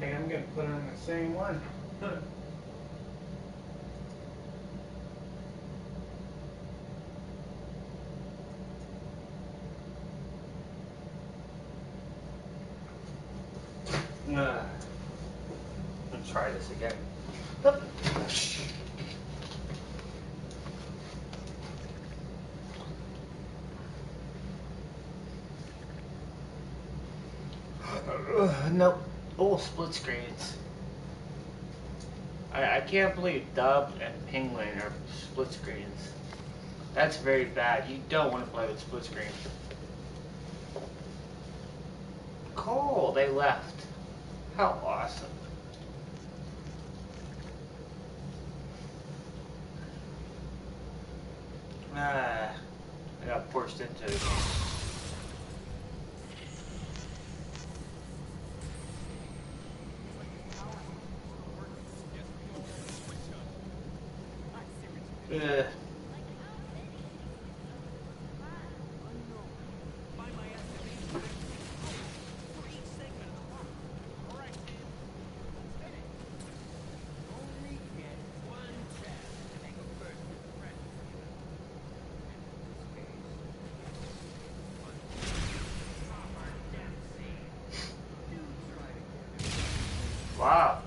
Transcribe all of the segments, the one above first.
think I'm gonna put on the same one. Let's try this again. Nope. Oh, split screens. I can't believe Dub and Penguin are split screens. That's very bad. You don't want to play with split screens. Cool, they left. How awesome. I got forced into it. Ugh. Wow.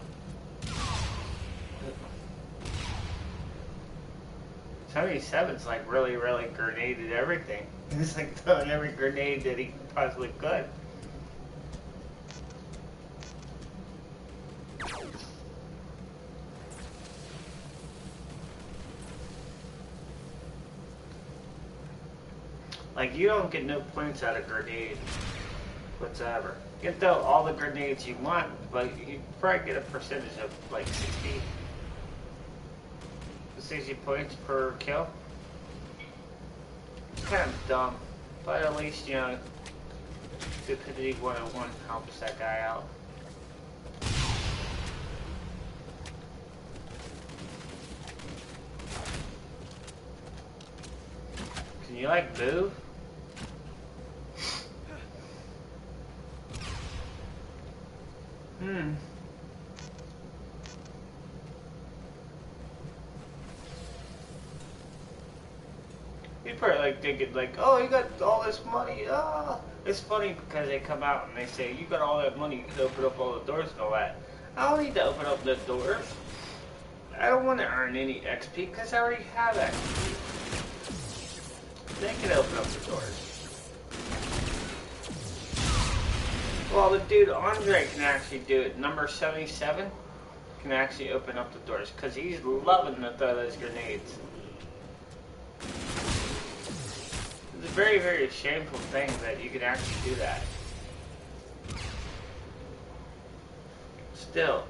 77's like really grenaded everything. He's like throwing every grenade that he possibly could. Like, you don't get no points out of grenade whatsoever. You get all the grenades you want, but you probably get a percentage of like 60 points per kill. It's kind of dumb, but at least, you know, Stupidity 101 helps that guy out. Can you like move? People are like thinking like, oh, you got all this money. Oh. It's funny because they come out and they say, you got all that money, you can open up all the doors and all that. I don't need to open up the doors. I don't want to earn any XP because I already have XP. They can open up the doors. Well, the dude Andre can actually do it. Number 77 can actually open up the doors because he's loving to throw those grenades. It's a very shameful thing that you can actually do that. Still.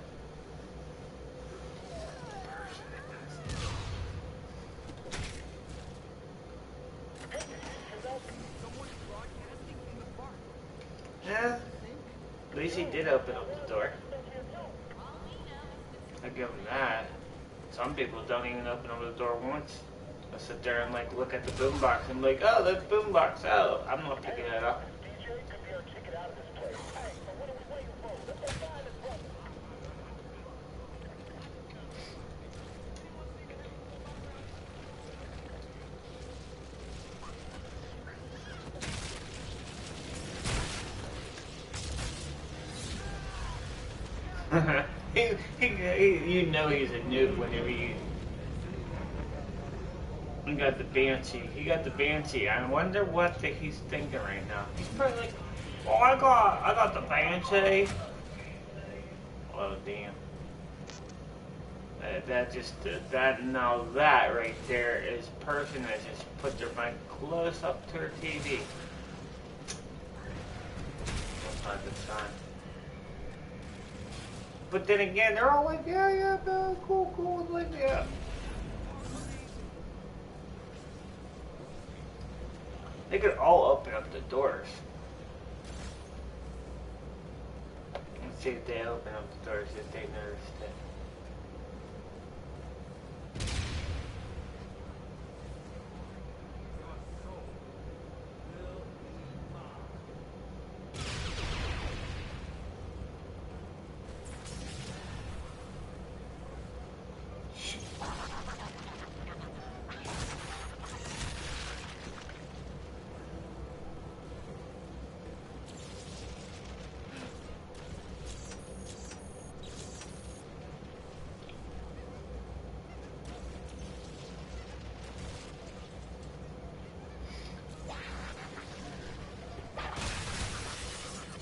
Yeah. At least he did open up the door. I give him that. Some people don't even open up the door once. I sit there and like look at the boombox and be like, oh, that's boombox. Oh, I'm not picking that up. You know he's a noob whenever you. He got the Banshee. He got the Banshee. I wonder what he's thinking right now. He's probably like, oh, I got the Banshee. Oh damn. That right there is a person that just put their mic close up to her TV. That's not a good sign. But then again, they're all like, yeah, cool, like, yeah. They could all open up the doors. Let's see if they open up the doors, if they noticed it.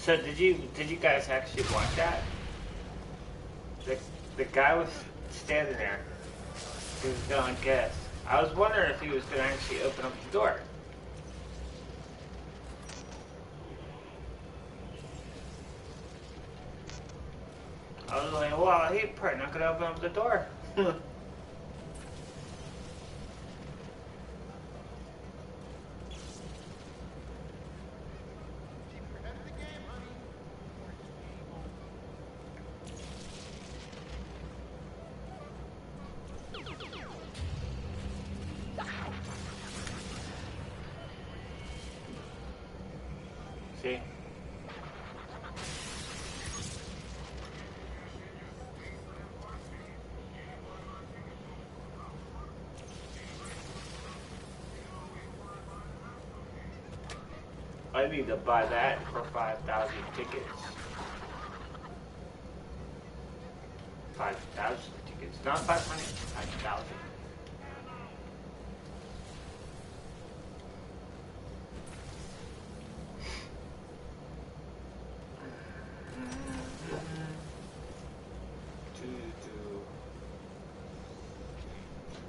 So did you guys actually watch that? The the guy was standing there. He was going guess. I was wondering if he was gonna actually open up the door. I was like, well, he's probably not gonna open up the door. See? I need to buy that for 5,000 tickets. 5,000 tickets, not 500, 5,000.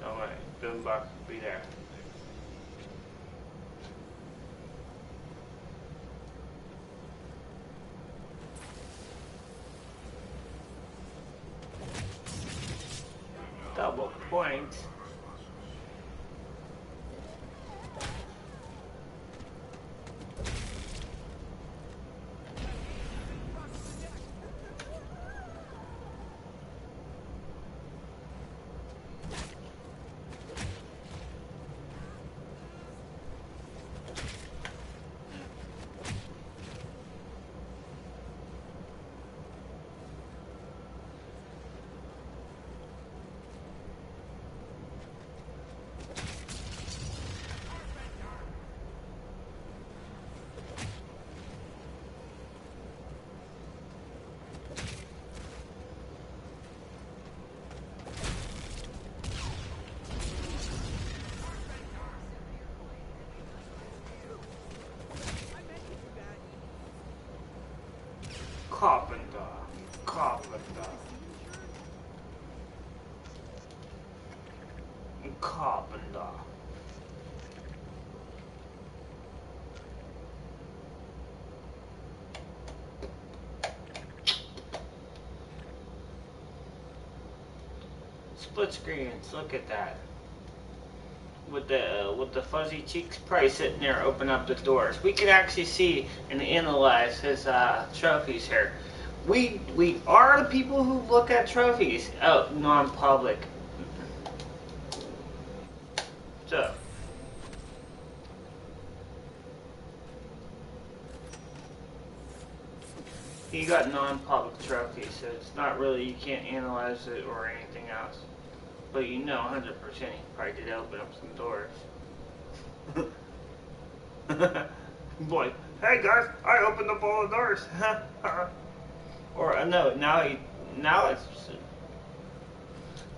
Alright, Boombox will be there. Double points. Carpenter. Carpenter. Carpenter. Split screens, look at that. With the fuzzy cheeks probably sitting there open up the doors. We can actually see and analyze his trophies here. We are the people who look at trophies out non-public. So he got non-public trophies, so it's not really, you can't analyze it or anything else. But you know 100% he probably did open up some doors. Boy, hey guys, I opened up all the doors. Or no, now it's,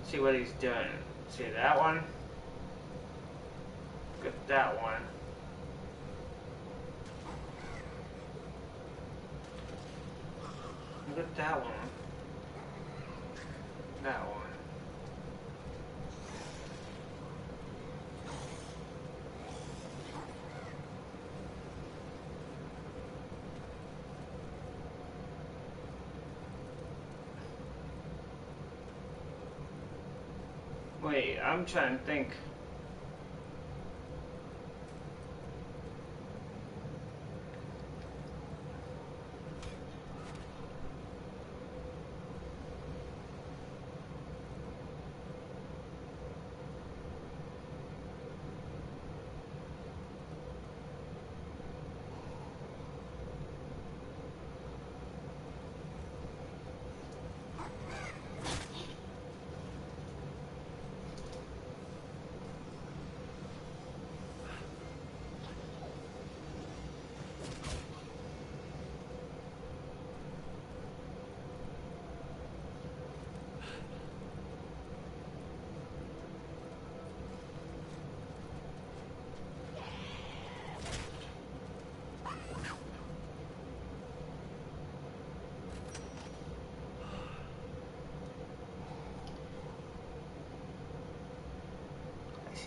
see what he's doing. See that one? Look at that one. Look at that one. That one. Wait, I'm trying to think.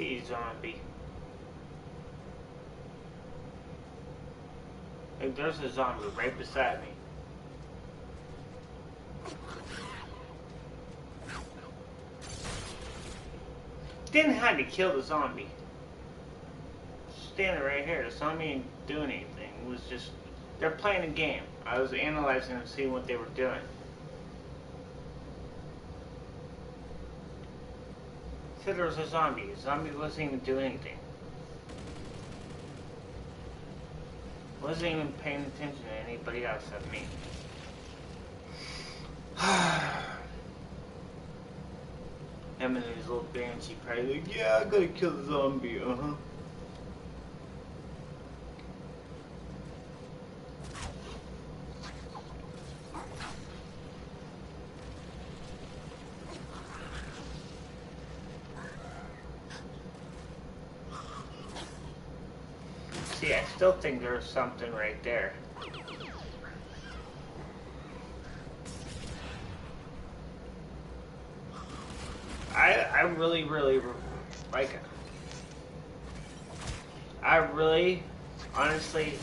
see zombie. Like, there's a zombie right beside me. Didn't have to kill the zombie. Standing right here, the zombie ain't doing anything. It was just, they're playing a game. I was analyzing and seeing what they were doing. Said there was a zombie. The zombie wasn't even doing anything. Wasn't even paying attention to anybody else except me. Him and his little banshee probably like, yeah, I gotta kill the zombie, uh-huh. See, I still think there's something right there. I really like it. I really, honestly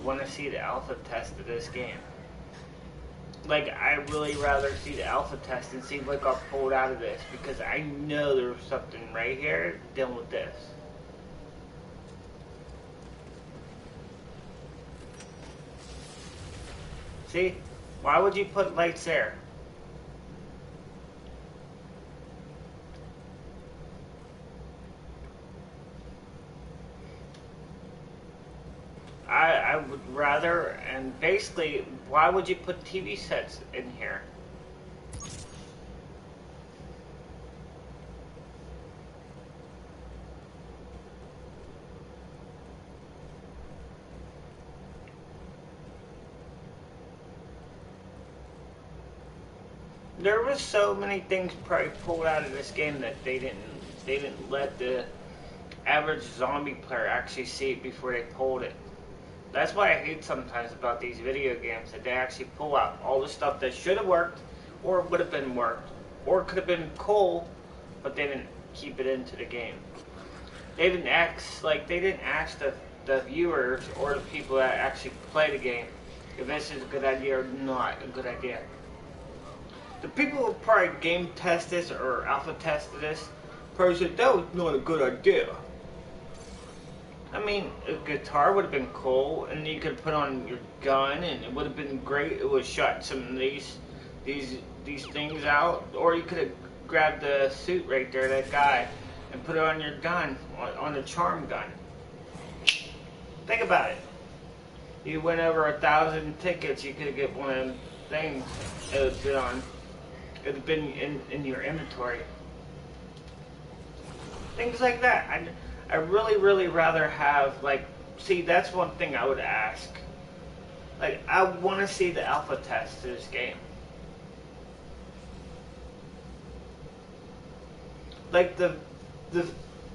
want to see the alpha test of this game. Like, I really rather see the alpha test and see what got pulled out of this, because I know there's something right here dealing with this. See? Why would you put lights there? I would rather, and basically, why would you put TV sets in here? There was so many things probably pulled out of this game that they didn't let the average zombie player actually see it before they pulled it. That's why I hate sometimes about these video games, that they actually pull out all the stuff that should have worked, or would have been worked, or could have been cool, but they didn't keep it into the game. They didn't ask the viewers or the people that actually play the game if this is a good idea or not a good idea. The people who probably game test this or alpha tested this probably said that was not a good idea. I mean, a guitar would have been cool, and you could put on your gun, and it would have been great. It would have shot some of these things out, or you could have grabbed the suit right there, that guy, and put it on your gun, on the charm gun. Think about it. You went over 1,000 tickets, you could get one of them things. It would have been on. It would have been in your inventory. Things like that. I really rather have, like, see, that's one thing I would ask. Like, I want to see the alpha test to this game. Like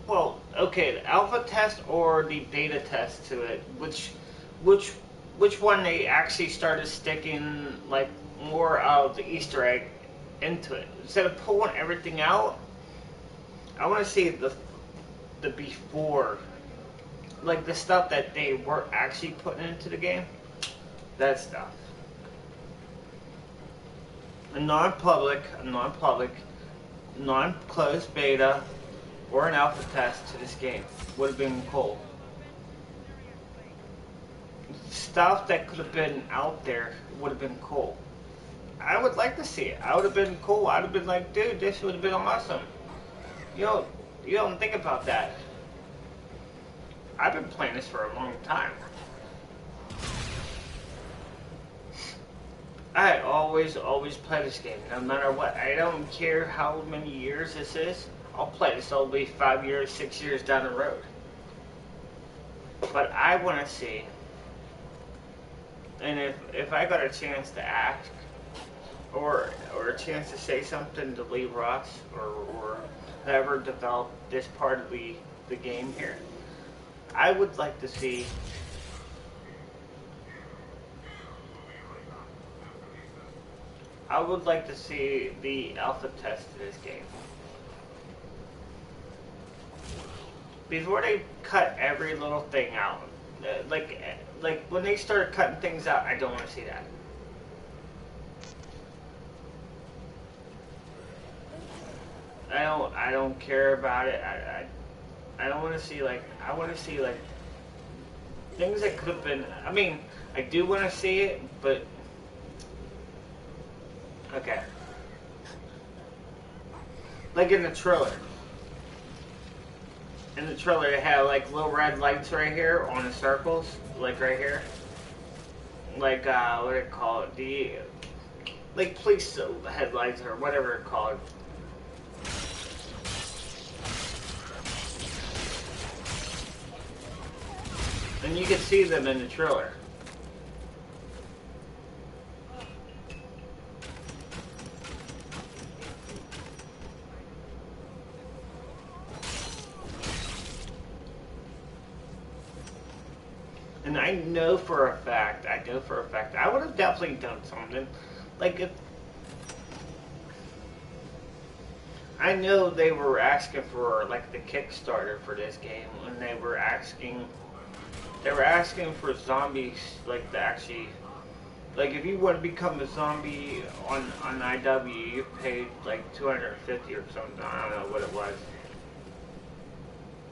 well, okay, the alpha test or the beta test to it, which one they actually started sticking, like, more of the Easter egg into it. Instead of pulling everything out, I want to see the before, like the stuff that they were actually putting into the game, that stuff. A non-public, non-closed beta, or an alpha test to this game would have been cool. Stuff that could have been out there would have been cool. I would like to see it. I would have been cool. I'd have been like, dude, this would have been awesome. You don't think about that. I've been playing this for a long time. I always play this game, no matter what. I don't care how many years this is. I'll play this. It'll be 5 years, 6 years down the road. But I want to see, and if I got a chance to ask, or a chance to say something to Lee Ross, or whoever developed this part of the game here, I would like to see the alpha test to this game. before they cut every little thing out, like when they start cutting things out, I don't want to see that. I don't care about it. I don't want to see like I want to see like things that could have been. I mean, I do want to see it, but okay. Like in the trailer. In the trailer, it had like little red lights right here on the circles, like right here. Like what do they call it? The like police headlights or whatever it's called. And you can see them in the trailer. And I know for a fact, I would have definitely done something. Like if I know they were asking for like the Kickstarter for this game, and they were asking for zombies, like to actually, like if you want to become a zombie on IW, you paid like $250 or something. I don't know what it was.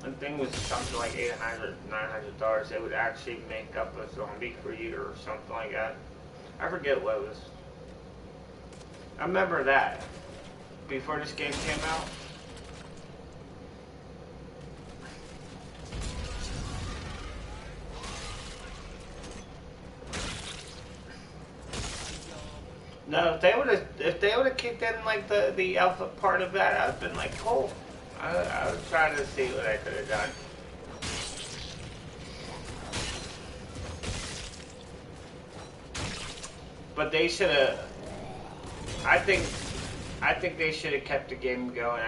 The thing was something like $800, $900. They would actually make up a zombie for you or something like that. I forget what it was. I remember that before this game came out. No, if they would have kicked in like the alpha part of that, I'd have been like, cool. I was trying to see what I could have done. But they should have. I think they should have kept the game going.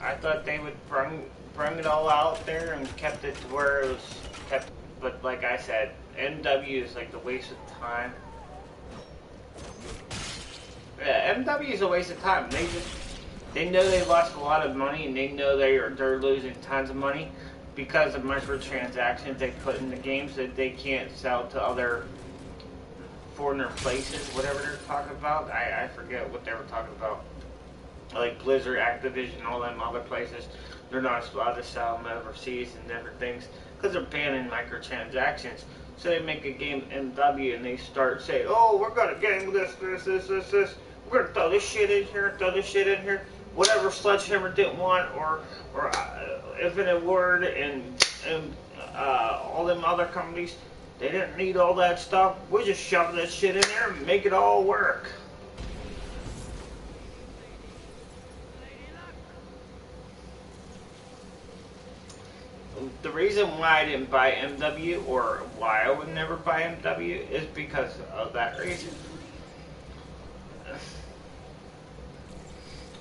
I thought they would bring it all out there and kept it to where it was kept. But like I said, MW is like a waste of time. Yeah, MW is a waste of time. They know they lost a lot of money, and they know they're losing tons of money because of microtransactions they put in the games that they can't sell to other foreigner places, whatever they're talking about. I forget what they were talking about. Like Blizzard, Activision, all them other places. They're not allowed to sell them overseas and different things because they're banning microtransactions. So they make a game MW and they start saying, oh, we're going to game this. We're going to throw this shit in here, whatever Sledgehammer didn't want, or Infinite Word and all them other companies, they didn't need all that stuff. We just shove that shit in there and make it all work. The reason why I didn't buy MW, or why I would never buy MW, is because of that reason.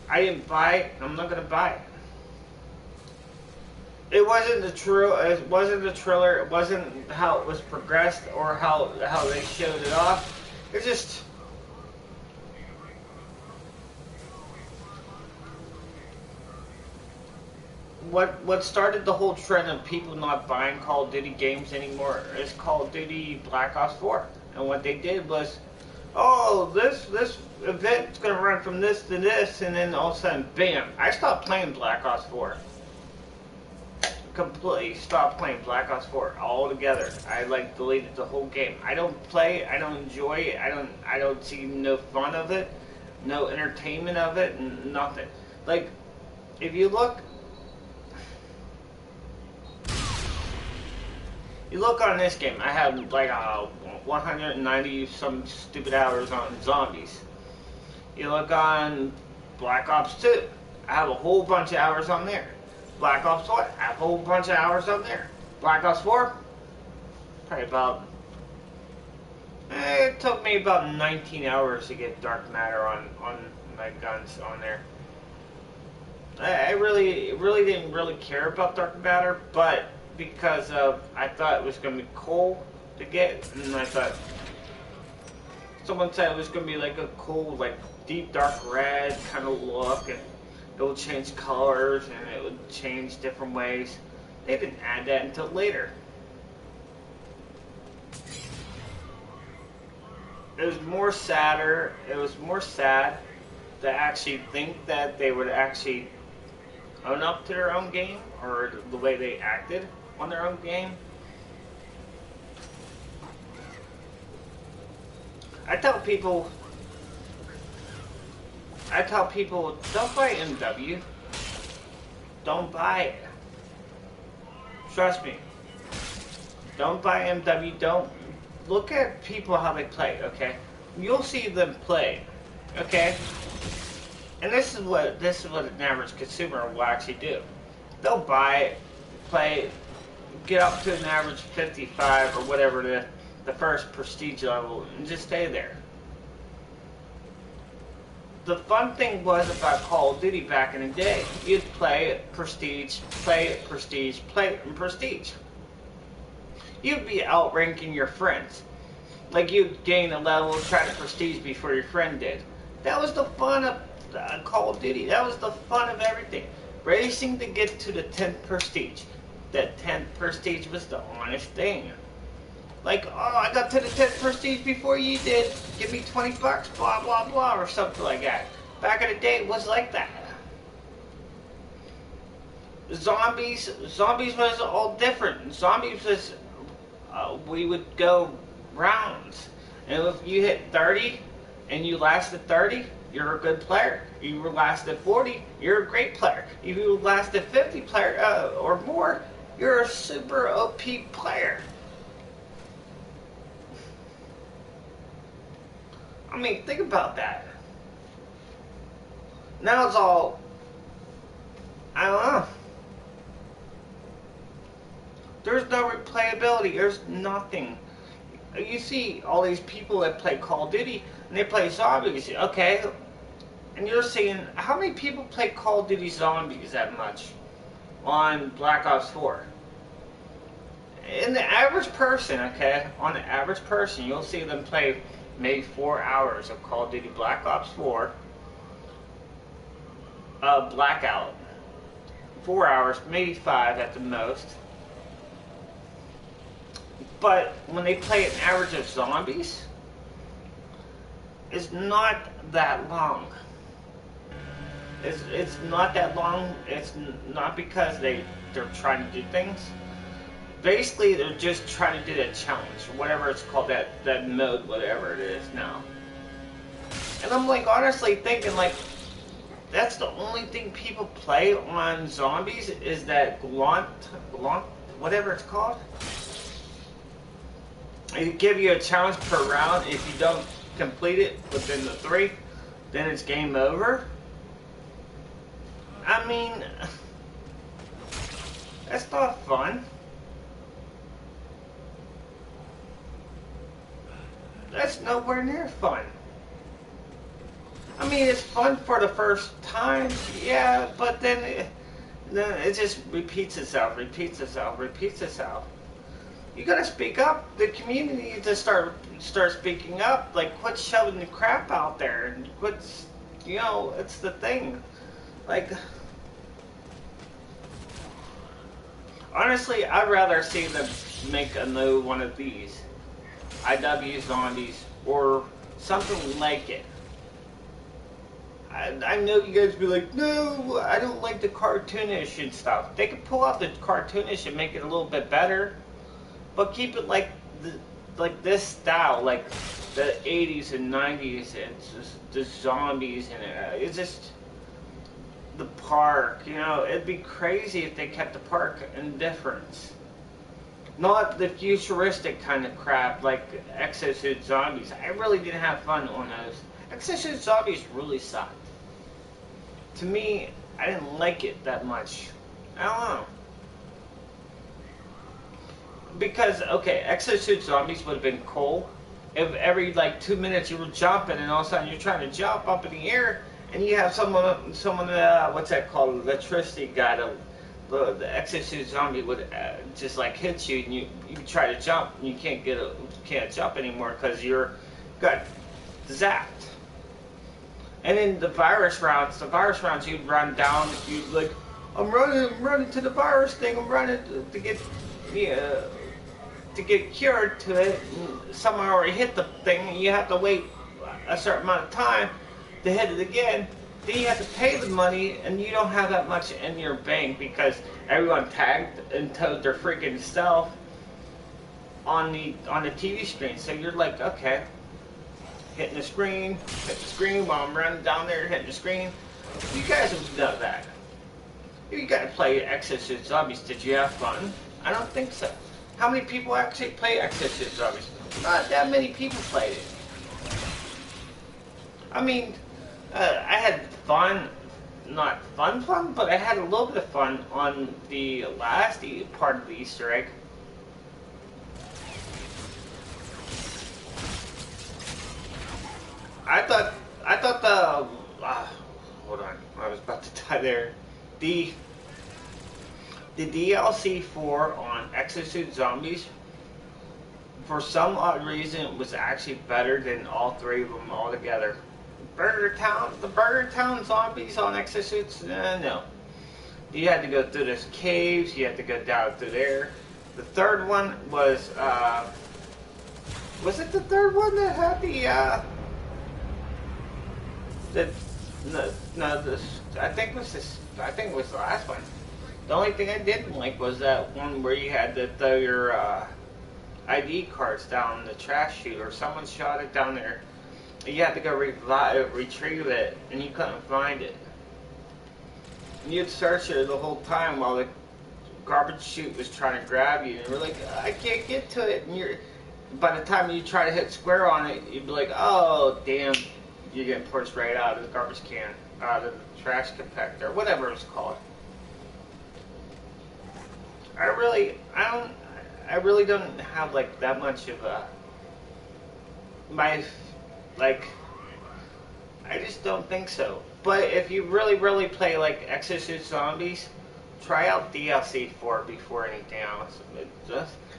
I didn't buy it. I'm not gonna buy it. It wasn't the It wasn't the trailer. It wasn't how it was progressed or how they showed it off. It's just. What started the whole trend of people not buying Call of Duty games anymore is Call of Duty Black Ops 4. And what they did was, oh, this event's going to run from this to this, and then all of a sudden, bam, I stopped playing Black Ops 4. Completely stopped playing Black Ops 4 altogether. I like deleted the whole game. I don't play, I don't enjoy it, I don't see no fun of it, no entertainment of it, and nothing. Like, if you look on this game, I have like 190 some stupid hours on zombies. You look on Black Ops 2, I have a whole bunch of hours on there. Black Ops 1, I have a whole bunch of hours on there. Black Ops 4, probably about, it took me about 19 hours to get Dark Matter on my guns on there. I really didn't really care about Dark Matter, but because of, I thought it was going to be cool to get, and I thought, someone said it was going to be like a cool, like deep dark red kind of look, and it would change colors, and it would change different ways. They didn't add that until later. It was more sadder. It was more sad to actually think that they would actually own up to their own game or the way they acted on their own game. I tell people, don't buy MW. Don't buy it. Trust me. Don't buy MW. Don't look at people how they play, okay? You'll see them play, okay? And this is what an average consumer will actually do. They'll buy it, play, get up to an average 55 or whatever the first prestige level, and just stay there. The fun thing was about Call of Duty back in the day. You'd play it, prestige, play it, prestige, play it, and prestige. You'd be outranking your friends. Like you'd gain a level, try to prestige before your friend did. That was the fun of Call of Duty. That was the fun of everything. Racing to get to the 10th prestige. That 10th prestige was the honest thing. Like, oh, I got to the 10th prestige before you did. Give me 20 bucks, blah, blah, blah, or something like that. Back in the day, it was like that. Zombies was all different. Zombies was, we would go rounds. And if you hit 30 and you lasted 30, you're a good player. If you lasted 40, you're a great player. If you lasted 50 or more, you're a super OP player. I mean, think about that. Now it's all, I don't know. There's no replayability. There's nothing. You see all these people that play Call of Duty and they play zombies, okay? And you're seeing, how many people play Call of Duty Zombies that much on Black Ops 4? In the average person, okay? On the average person, you'll see them play maybe 4 hours of Call of Duty Black Ops 4. Blackout. 4 hours, maybe 5 at the most. But when they play an average of zombies, it's not that long. It's not that long. It's not because they're trying to do things. Basically, they're just trying to do that challenge, whatever it's called, that mode, whatever it is now. And I'm like honestly thinking like, that's the only thing people play on zombies is that Gaunt, whatever it's called. They give you a challenge per round. If you don't complete it within the 3, then it's game over. I mean, that's not fun. That's nowhere near fun. I mean, it's fun for the first time, yeah, but then it just repeats itself. You gotta speak up. The community needs to start speaking up. Like, quit shoving the crap out there and quit. You know, it's the thing. Like, honestly, I'd rather see them make a new one of these IW Zombies or something like it. I know you guys be like, no, I don't like the cartoonish and stuff. They could pull out the cartoonish and make it a little bit better, but keep it like this style, like the 80s and 90s, and just the zombies, and it's just the park. You know, it'd be crazy if they kept the park indifferent. Not the futuristic kind of crap like Exosuit Zombies. I really didn't have fun on those. Exosuit Zombies really sucked. To me, I didn't like it that much. I don't know. Because, okay, Exosuit Zombies would have been cool if every, like, 2 minutes you were jumping and all of a sudden you're trying to jump up in the air and you have someone what's that called, electricity guy, the Exosuit Zombie would just, like, hit you and you try to jump and you can't jump anymore because you're got zapped. And in the virus rounds, you'd run down, you'd like, I'm running to the virus thing. I'm running to get, yeah, to get cured to it. And someone already hit the thing, and you have to wait a certain amount of time to hit it again. Then you have to pay the money, and you don't have that much in your bank because everyone tagged and told their freaking self on the TV screen. So you're like, okay, hitting the screen while I'm running down there hitting the screen. You guys have done that. You gotta play Exorcist Zombies. Did you have fun? I don't think so. How many people actually play Exorcist Zombies? Not that many people played it. I mean, I had fun, not fun, but I had a little bit of fun on the last part of the Easter egg. I thought hold on, I was about to die there. The DLC 4 on Exorcist Zombies, for some odd reason, was actually better than all three of them all together. The Burger Town zombies on Exorcist, no. You had to go through those caves, you had to go down through there. The third one was it the third one that had I think it was the last one. The only thing I didn't like was that one where you had to throw your ID cards down the trash chute, or someone shot it down there. You had to go retrieve it, and you couldn't find it. And you'd search it the whole time while the garbage chute was trying to grab you, and you're like, I can't get to it. And by the time you try to hit square on it, you'd be like, oh damn, you're getting pushed right out of the garbage can, out of the trash compactor, whatever it's called. I really don't have like that much of a I just don't think so. But if you really play like Exorcist Zombies, try out DLC 4 before anything else.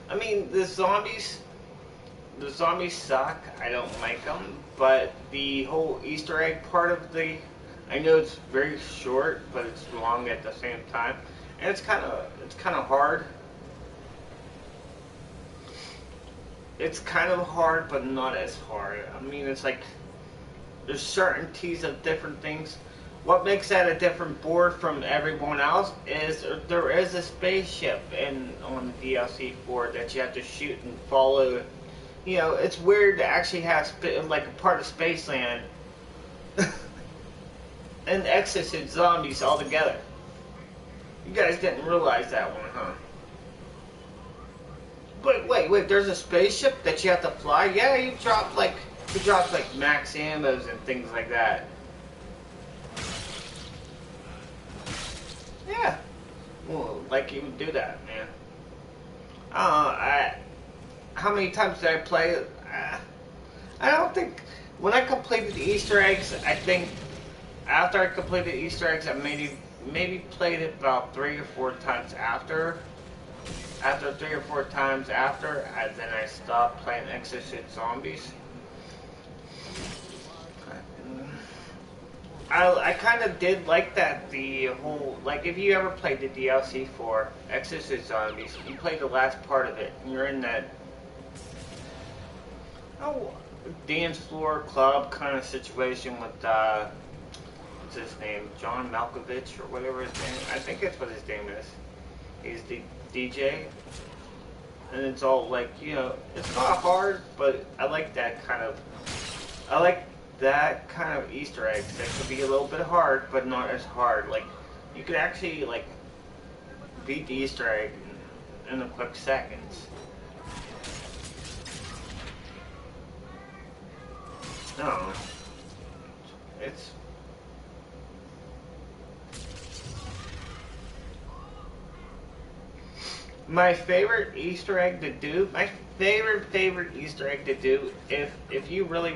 I mean, the zombies suck. I don't like them. But the whole Easter egg part of I know it's very short, but it's long at the same time, and it's kind of hard. It's kind of hard, but not as hard. I mean, it's like there's certainties of different things. What makes that a different board from everyone else is there is a spaceship on the DLC 4 that you have to shoot and follow. You know, it's weird to actually have like a part of Spaceland and Exorcist Zombies all together. You guys didn't realize that one, huh? But wait, there's a spaceship that you have to fly? Yeah, you drop like max ammos and things like that. Yeah. Well, like you would do that, man. How many times did I play it? I don't think, when I completed the Easter eggs, I think after I completed Easter eggs, I maybe played it about 3 or 4 times after. After 3 or 4 times after, then I stopped playing Exorcist Zombies. I kind of did like that, the whole, like if you ever played the DLC for Exorcist Zombies, you play the last part of it, and you're in that dance floor club kind of situation with, what's his name, John Malkovich, or whatever his name, I think that's what his name is. He's the DJ, and it's all like, you know, it's not hard, but I like that kind of Easter eggs that could be a little bit hard, but not as hard. Like, you could actually, like, beat the Easter egg in a quick seconds. I don't know. It's... My favorite Easter egg to do, favorite Easter egg to do, if you really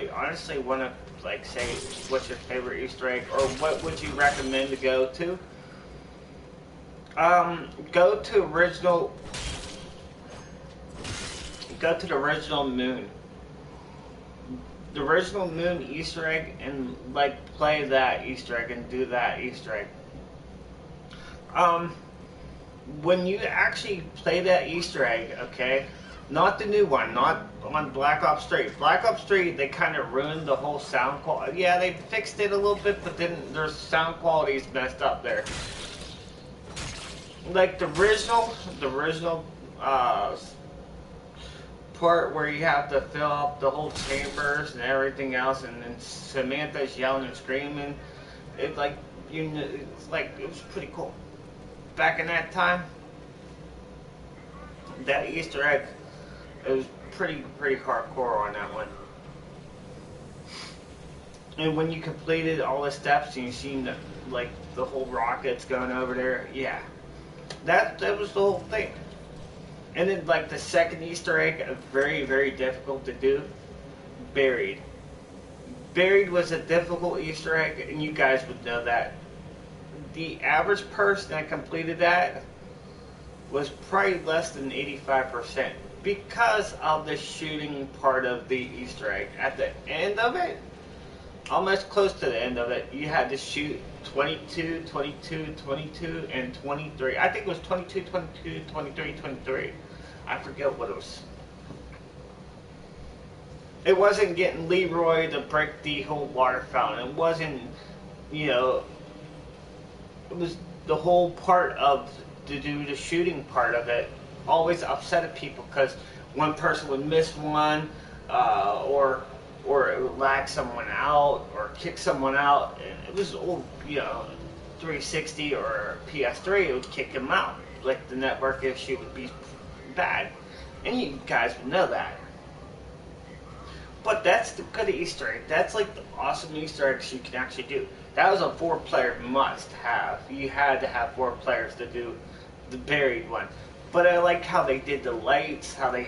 honestly want to, like, say what's your favorite Easter egg, or what would you recommend to go to, go to the original Moon. The original Moon Easter egg, and, like, play that Easter egg and do that Easter egg. Um, when you actually play that Easter egg, okay, not the new one, not on Black Ops 3. Black Ops 3, they kind of ruined the whole sound quality. Yeah, they fixed it a little bit, but then their sound quality is messed up there. Like the original part where you have to fill up the whole chambers and everything else, and then Samantha's yelling and screaming. It like it's like it was pretty cool. Back in that time, that Easter egg, it was pretty hardcore on that one. And when you completed all the steps and you seen like the whole rockets going over there, yeah, that was the whole thing. And then like the second Easter egg, very difficult to do, buried. Buried was a difficult Easter egg, and you guys would know that. The average person that completed that was probably less than 85% because of the shooting part of the Easter egg. At the end of it, almost close to the end of it, you had to shoot 22, 22, 22, and 23. I think it was 22, 22, 23, 23. I forget what it was. It wasn't getting Leroy to break the whole water fountain. It wasn't, you know, it was the whole part of to do the shooting part of it always upset people because one person would miss one, or it would lag someone out or kick someone out. It was old, 360 or PS3, it would kick them out. Like the network issue would be bad, and you guys would know that. But that's the good Easter egg. That's like the awesome Easter eggs you can actually do. That was a 4-player must-have. You had to have 4 players to do the buried one. But I like how they did the lights, how you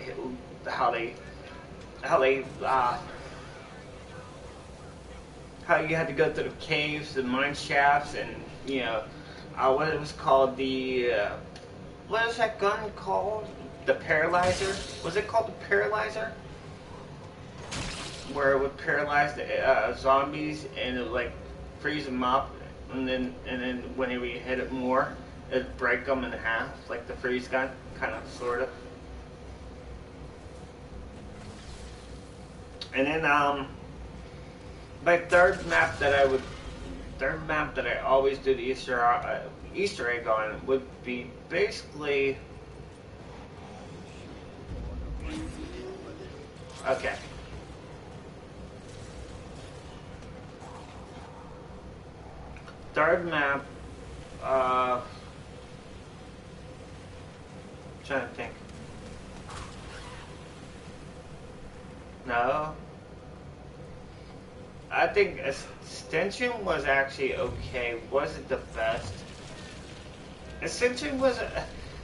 had to go through the caves, the mine shafts, and what it was called, what is that gun called? The Paralyzer? Was it called the Paralyzer? Where it would paralyze the zombies and it would like freeze them up, and then whenever you hit it more, it'd break them in half, like the freeze gun, kind of, sort of. And then my third map that I always do the Easter egg on would be basically, okay. Third map, trying to think. No. I think Ascension was actually okay. Wasn't the best. Ascension was,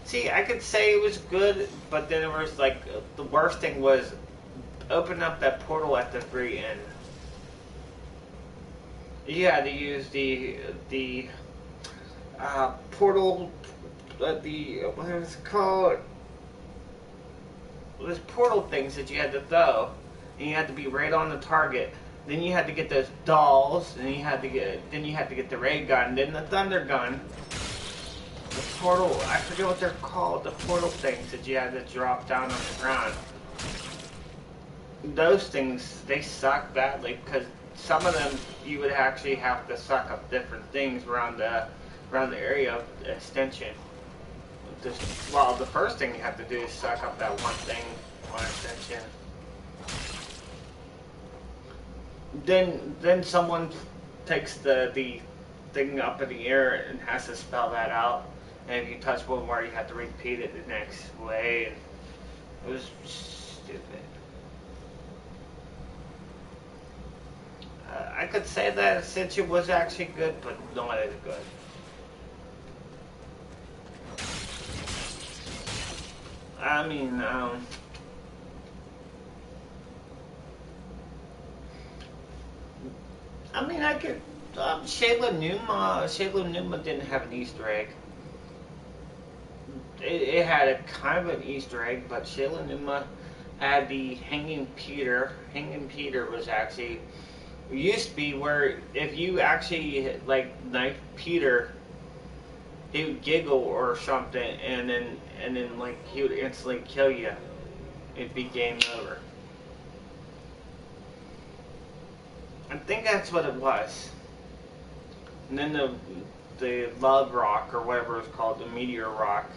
see, I could say it was good, but then it was like, the worst thing was open up that portal at the very end. You had to use the portal, what is it called? Those portal things that you had to throw, and you had to be right on the target. Then you had to get those dolls, and then you had to get the ray gun, then the thunder gun. The portal, I forget what they're called, the portal things that you had to drop down on the ground. Those things, they suck badly, because some of them you would actually have to suck up different things around the area of the extension. Well, the first thing you have to do is suck up that one thing on extension. Then someone takes the thing up in the air and has to spell that out. And if you touch one word, you have to repeat it the next way. It was stupid. I could say that Ascension was actually good, but not as good. I mean, I could. Shayla Numa didn't have an Easter egg. It had a kind of an Easter egg, but Shayla Numa had the Hanging Peter. Hanging Peter was actually, used to be where if you actually like knife Peter he would giggle or something, and then like he would instantly kill you. It'd be game over. I think that's what it was. And then the love rock or whatever it's called, the meteor rock,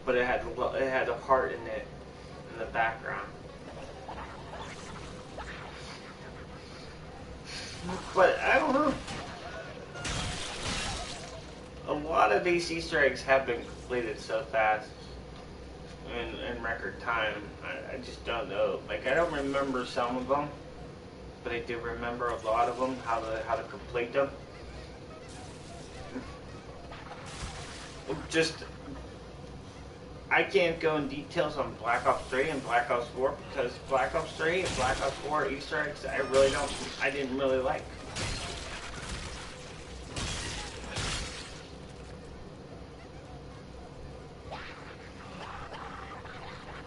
but it had a heart in it in the background. But I don't know. A lot of these Easter eggs have been completed so fast in record time. I just don't know. Like, I don't remember some of them, but I do remember a lot of them, how to complete them. Just, I can't go in details on Black Ops 3 and Black Ops 4 because Black Ops 3 and Black Ops 4 Easter eggs I didn't really like.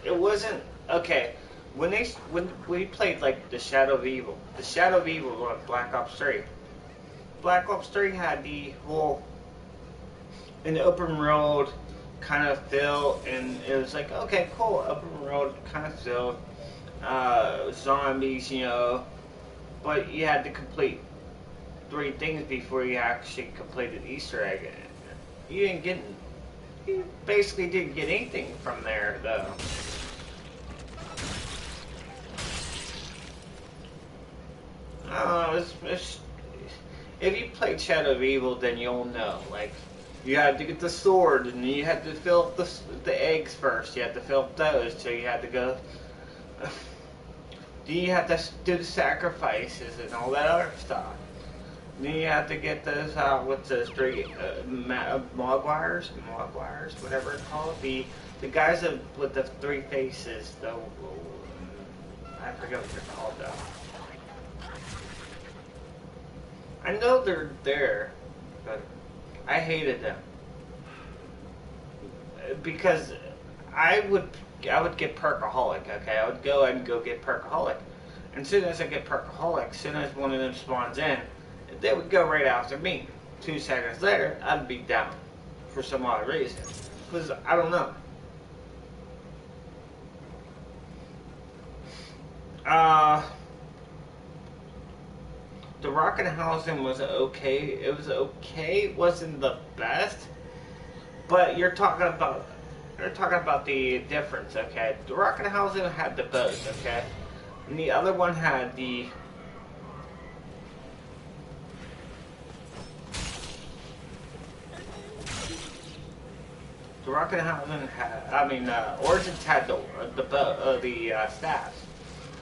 It wasn't, okay, when we played like the Shadow of Evil was Black Ops 3. Black Ops 3 had the whole an open road kind of feel, and it was like, okay, cool, open road kind of feel, zombies, you know, but you had to complete 3 things before you actually completed Easter egg. You basically didn't get anything from there, though. If you played Shadow of Evil, then you'll know. Like, you had to get the sword, and you had to fill up the eggs first. You had to fill up those, so you had to go. Then you had to do the sacrifices and all that other stuff. Then you have to get those what's those 3 Mogwires, whatever it's called. The guys with the 3 faces, though. I forget what they're called though. I know they're there, but I hated them because I would get Perkaholic. Okay, I would go and go get Perkaholic, and as soon as I get Perkaholic, as soon as one of them spawns in, they would go right after me. 2 seconds later, I'd be down for some odd reason, because I don't know. The Rockenhausen was okay. It was okay. It wasn't the best, but you're talking about the difference, okay? The Rockenhausen had the bows, okay, and the other one had the Rockenhausen had. Origins had the bow, the staffs.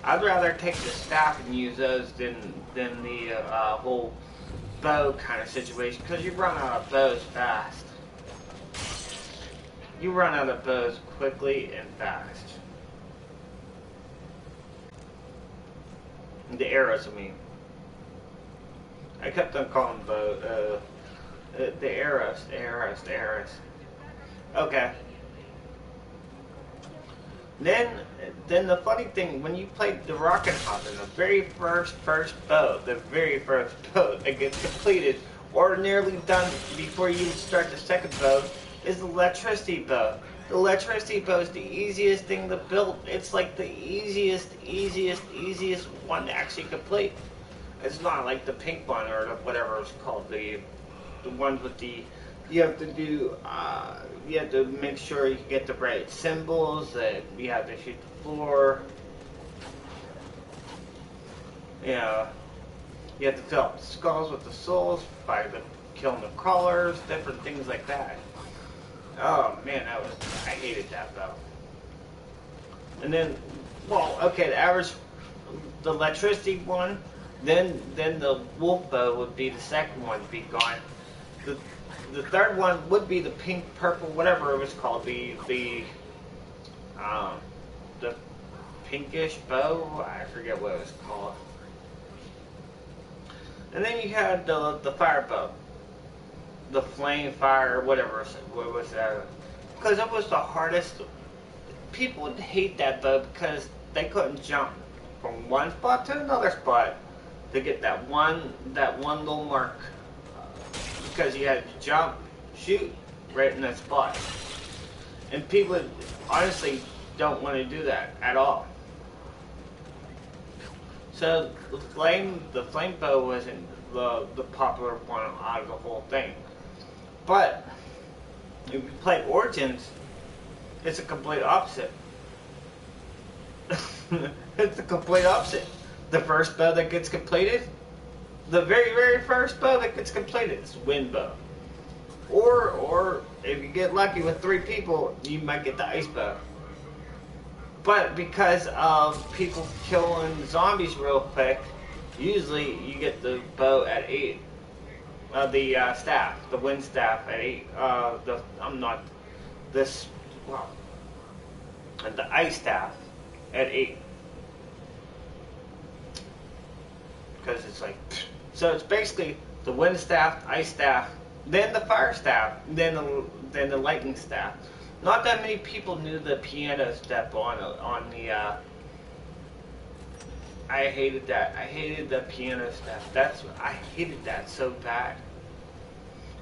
I'd rather take the staff and use those than the whole bow kind of situation, because you run out of bows fast. You run out of bows quickly and fast. The arrows, I mean. I kept on calling bow, the arrows. Okay. Then the funny thing, when you played the Rockenhausen, the very first bow that gets completed or nearly done before you start the second bow is the electricity bow. The electricity bow is the easiest thing to build. It's like the easiest one to actually complete. It's not like the pink one or whatever it's called, the ones with the, you have to do, you have to make sure you get the right symbols, that you have to shoot the floor. Yeah, you have to fill up the skulls with the souls by killing the crawlers, different things like that. Oh man, I hated that bow. And then, well, okay, the electricity one, then the wolf bow would be the second one to be gone. The third one would be the pink, purple, whatever it was called, the pinkish bow. I forget what it was called. And then you had the fire bow, the flame fire, whatever. What was that? Because it was the hardest. People would hate that bow because they couldn't jump from one spot to another spot to get that one little mark. Because you had to jump, shoot, right in that spot. And people honestly don't want to do that at all. So the flame bow wasn't the popular one out of the whole thing. But if you play Origins, it's a complete opposite. It's the complete opposite. The first bow that gets completed, the very, very first bow that gets completed is wind bow. Or if you get lucky with 3 people, you might get the ice bow. But because of people killing zombies real quick, usually you get the bow at 8. The staff, the wind staff at 8. The ice staff at 8. Because it's like, so it's basically the wind staff, ice staff, then the fire staff, then the lightning staff. Not that many people knew the piano step on the. I hated that. I hated the piano staff. I hated that so bad.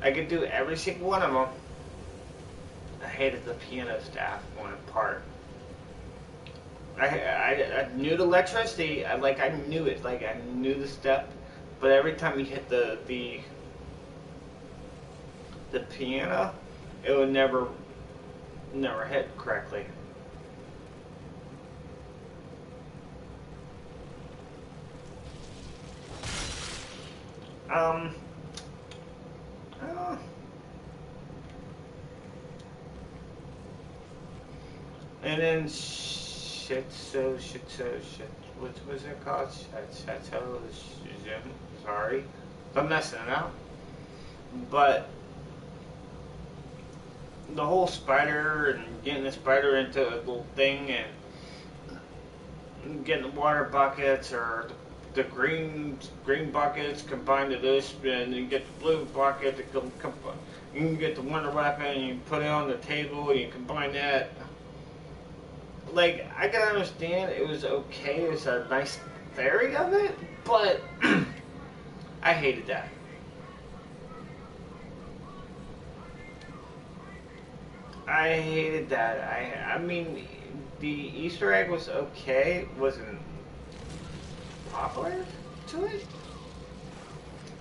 I could do every single one of them. I hated the piano staff one part. I knew the electricity. I knew it. Like I knew the step, but every time you hit the piano, it would never hit correctly. And then shit. What was it called? Sorry, if I'm messing it up. But the whole spider and getting the spider into a little thing and getting the water buckets or the green buckets combined to this, and you get the blue bucket to you can get the wonder weapon and you put it on the table and you combine that. Like, I can understand it was okay, it's a nice theory of it, but I hated that. I hated that. I mean, the Easter egg was okay, wasn't popular to it.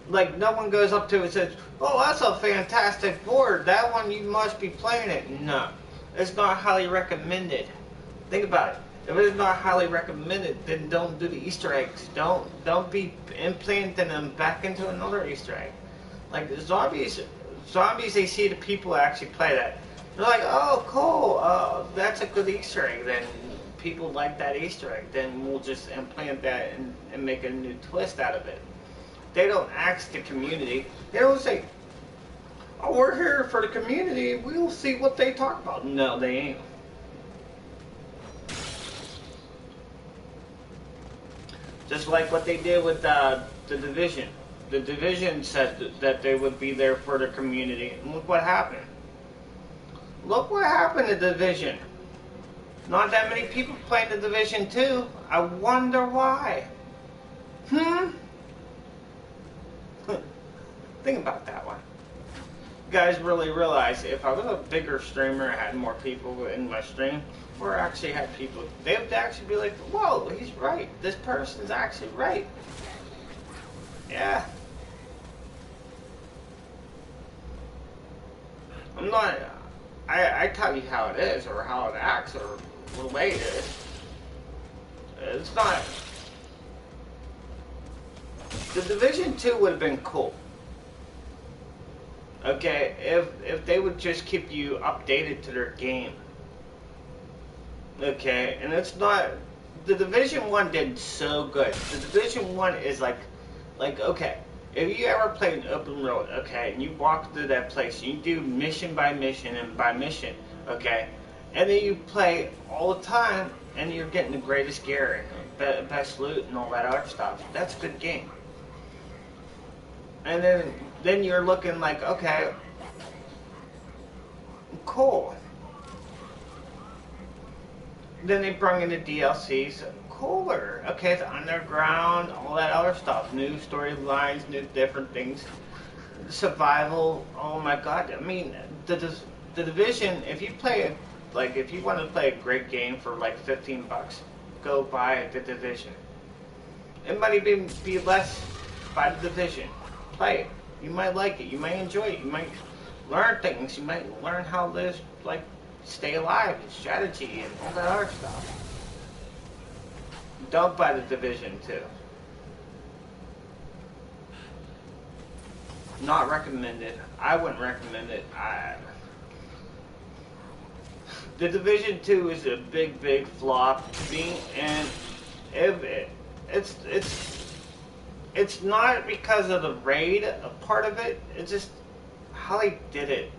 Like, no one goes up to it and says, "Oh, that's a fantastic board. That one, you must be playing it." No, it's not highly recommended. Think about it. If it's not highly recommended, then don't do the Easter eggs. Don't be implanting them back into another Easter egg. Like zombies, they see the people actually play that. They're like, "Oh, cool. That's a good Easter egg." Then people like that Easter egg. Then we'll just implant that and make a new twist out of it. They don't ask the community. They don't say, "Oh, we're here for the community. We'll see what they talk about." No, they ain't. Just like what they did with the Division. The Division said that they would be there for the community. And look what happened. Look what happened to Division. Not that many people playing the Division 2. I wonder why. Think about that one. You guys really realize if I was a bigger streamer, I had more people in my stream, or actually had people, they would actually be like, "Whoa, he's right. This person's actually right." Yeah. I'm not, I tell you how it is, or how it acts, or the way it is. It's not. The Division 2 would have been cool. Okay, if they would just keep you updated to their game. Okay, and it's not, the Division 1 did so good. The Division 1 is like, okay, if you ever played an open road, okay, and you walk through that place, you do mission by mission and by mission, okay, and then you play all the time, and you're getting the greatest gear and best loot and all that other stuff. That's a good game. And then you're looking like, okay, cool. Then they bring in the DLCs, cooler. Okay, the underground, all that other stuff, new storylines, new different things. survival. Oh my god! I mean, the division. If you play it, like if you want to play a great game for like $15, go buy the division. It might even be less by the division. Play it. You might like it. You might enjoy it. You might learn things. You might learn how to live, like stay alive and strategy and all that other stuff. Don't buy the division too. Not recommended. I wouldn't recommend it. The Division 2 is a big flop to me, and it's not because of the raid, a part of it. It's just how they did it.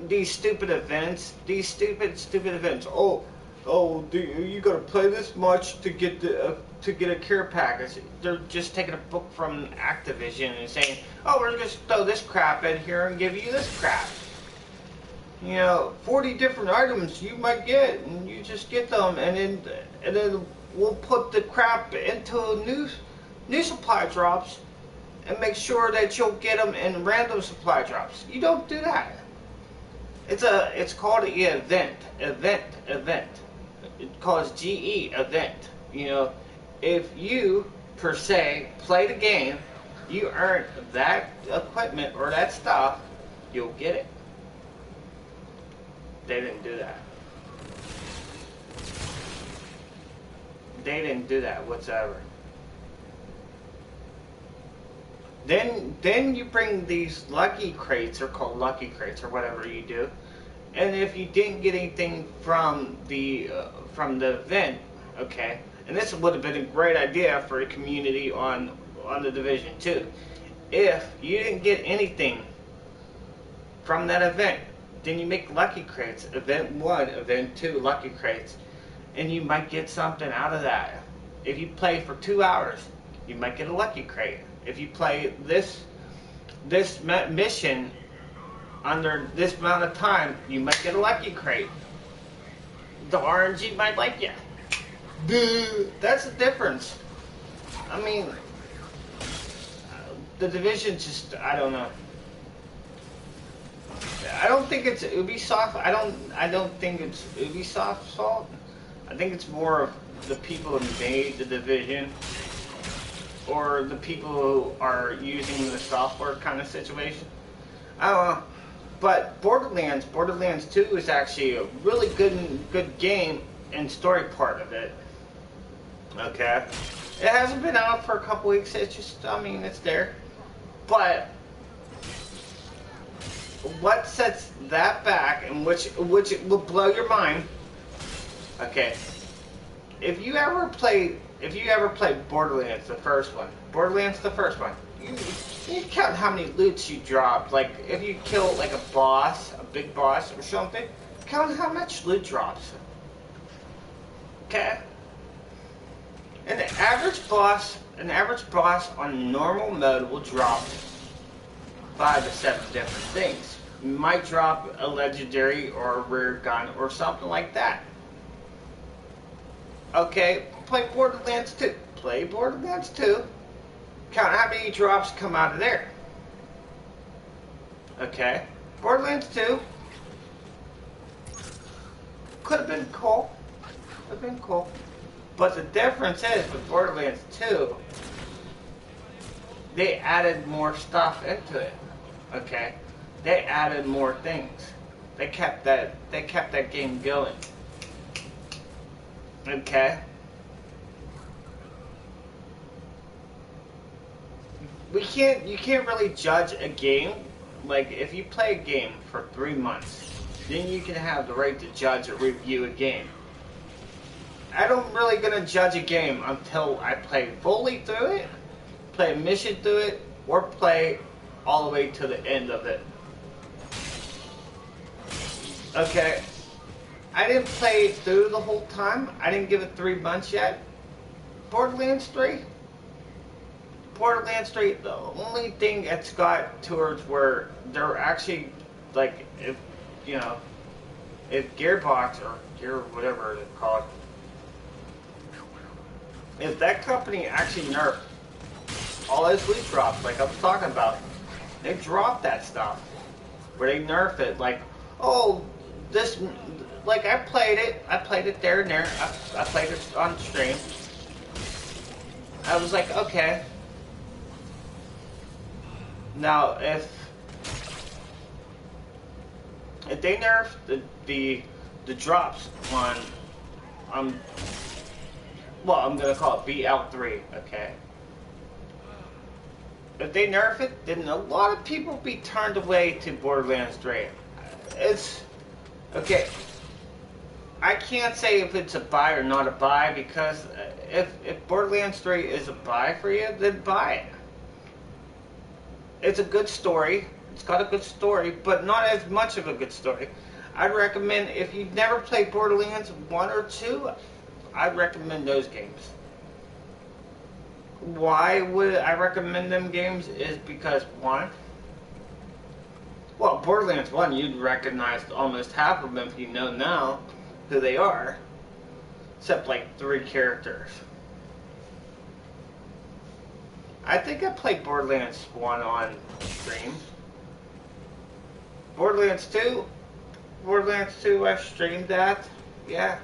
These stupid events. These stupid events. You gotta play this much to get a care package. They're just taking a book from Activision and saying, "Oh, we're just throw this crap in here and give you this crap." 40 different items you might get, and you just get them, and then we'll put the crap into new supply drops, and make sure that you'll get them in random supply drops. You don't do that. It's called an event. It calls GE event. If you per se play the game, you earn that equipment or that stuff, you'll get it. They didn't do that. They didn't do that whatsoever. Then you bring these lucky crates, they're called lucky crates or whatever you do. And if you didn't get anything from the event, okay, and this would have been a great idea for a community on the Division 2. If you didn't get anything from that event, then you make lucky crates. Event 1, Event 2, lucky crates. And you might get something out of that. If you play for 2 hours, you might get a lucky crate. If you play this mission under this amount of time, you might get a lucky crate. The RNG might like you. That's the difference. I mean, the Division just, I don't know. I don't think it's Ubisoft. I don't think it's Ubisoft's fault. I think it's more of the people who made the Division, or the people who are using the software kind of situation. I don't know. But Borderlands 2 is actually a really good game and story part of it. Okay. It hasn't been out for a couple weeks. It's just, I mean, it's there. But what sets that back, and which will blow your mind, okay, if you ever played Borderlands the first one, you count how many loots you dropped. Like if you kill like a big boss or something, count how much loot drops. Okay. An average boss on normal mode will drop 5 to 7 different things. You might drop a legendary or a rare gun or something like that. Okay, play Borderlands 2. Count how many drops come out of there. Okay, Borderlands 2 could have been cool. But the difference is with Borderlands 2, they added more stuff into it. Okay, they added more things. They kept that game going. Okay. You can't really judge a game. Like if you play a game for 3 months, then you can have the right to judge or review a game. I don't really gonna judge a game until I play fully through it, play a mission through it, or play all the way to the end of it. Okay. I didn't play it through the whole time. I didn't give it 3 months yet. Borderlands 3, the only thing it's got towards where they're actually, like, if Gearbox or Gear, whatever it's called, if that company actually nerfed all those loot drops, like I was talking about, they dropped that stuff. Where they nerf it, like, oh, this, like I played it there and there, I played it on stream. I was like, okay. Now, if they nerf the drops on, well, I'm gonna call it BL3, okay? If they nerf it, then a lot of people be turned away to Borderlands 3. It's okay. I can't say if it's a buy or not a buy, because if Borderlands 3 is a buy for you, then buy it. It's a good story. It's got a good story, but not as much of a good story. I'd recommend, if you've never played Borderlands 1 or 2, I'd recommend those games. Why would I recommend them games is because, one, well, Borderlands 1, you'd recognize almost half of them if you know now who they are, except like 3 characters. I think I played Borderlands 1 on stream. Borderlands 2 I streamed that, yeah.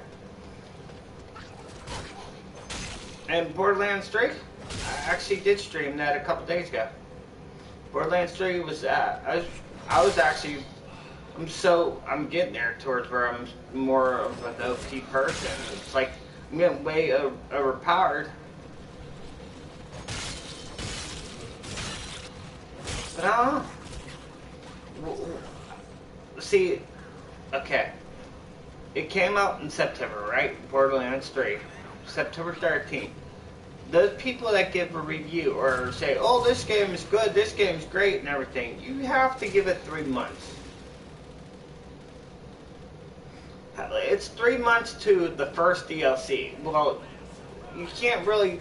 And Borderlands 3, I actually did stream that a couple days ago. Borderlands 3 was I was actually, I'm getting there towards where I'm more of an OP person. It's like I'm getting way overpowered. But I don't know. See, okay. It came out in September, right? Borderlands 3. September 13th. Those people that give a review or say, oh, this game is good, this game is great and everything, you have to give it 3 months. It's 3 months to the first DLC. Well, you can't really,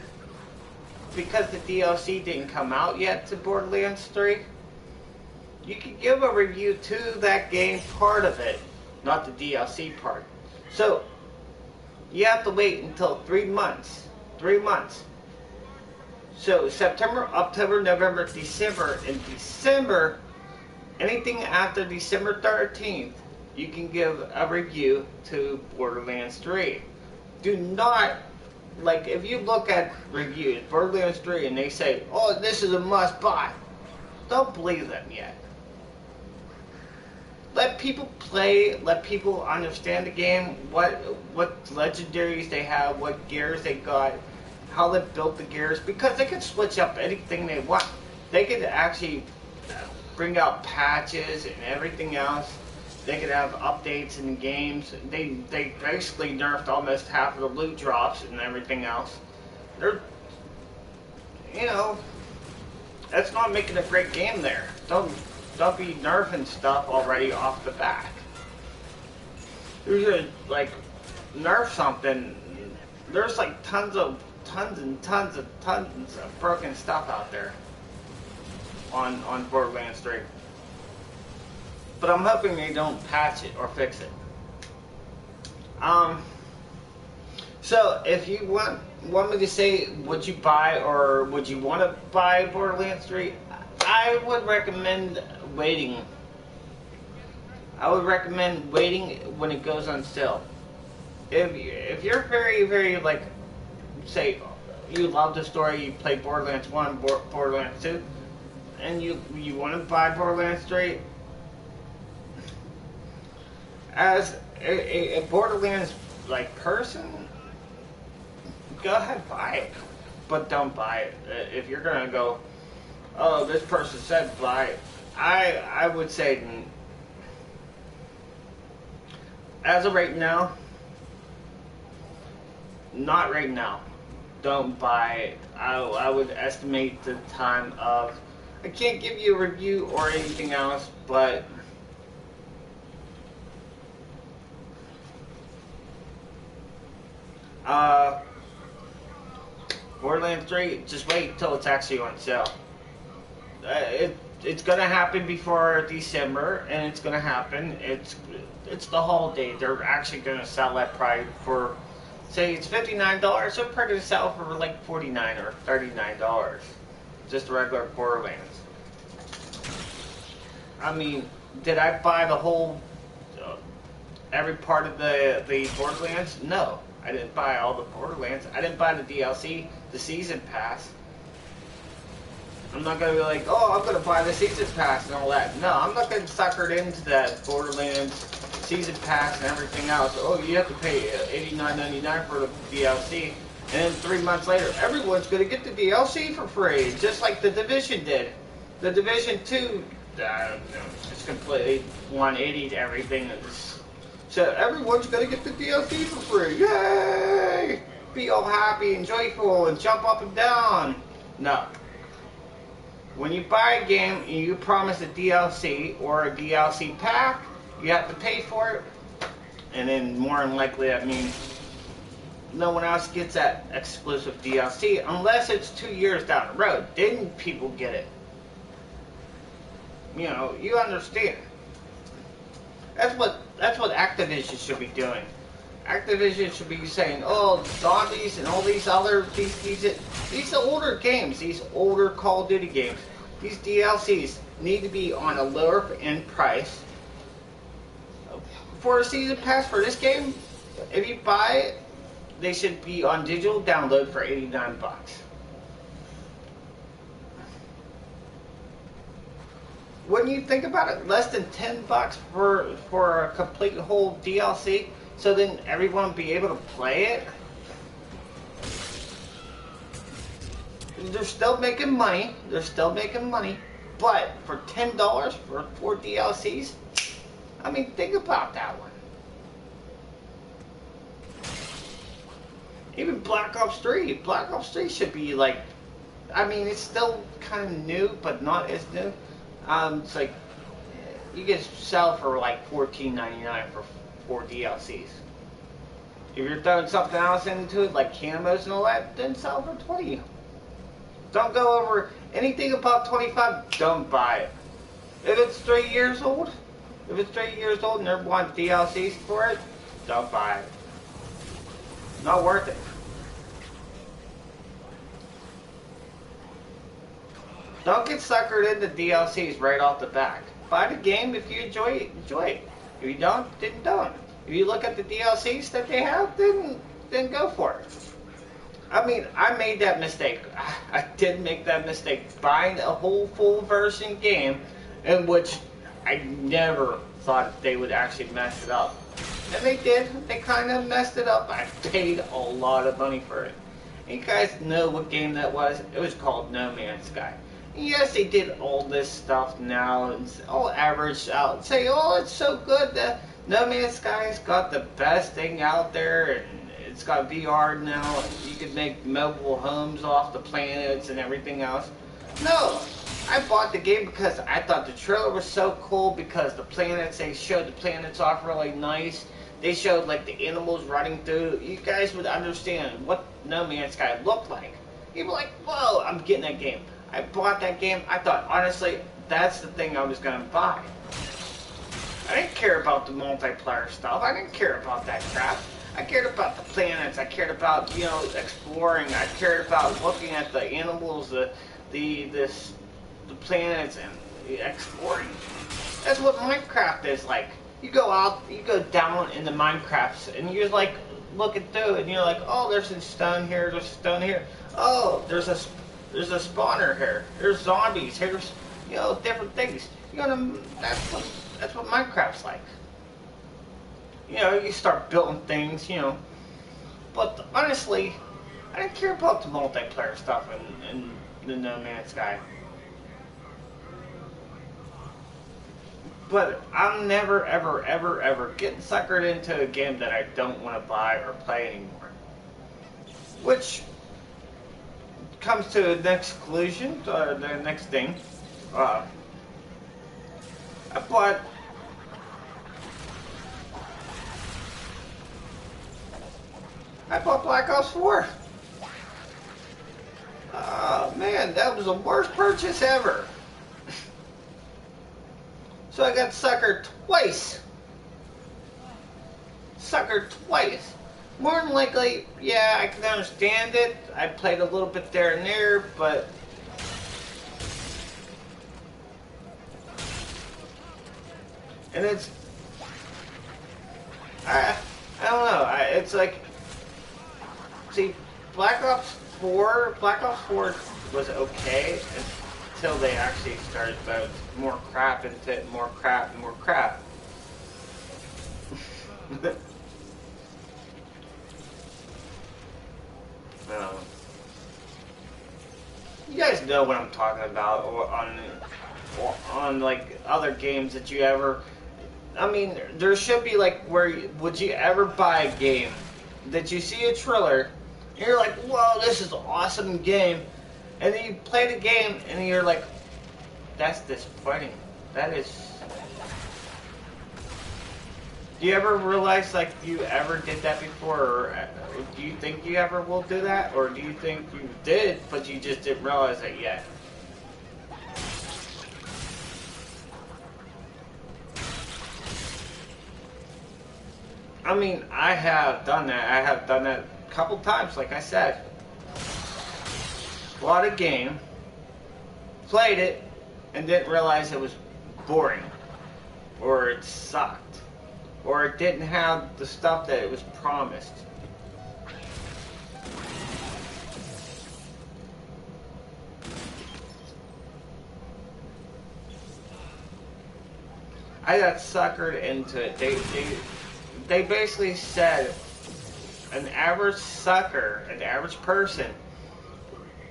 because the DLC didn't come out yet to Borderlands 3, you can give a review to that game part of it, not the DLC part. So, you have to wait until 3 months. 3 months. So September, October, November, December. In December, anything after December 13th, you can give a review to Borderlands 3. Do not, like, if you look at reviews, Borderlands 3, and they say, oh, this is a must buy, don't believe them yet. Let people play, let people understand the game, what legendaries they have, what gears they got, how they built the gears, because they can switch up anything they want. They could actually bring out patches and everything else. They could have updates in the games. They basically nerfed almost half of the loot drops and everything else. They're, you know, that's not making a great game there. Don't be nerfing stuff already off the bat. You're gonna, like, nerf something. There's like tons and tons of broken stuff out there on Borderlands 3. But I'm hoping they don't patch it or fix it. So if you want me to say, would you buy or would you want to buy Borderlands 3? I would recommend waiting. I would recommend waiting when it goes on sale. If you're very, very, like, say, you love the story, you play Borderlands 1, Borderlands 2, and you want to buy Borderlands 3, as a Borderlands, like, person, go ahead, buy it. But don't buy it. If you're going to go, oh, this person said buy it, I would say, as of right now, not right now. Don't buy it. I would estimate the time of, I can't give you a review or anything else, but Borderlands 3, just wait until it's actually on sale. It's gonna happen before December, and it's gonna happen. It's the holiday. They're actually gonna sell that probably for say it's $59, they're probably going to sell for like $49 or $39. Just regular Borderlands. I mean, did I buy the whole, every part of the Borderlands? No. I didn't buy all the Borderlands. I didn't buy the DLC, the Season Pass. I'm not going to be like, oh, I'm going to buy the Season Pass and all that. No, I'm not getting suckered into that Borderlands Season Pass and everything else. Oh, you have to pay $89.99 for the DLC. And then 3 months later, everyone's going to get the DLC for free, just like The Division did. The Division 2, it's completely 180 to everything. So everyone's going to get the DLC for free. Yay! Be all happy and joyful and jump up and down. No. When you buy a game and you promise a DLC or a DLC pack, you have to pay for it. And then more than likely that means no one else gets that exclusive DLC unless it's 2 years down the road. Then people get it. You know, you understand. That's what Activision should be doing. Activision should be saying, oh, zombies and all these other these older games, these older Call of Duty games, these DLCs need to be on a lower end price. For a season pass for this game, if you buy it, they should be on digital download for $89. When you think about it, less than $10 for a complete whole DLC, so then everyone will be able to play it. They're still making money. They're still making money, but for $10 for 4 DLCs, I mean, think about that one. Even Black Ops 3. Black Ops 3 should be like, I mean, it's still kind of new, but not as new. It's like, you can sell for like $14.99 for 4 DLCs. If you're throwing something else into it, like camos and all that, then sell for $20. Don't go over anything above $25, don't buy it. If it's 3 years old, and they want DLCs for it, don't buy it. Not worth it. Don't get suckered into DLCs right off the bat. Buy the game if you enjoy it, enjoy it. If you don't, then don't. If you look at the DLCs that they have, then go for it. I mean, I made that mistake. I did make that mistake buying a whole full version game in which I never thought they would actually mess it up. And they did. They kind of messed it up. I paid a lot of money for it. And you guys know what game that was? It was called No Man's Sky. And yes, they did all this stuff now and all averaged out and say, oh, it's so good that No Man's Sky's got the best thing out there and it's got VR now and you can make mobile homes off the planets and everything else. No, I bought the game because I thought the trailer was so cool because the planets, they showed the planets off really nice. They showed like the animals running through. You guys would understand what No Man's Sky looked like. You'd be like, whoa, I'm getting that game. I bought that game. I thought, honestly, that's the thing I was going to buy. I didn't care about the multiplayer stuff. I didn't care about that crap. I cared about the planets. I cared about, you know, exploring. I cared about looking at the animals, the planets, and exploring. That's what Minecraft is like. You go out, you go down into Minecraft, and you're like looking through, and you're like, oh, there's a stone here, there's a stone here. Oh, there's a spawner here. There's zombies. Here's, you know, different things. That's what Minecraft's like. You know, you start building things, you know. But honestly, I didn't care about the multiplayer stuff in the No Man's Sky. But I'm never, ever, ever, ever getting suckered into a game that I don't want to buy or play anymore. Which comes to the next conclusion, or the next thing. I bought Black Ops 4. Oh man, that was the worst purchase ever. So I got suckered twice. More than likely, yeah, I can understand it. I played a little bit there and there, but and it's I I don't know. It's like, see, Black Ops 4 was okay until they actually started throwing more crap into it, more crap and more crap. um, you guys know what I'm talking about, or on like other games that you ever. I mean, there should be like would you ever buy a game that you see a trailer and you're like, whoa, this is an awesome game, and then you play the game and you're like, that's disappointing. That is. Do you ever realize like you ever did that before, or do you think you ever will do that, or do you think you did but you just didn't realize it yet? I mean, I have done that. I have done that a couple times, like I said. Bought a game, played it, and didn't realize it was boring, or it sucked, or it didn't have the stuff that it was promised. I got suckered into it. They basically said an average sucker, an average person,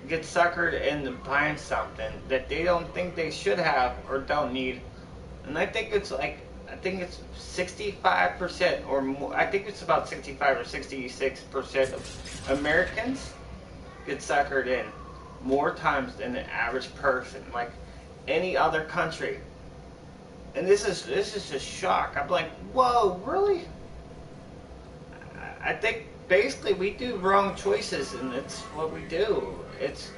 gets suckered into buying something that they don't think they should have or don't need. And I think it's 65% or more. I think it's about 65 or 66% of Americans get suckered in more times than the average person, like any other country. And this is a shock. I'm like, whoa, really? I think basically we do wrong choices, and it's what we do. It's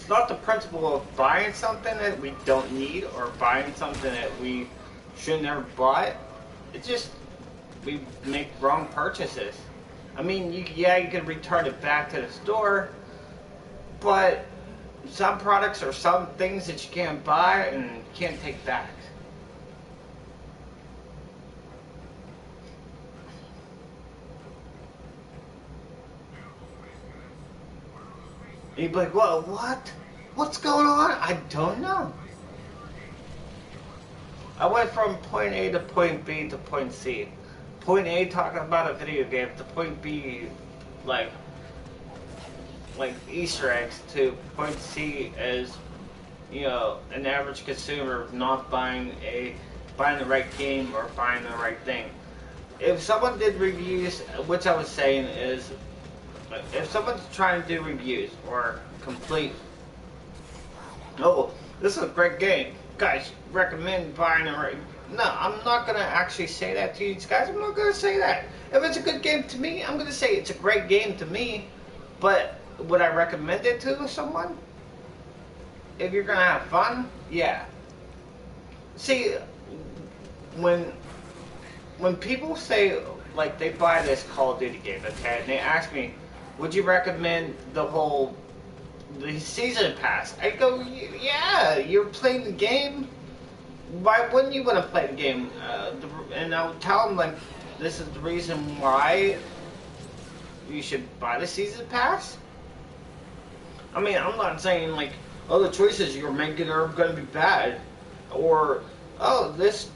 not the principle of buying something that we don't need or buying something that we should never buy. It's just we make wrong purchases. I mean, you can return it back to the store, but some products or some things that you can't buy and can't take back. And you'd be like, "Whoa, what? What's going on? I don't know." I went from point A to point B to point C. Point A talking about a video game to point B, like Easter eggs, to point C as, an average consumer not buying the right game or buying the right thing. If someone did reviews, which I was saying is, if someone's trying to do reviews or complete, oh, this is a great game, guys, recommend buying it right. No, I'm not going to actually say that to you guys. I'm not going to say that. If it's a good game to me, I'm going to say it's a great game to me. But would I recommend it to someone? If you're going to have fun, yeah. See, when people say, like, they buy this Call of Duty game, okay, and they ask me, would you recommend the season pass? I go, yeah, you're playing the game. Why wouldn't you want to play the game? And I'll tell them, like, this is the reason why you should buy the season pass. I mean, I'm not saying, like, oh, the choices you're making are going to be bad, or, oh, this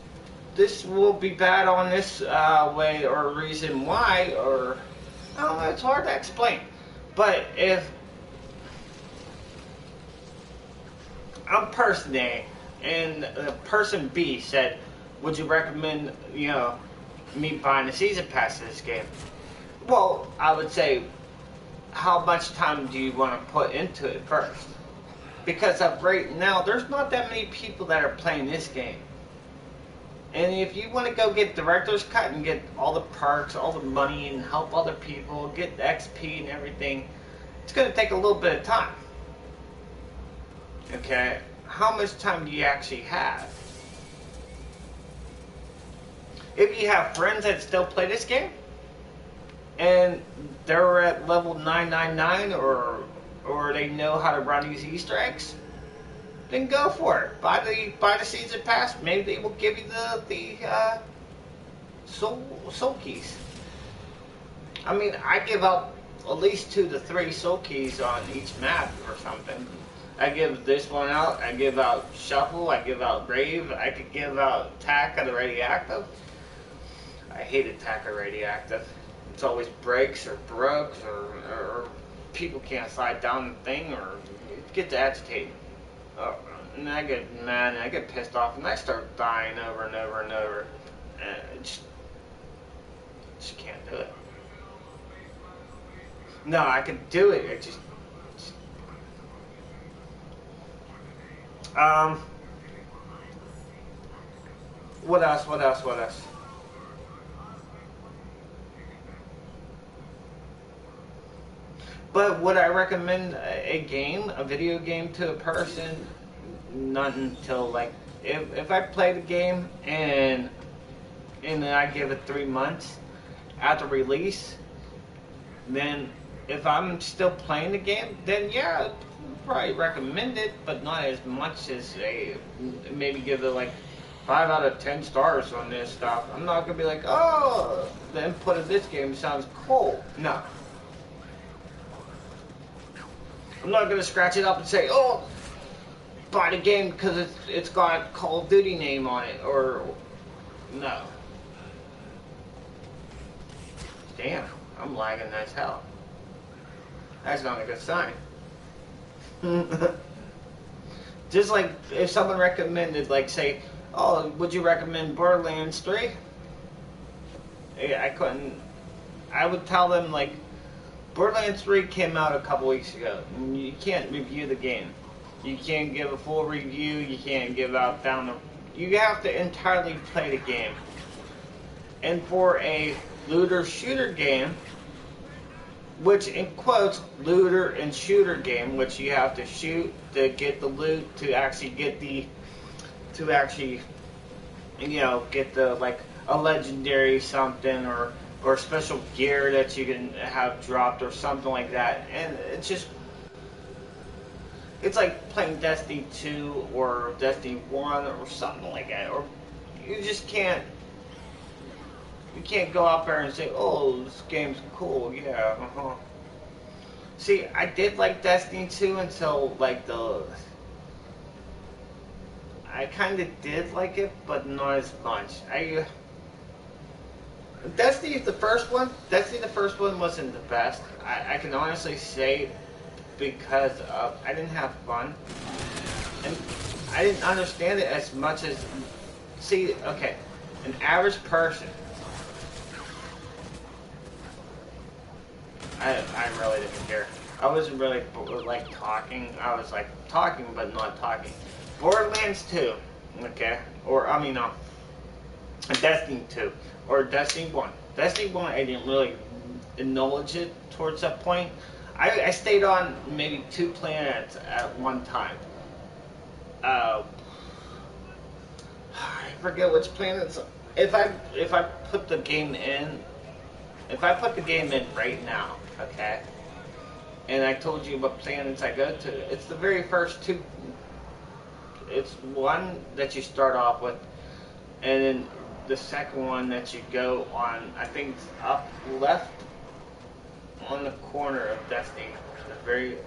will be bad on this way, or reason why, or, I don't know, it's hard to explain. But if I'm person A, and person B said, would you recommend, me buying a season pass to this game? Well, I would say, how much time do you want to put into it first? Because of right now, there's not that many people that are playing this game. And if you want to go get director's cut and get all the perks, all the money, and help other people, get the XP and everything, it's going to take a little bit of time. Okay? How much time do you actually have? if you have friends that still play this game, and they're at level 999, or they know how to run these Easter eggs, then go for it. Buy the season pass. Maybe they will give you the soul keys. I mean, I give out at least 2 to 3 soul keys on each map or something. I give this one out. I give out Shuffle. I give out Brave. I could give out Attack of the Radioactive. I hate Attack of the Radioactive. It's always breaks or broke or people can't slide down the thing, or it gets agitating. And I get mad and I get pissed off and I start dying over and over and over. And I just can't do it. No, I could do it. I just what else? But would I recommend a video game to a person? Not until, like, if I play the game and then I give it 3 months after release, then if I'm still playing the game, then yeah, I'd probably recommend it, but not as much as maybe give it like 5 out of 10 stars on this stuff. I'm not gonna be like, oh, the input of this game sounds cool. No. I'm not gonna scratch it up and say, oh, buy the game because it's got Call of Duty name on it, or no. Damn, I'm lagging as hell. That's not a good sign. Just like if someone recommended, like, say, oh, would you recommend Borderlands 3? I couldn't. I would tell them, like, Borderlands 3 came out a couple weeks ago. You can't review the game. You can't give a full review. You can't give out down the... You have to entirely play the game. And for a looter-shooter game, which in quotes, looter and shooter game, which you have to shoot to get the loot, to actually get the... To actually, you know, get the, like, a legendary something, or special gear that you can have dropped or something like that. And it's just, it's like playing Destiny 2 or Destiny 1 or something like that. Or you just can't, you can't go out there and say, oh, this game's cool, yeah, See, I did like Destiny 2 until, like, I kind of did like it, but not as much. Destiny the first one wasn't the best. I can honestly say, because I didn't have fun, and I didn't understand it as much as, see, okay, an average person, I really didn't care. I wasn't really, like, talking. I was, like, talking but not talking. Borderlands 2, okay, or, I mean, Destiny 2. Or Destiny 1. Destiny 1, I didn't really acknowledge it towards that point. I stayed on maybe 2 planets at one time. I forget which planets. If I put the game in, right now, okay, and I told you what planets I go to, it's the very first 2. It's one that you start off with, and then the second one that you go on, I think it's up left on the corner of Destiny.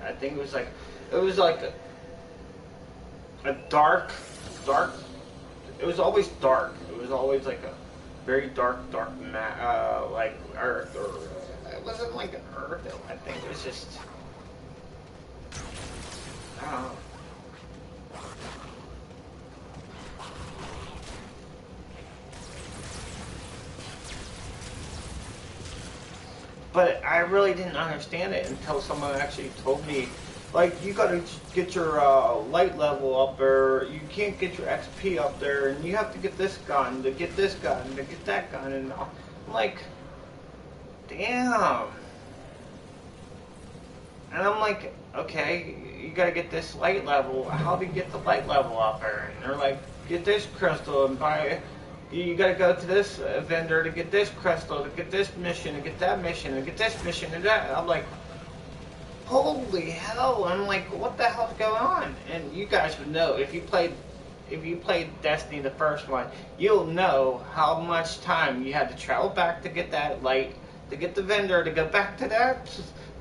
I think it was like a dark, it was always dark. It was always like a very dark map, like Earth, or it wasn't like an Earth, I think it was just, I don't know. But I really didn't understand it until someone actually told me, like, you gotta get your light level up there, you can't get your XP up there, and you have to get this gun, to get this gun, to get that gun, and I'm like, damn. And I'm like, okay, you gotta get this light level, how do you get the light level up there? And they're like, get this crystal and You gotta go to this vendor to get this crystal, to get this mission, to get that mission, to get this mission, and that. I'm like, holy hell! I'm like, what the hell's going on? And you guys would know if you played Destiny, the first one, you'll know how much time you had to travel back to get that light, to get the vendor, to go back to that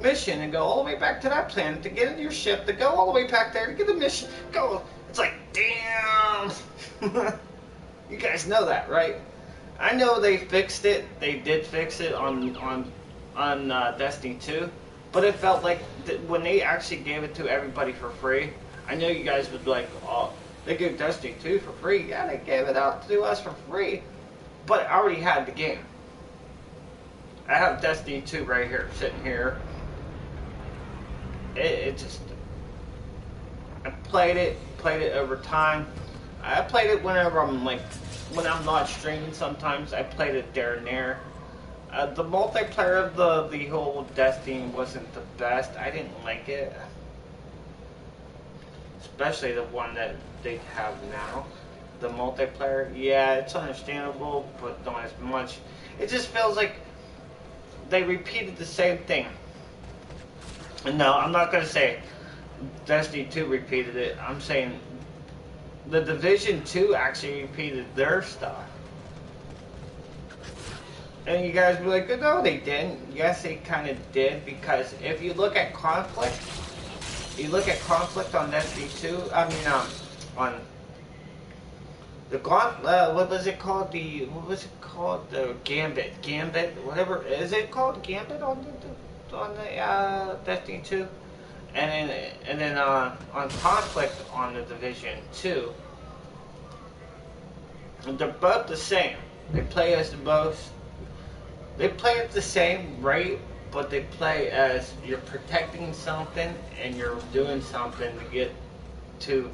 mission, and go all the way back to that planet, to get into your ship, to go all the way back there, to get the mission. Go. It's like, damn. You guys know that, right? I know they fixed it. They did fix it on Destiny 2, but it felt like when they actually gave it to everybody for free. I know you guys would be like, oh, they gave Destiny 2 for free. Yeah, they gave it out to us for free, but I already had the game. I have Destiny 2 right here, sitting here. It just, I played it over time. I played it whenever when I'm not streaming sometimes. I played it there and there. The multiplayer of the whole Destiny wasn't the best. I didn't like it. Especially the one that they have now. The multiplayer, yeah, it's understandable, but not as much. It just feels like they repeated the same thing. And no, I'm not going to say Destiny 2 repeated it. I'm saying the Division 2 actually repeated their stuff. And you guys were like, no, they didn't. Yes, they kind of did, because if you look at conflict, on Destiny 2, on the what was it called? The Gambit, whatever. Is it called Gambit on the Destiny 2? And then on conflict on the Division 2, they're both the same. They play as both. They play it the same, right? But they play as you're protecting something and you're doing something to get to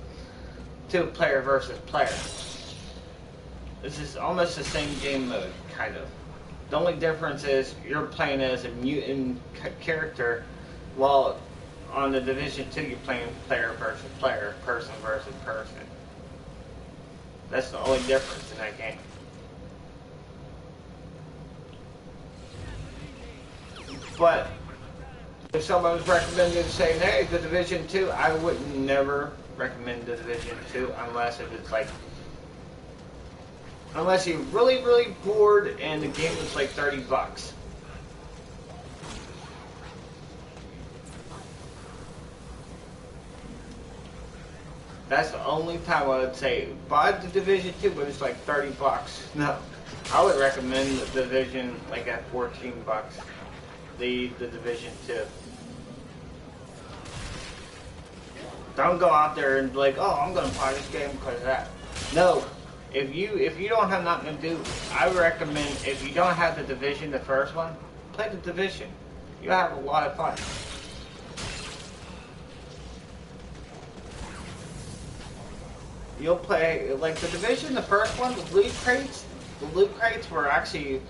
player versus player. This is almost the same game mode, kind of. The only difference is you're playing as a mutant character, while on the Division 2 you're playing player versus player, person versus person. That's the only difference in that game. But if someone was recommending saying, hey, the Division 2, I would never recommend the Division 2 unless you're really, really bored and the game was like $30. That's the only time I would say buy the Division 2 when it's like $30. No, I would recommend the Division like at $14. The Division 2. Don't go out there and be like, oh, I'm gonna buy this game because of that. No, if you don't have nothing to do, I recommend, if you don't have the Division, the first one, play the Division. You have a lot of fun. You'll play like the Division, the first one, the loot crates. The loot crates were actually.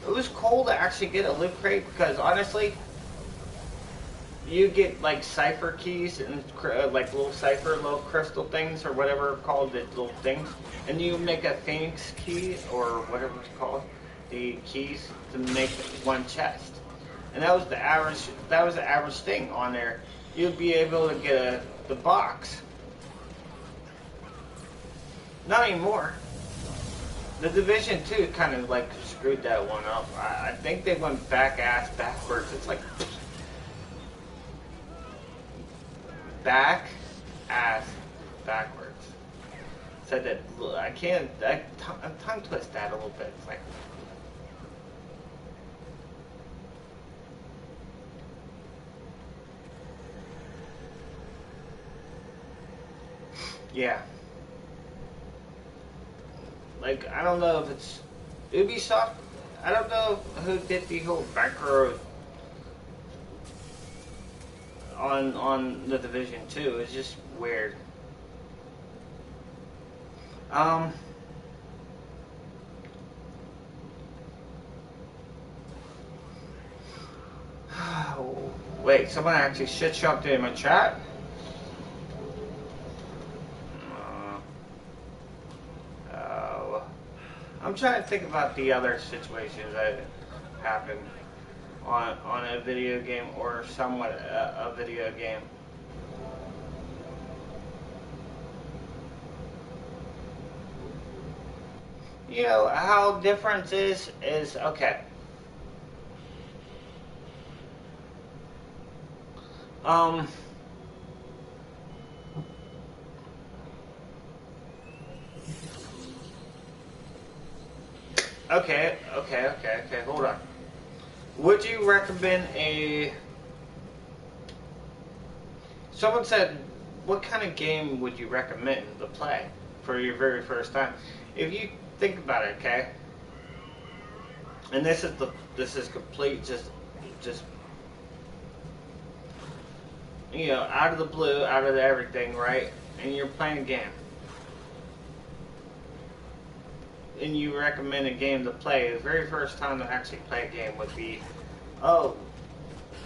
It was cool to actually get a loot crate because honestly, you get like cipher keys and like little crystal things or whatever called, the little things, and you make a Phoenix key or whatever it's called, the keys to make one chest, and that was the average thing on there. You'd be able to get the box. Not anymore. The Division 2 kind of like screwed that one up. I think they went backwards. It's like backwards. Said that I can't. I tongue twist that a little bit. It's like yeah. Like, I don't know if it's Ubisoft. I don't know who did the whole backroad on the Division 2. It's just weird. Wait, someone actually shit jumped in my chat? I'm trying to think about the other situations that happened on a video game or somewhat a video game. You know how difference is okay. Um. Okay. Hold on. Would you recommend a? Someone said, what kind of game would you recommend to play for your very first time? If you think about it, okay. And this is complete just you know, out of the blue, out of everything, right? And you're playing a game. And you recommend a game to play, the very first time to actually play a game would be, oh,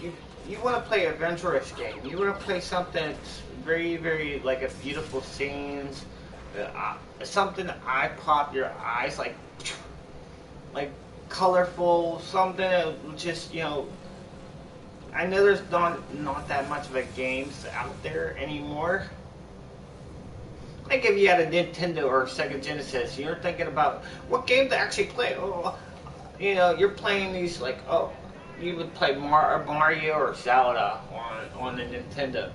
you want to play an adventurous game. You want to play something that's very, very, like a beautiful scenes, something that eye pop your eyes, like colorful, something that just, you know, I know there's not that much of a games out there anymore. Like if you had a Nintendo or Sega Genesis, you're thinking about what game to actually play. Oh, you know, you're playing these like, oh, you would play Mario or Zelda on the Nintendo.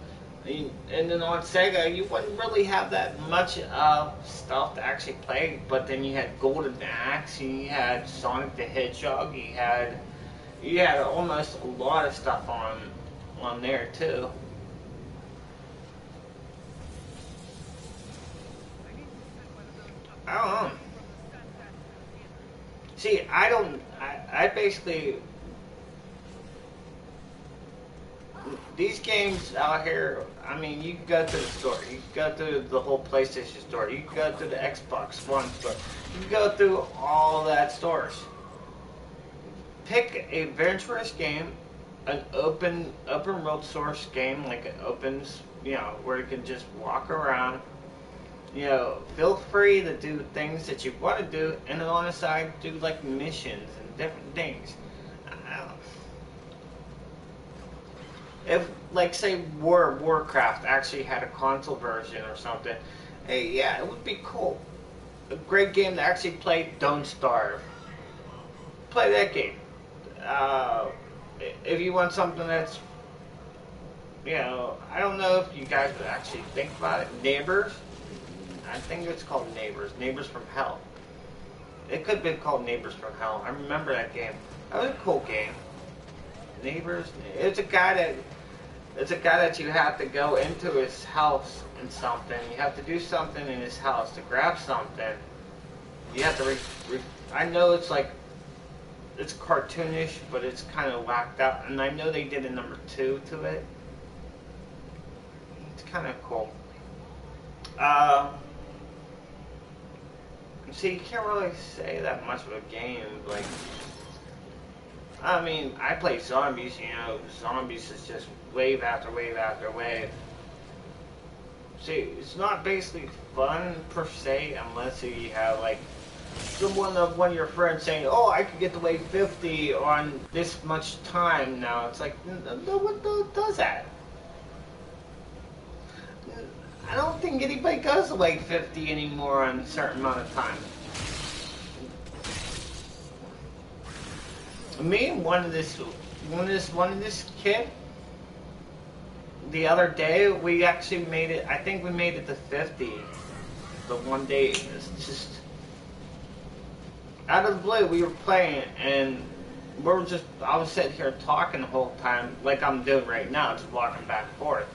And then on Sega, you wouldn't really have that much stuff to actually play. But then you had Golden Axe, you had Sonic the Hedgehog, you had almost a lot of stuff on there too. I don't know. See, I basically, these games out here, I mean, you can go to the store, you can go to the whole PlayStation store, you can go to the Xbox One store, you can go through all that stores. Pick a adventurous game, an open world source game, like it opens, you know, where you can just walk around. You know, feel free to do things that you want to do, and then on the side, do like missions and different things. If, like, say, Warcraft actually had a console version or something, hey, yeah, it would be cool. A great game to actually play, Don't Starve. Play that game. If you want something that's, you know, I don't know if you guys would actually think about it. Neighbors. I think it's called Neighbors. Neighbors from Hell. It could have been called Neighbors from Hell. I remember that game. That was a cool game. Neighbors. It's a guy that you have to go into his house and something. You have to do something in his house to grab something. You have to. I know it's like, it's cartoonish, but it's kind of whacked out. And I know they did a number 2 to it. It's kind of cool. See, you can't really say that much of a game. Like, I mean, I play Zombies, you know. Zombies is just wave after wave after wave. See, it's not basically fun per se unless you have like one of your friends saying, "Oh, I could get to wave 50 on this much time now." It's like, no one does that. I don't think anybody goes to wave 50 anymore on a certain amount of time. Me and one of this kid, the other day, we actually made it. I think we made it to 50. The one day, it's just out of the blue. We were playing, and I was sitting here talking the whole time, like I'm doing right now, just walking back and forth.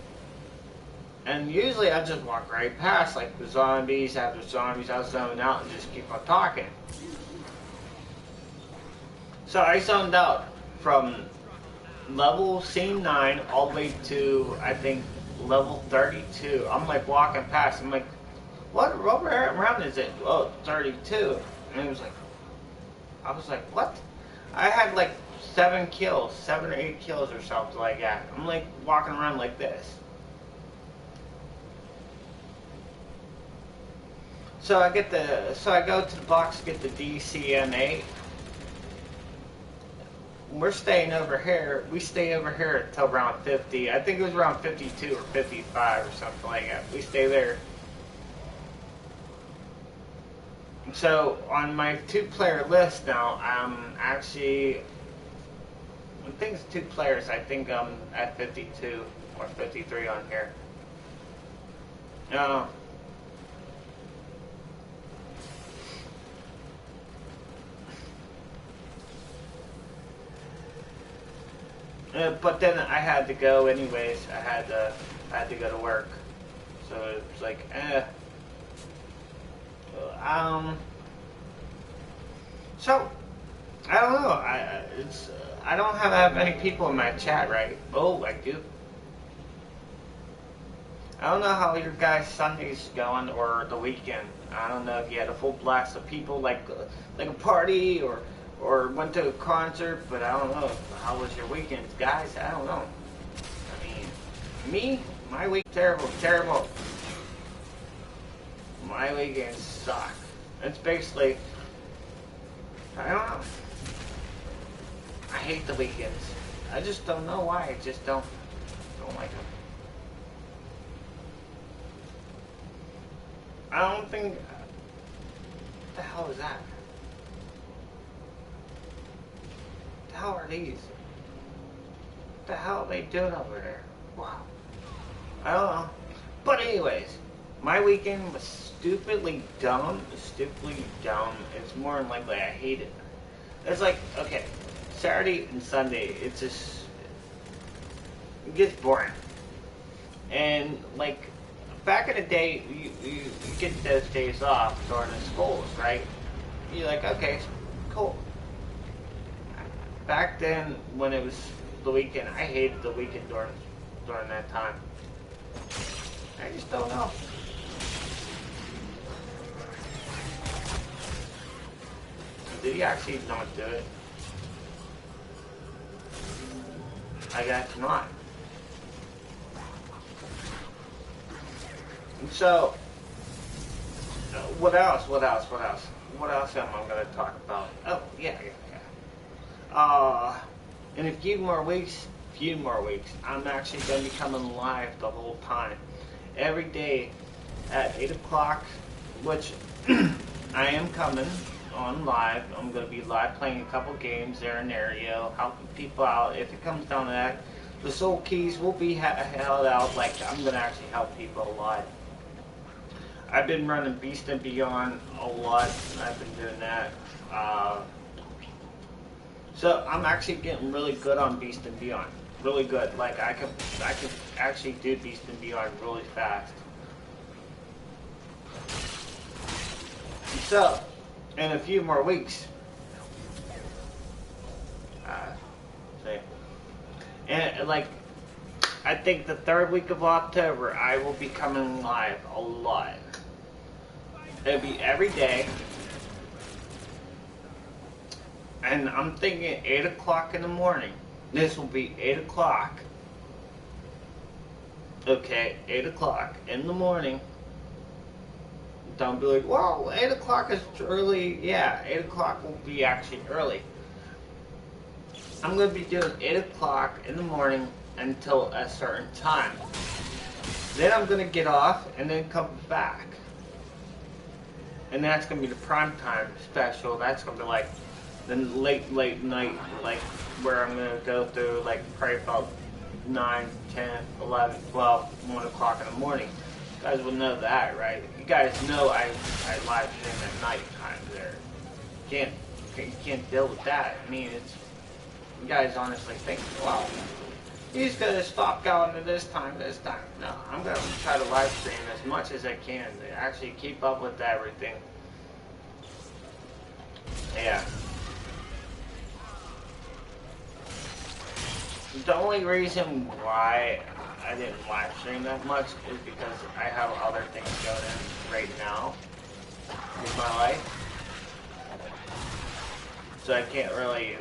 And usually I just walk right past, like the zombies after zombies. I'll zone out and just keep on talking. So I zoned out from level scene 9 all the way to, I think, level 32. I'm like walking past. I'm like, what round is it? Oh, 32. And it was like, I was like, what? I had like 7 or 8 kills or something like that. I'm like walking around like this. So I go to the box to get the DCM8. We're staying over here. We stay over here until around 50. I think it was around 52 or 55 or something like that. We stay there. So on my 2-player list now, I think it's 2 players. I think I'm at 52 or 53 on here. But then I had to go anyways. I had to go to work, so it's like, So I don't know. I don't have that many people in my chat, right? Oh, I do. I don't know how your guys' Sunday's going or the weekend. I don't know if you had a full blast of people like a party or went to a concert, but I don't know. How was your weekend, guys? I don't know. I mean, my week terrible. My weekends suck. It's basically, I don't know. I hate the weekends. I just don't know why. I just don't like them. I don't think. What the hell is that? What the hell are these? What the hell are they doing over there? Wow. I don't know. But anyways, my weekend was stupidly dumb. It's more than likely I hate it. It's like, okay, Saturday and Sunday, it gets boring. And like, back in the day, you get those days off during the schools, right? You're like, okay, cool. Back then, when it was the weekend, I hated the weekend during that time. I just don't know. Did he actually not do it? I guess not. So, what else am I going to talk about? Oh, yeah. In a few more weeks, I'm actually going to be coming live the whole time. Every day at 8 o'clock, which I am coming on live. I'm going to be live playing a couple games there in there, helping people out. If it comes down to that, the Soul Keys will be held out. Like, I'm going to actually help people live. I've been running Beast and Beyond a lot. I've been doing that. So I'm actually getting really good on Beast and Beyond. Really good. Like I could actually do Beast and Beyond really fast. So in a few more weeks, and like I think the 3rd week of October, I will be coming live a lot. It'll be every day. And I'm thinking 8 o'clock in the morning. This will be 8 o'clock. Okay, 8 o'clock in the morning. Don't be like, well, 8 o'clock is early. Yeah, 8 o'clock will be actually early. I'm going to be doing 8 o'clock in the morning until a certain time. Then I'm going to get off and then come back. And that's going to be the prime time special. That's going to be like the late night, like where I'm going to go through like probably about 9, 10, 11, 12, 1 o'clock in the morning. You guys will know that, right? You guys know I live stream at night time there. You can't deal with that. I mean, it's, you guys honestly think, wow, he's going to stop going to this time. No, I'm going to try to live stream as much as I can to actually keep up with everything. Yeah. The only reason why I didn't live stream that much is because I have other things going on right now in my life. So I can't really,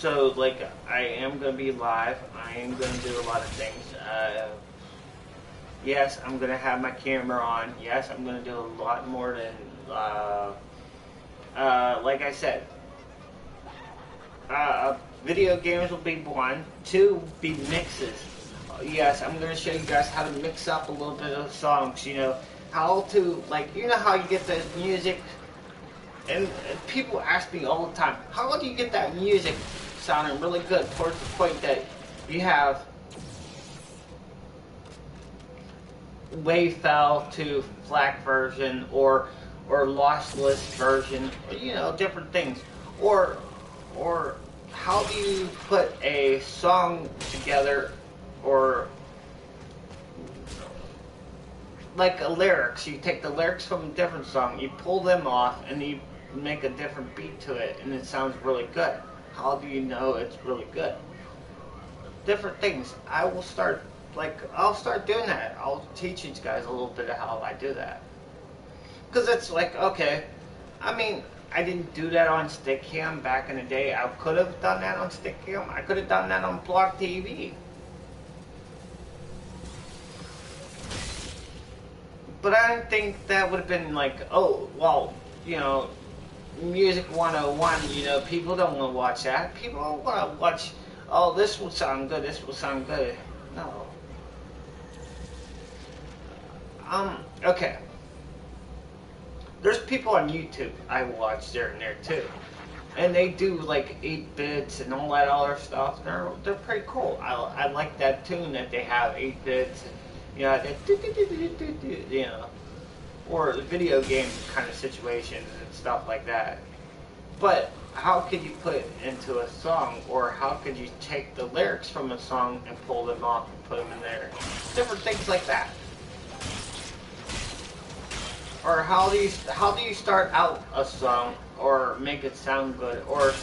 So, like, I am going to be live. I am going to do a lot of things. Yes, I'm going to have my camera on. Yes, I'm going to do a lot more than, like I said, video games will be one. Two, be mixes. Yes, I'm going to show you guys how to mix up a little bit of songs, you know, how to, like, you know how you get the music, and people ask me all the time, how do you get that music sounding really good towards the point that you have WAV to FLAC version or lossless version, you know, different things, or how do you put a song together, or like a lyrics, you take the lyrics from a different song, you pull them off and you make a different beat to it and it sounds really good. How do you know it's really good? Different things. I'll start doing that. I'll teach you guys a little bit of how I do that. Because it's like, okay, I mean, I didn't do that on Stickam back in the day. I could have done that on Stickam. I could have done that on Block TV. But I didn't think that would have been like, oh, well, you know, Music 101, you know, people don't want to watch that. People don't want to watch, oh, this will sound good, this will sound good. No. Okay. There's people on YouTube I watch there and there too. And they do like 8 bits and all that other stuff. They're pretty cool. I like that tune that they have, 8 bits. You know, you know, or the video game kind of situations and stuff like that. But how could you put it into a song, or how could you take the lyrics from a song and pull them off and put them in there? Different things like that. Or how do you start out a song or make it sound good? Or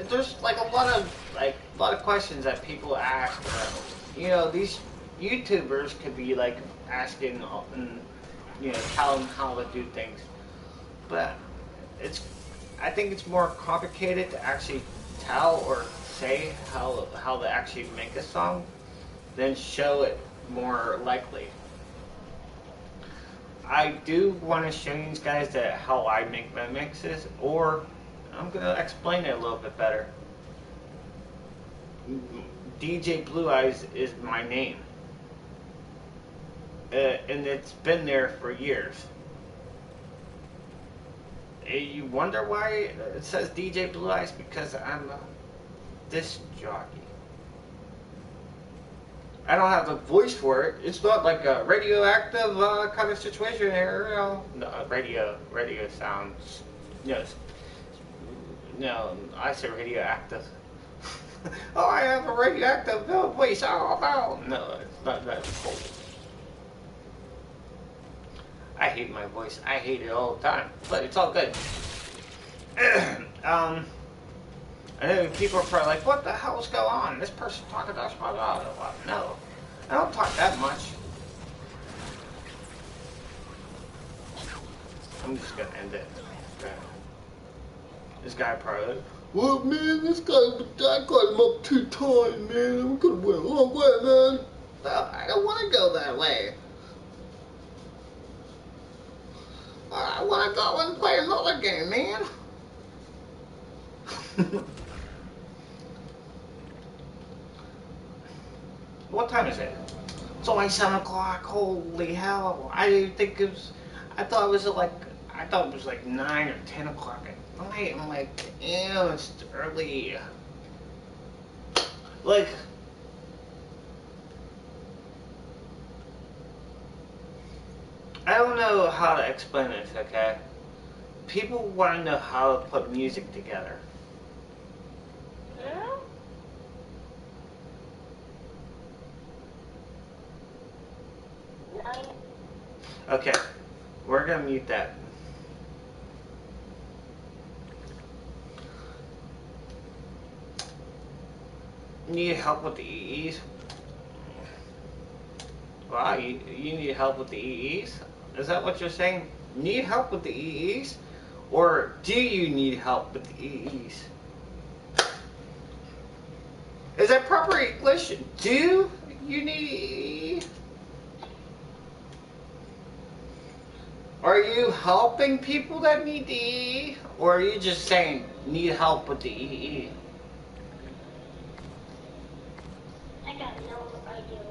there's like a lot of questions that people ask. Or, you know, these YouTubers could be like asking and, you know, telling them how to do things, but I think it's more complicated to actually tell or say how to actually make a song than show it more likely. I do want to show you guys how I make my mixes, or I'm gonna explain it a little bit better. DJ Blue Eyes is my name. And it's been there for years. You wonder why it says DJ Blue Eyes? Because I'm a disc jockey. I don't have the voice for it. It's not like a radioactive kind of situation here. You know? No, radio sounds. No, I say radioactive. Oh, I have a radioactive voice. Oh, no, it's not that cool. I hate my voice. I hate it all the time. But it's all good. I know people are probably like, what the hell's going on? This person talking to us about blah, blah, blah. No. I don't talk that much. I'm just gonna end it. Okay. This guy probably like, well, man, I got him up 2 times, man. I'm gonna win a long way, man. Well, I don't want to go that way. I want to go and play another game, man. What time is it? It's only 7 o'clock. Holy hell! I thought it was like 9 or 10 o'clock at night. I'm like, damn, it's early. Like, I don't know how to explain this, okay? People want to know how to put music together. Yeah? Nice. Okay, we're gonna mute that. Need help with the EEs? Wow, you need help with the EEs? Is that what you're saying? Need help with the EEs? Or do you need help with the EEs? Harper English, do you need... Are you helping people that need the EE? Or are you just saying, need help with the EE? I got no idea.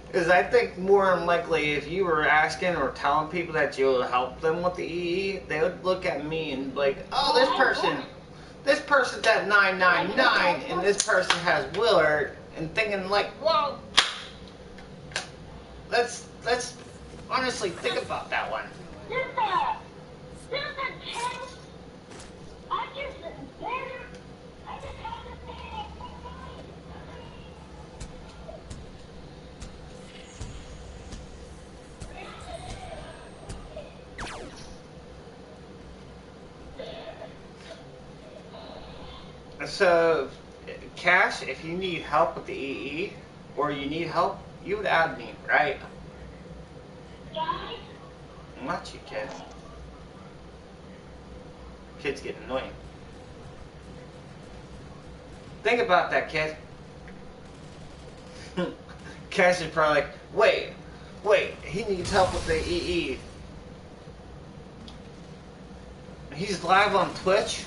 Because I think more than likely if you were asking or telling people that you would help them with the EE, they would look at me and be like, oh, this person's at 999 and this person has Willard, and thinking like, well, let's honestly think about that one. There's a chance. I just better. I just have to say So, Cash, if you need help with the EE, or you need help, you would add me, right? guys. Not you, kid. Kids get annoying. Think about that, kid. Cash is probably like, wait, he needs help with the EE. He's live on Twitch?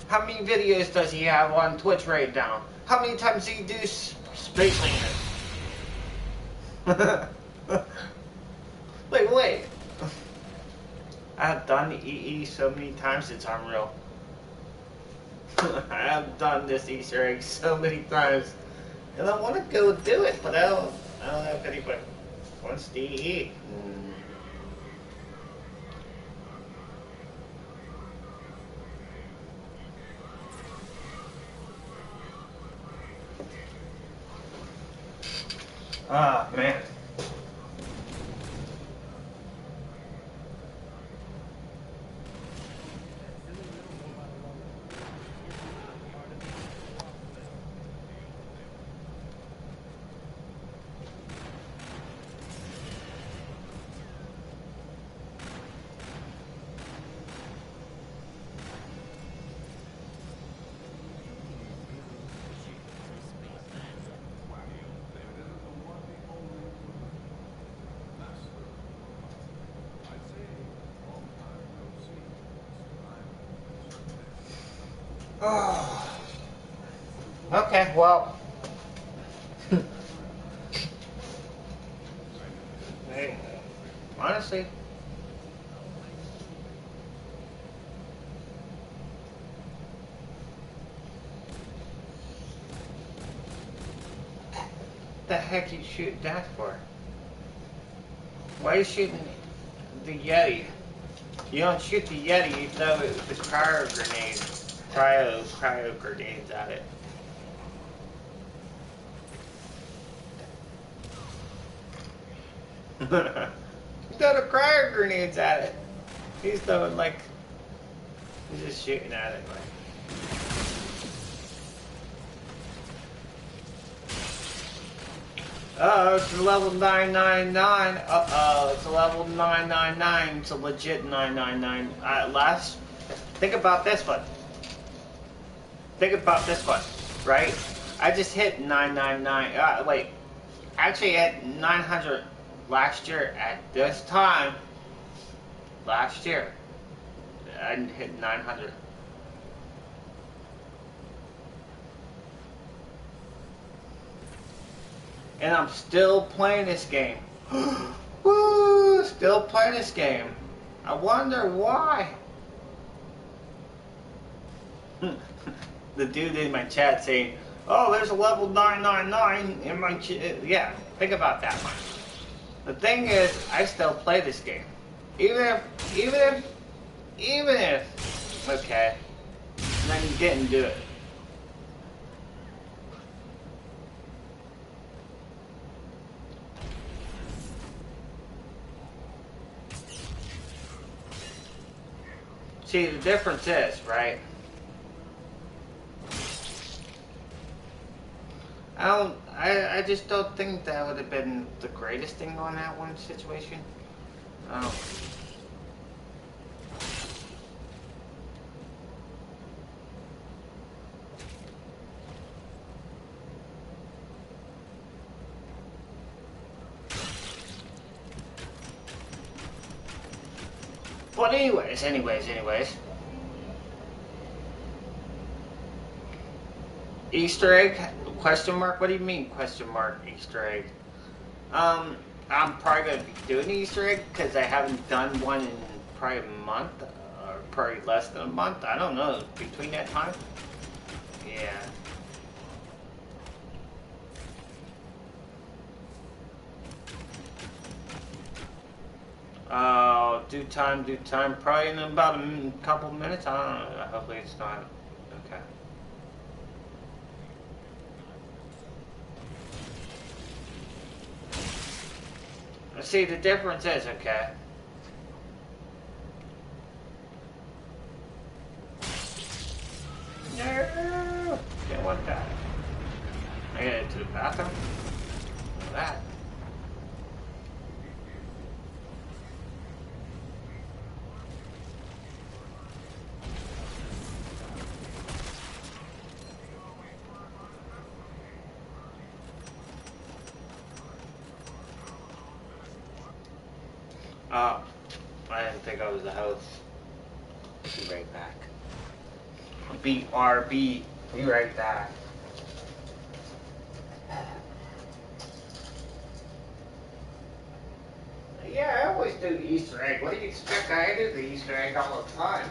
How many videos does he have on Twitch right now? How many times do you do Space Landers? Wait. I have done the EE so many times it's unreal. I have done this Easter egg so many times. And I want to go do it, but I don't know if anybody wants the EE. Ah, man. Oh. Okay, well. Hey, honestly. The heck you shoot that for? Why are you shooting the Yeti? You don't shoot the Yeti, you throw it with cryo grenades. Cryo grenades at it. You throw the cryo grenades at it. He's throwing like, he's just shooting at it like. Uh-oh, it's a level 999. Uh-oh, it's a level 999. It's a legit 999. Think about this one. Think about this one, right? I just hit 999. Wait, actually at 900 last year at this time. Last year, I hit 900. And I'm still playing this game. Woo! Still playing this game. I wonder why. The dude in my chat saying, "Oh, there's a level 999 in my chat." Yeah, think about that one. The thing is, I still play this game, even if. Okay, and then you didn't do it. See, the difference is, right? I just don't think that would have been the greatest thing on that one situation. But anyways. Easter egg? Question mark? What do you mean question mark Easter egg? I'm probably gonna be doing Easter egg because I haven't done one in probably a month, or probably less than a month. I don't know. Between that time, yeah. Due time. Probably in about a couple minutes. I don't know. Hopefully it's not. Okay. See, the difference is, okay. No! Didn't want that. I get into the bathroom. Look at that. Oh, I didn't think I was the host. Be right back. BRB. Be right back. Yeah, I always do the Easter egg. What do you expect? I do the Easter egg all the time.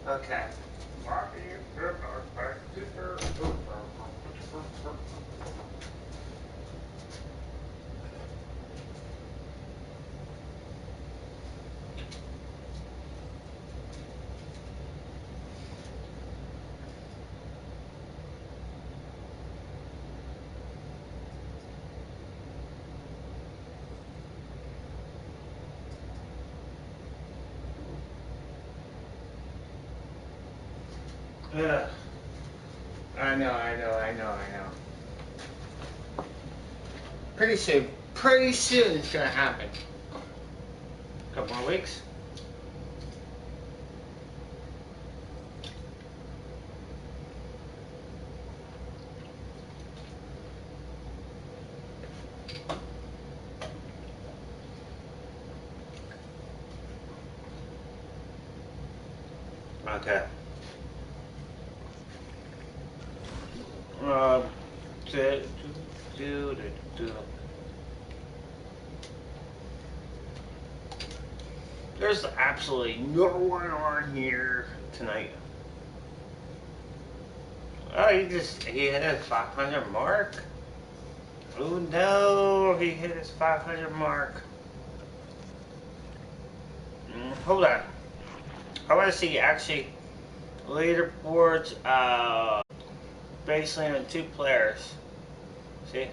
Okay. Ugh. I know. Pretty soon it's gonna happen. Couple more weeks. Okay. Um, do, do, do. There's absolutely no one on here tonight. Oh, he hit his 500 mark. Oh no, he hit his 500 mark. Hold on. I want to see actually leaderboards. Basically on 2 players. See?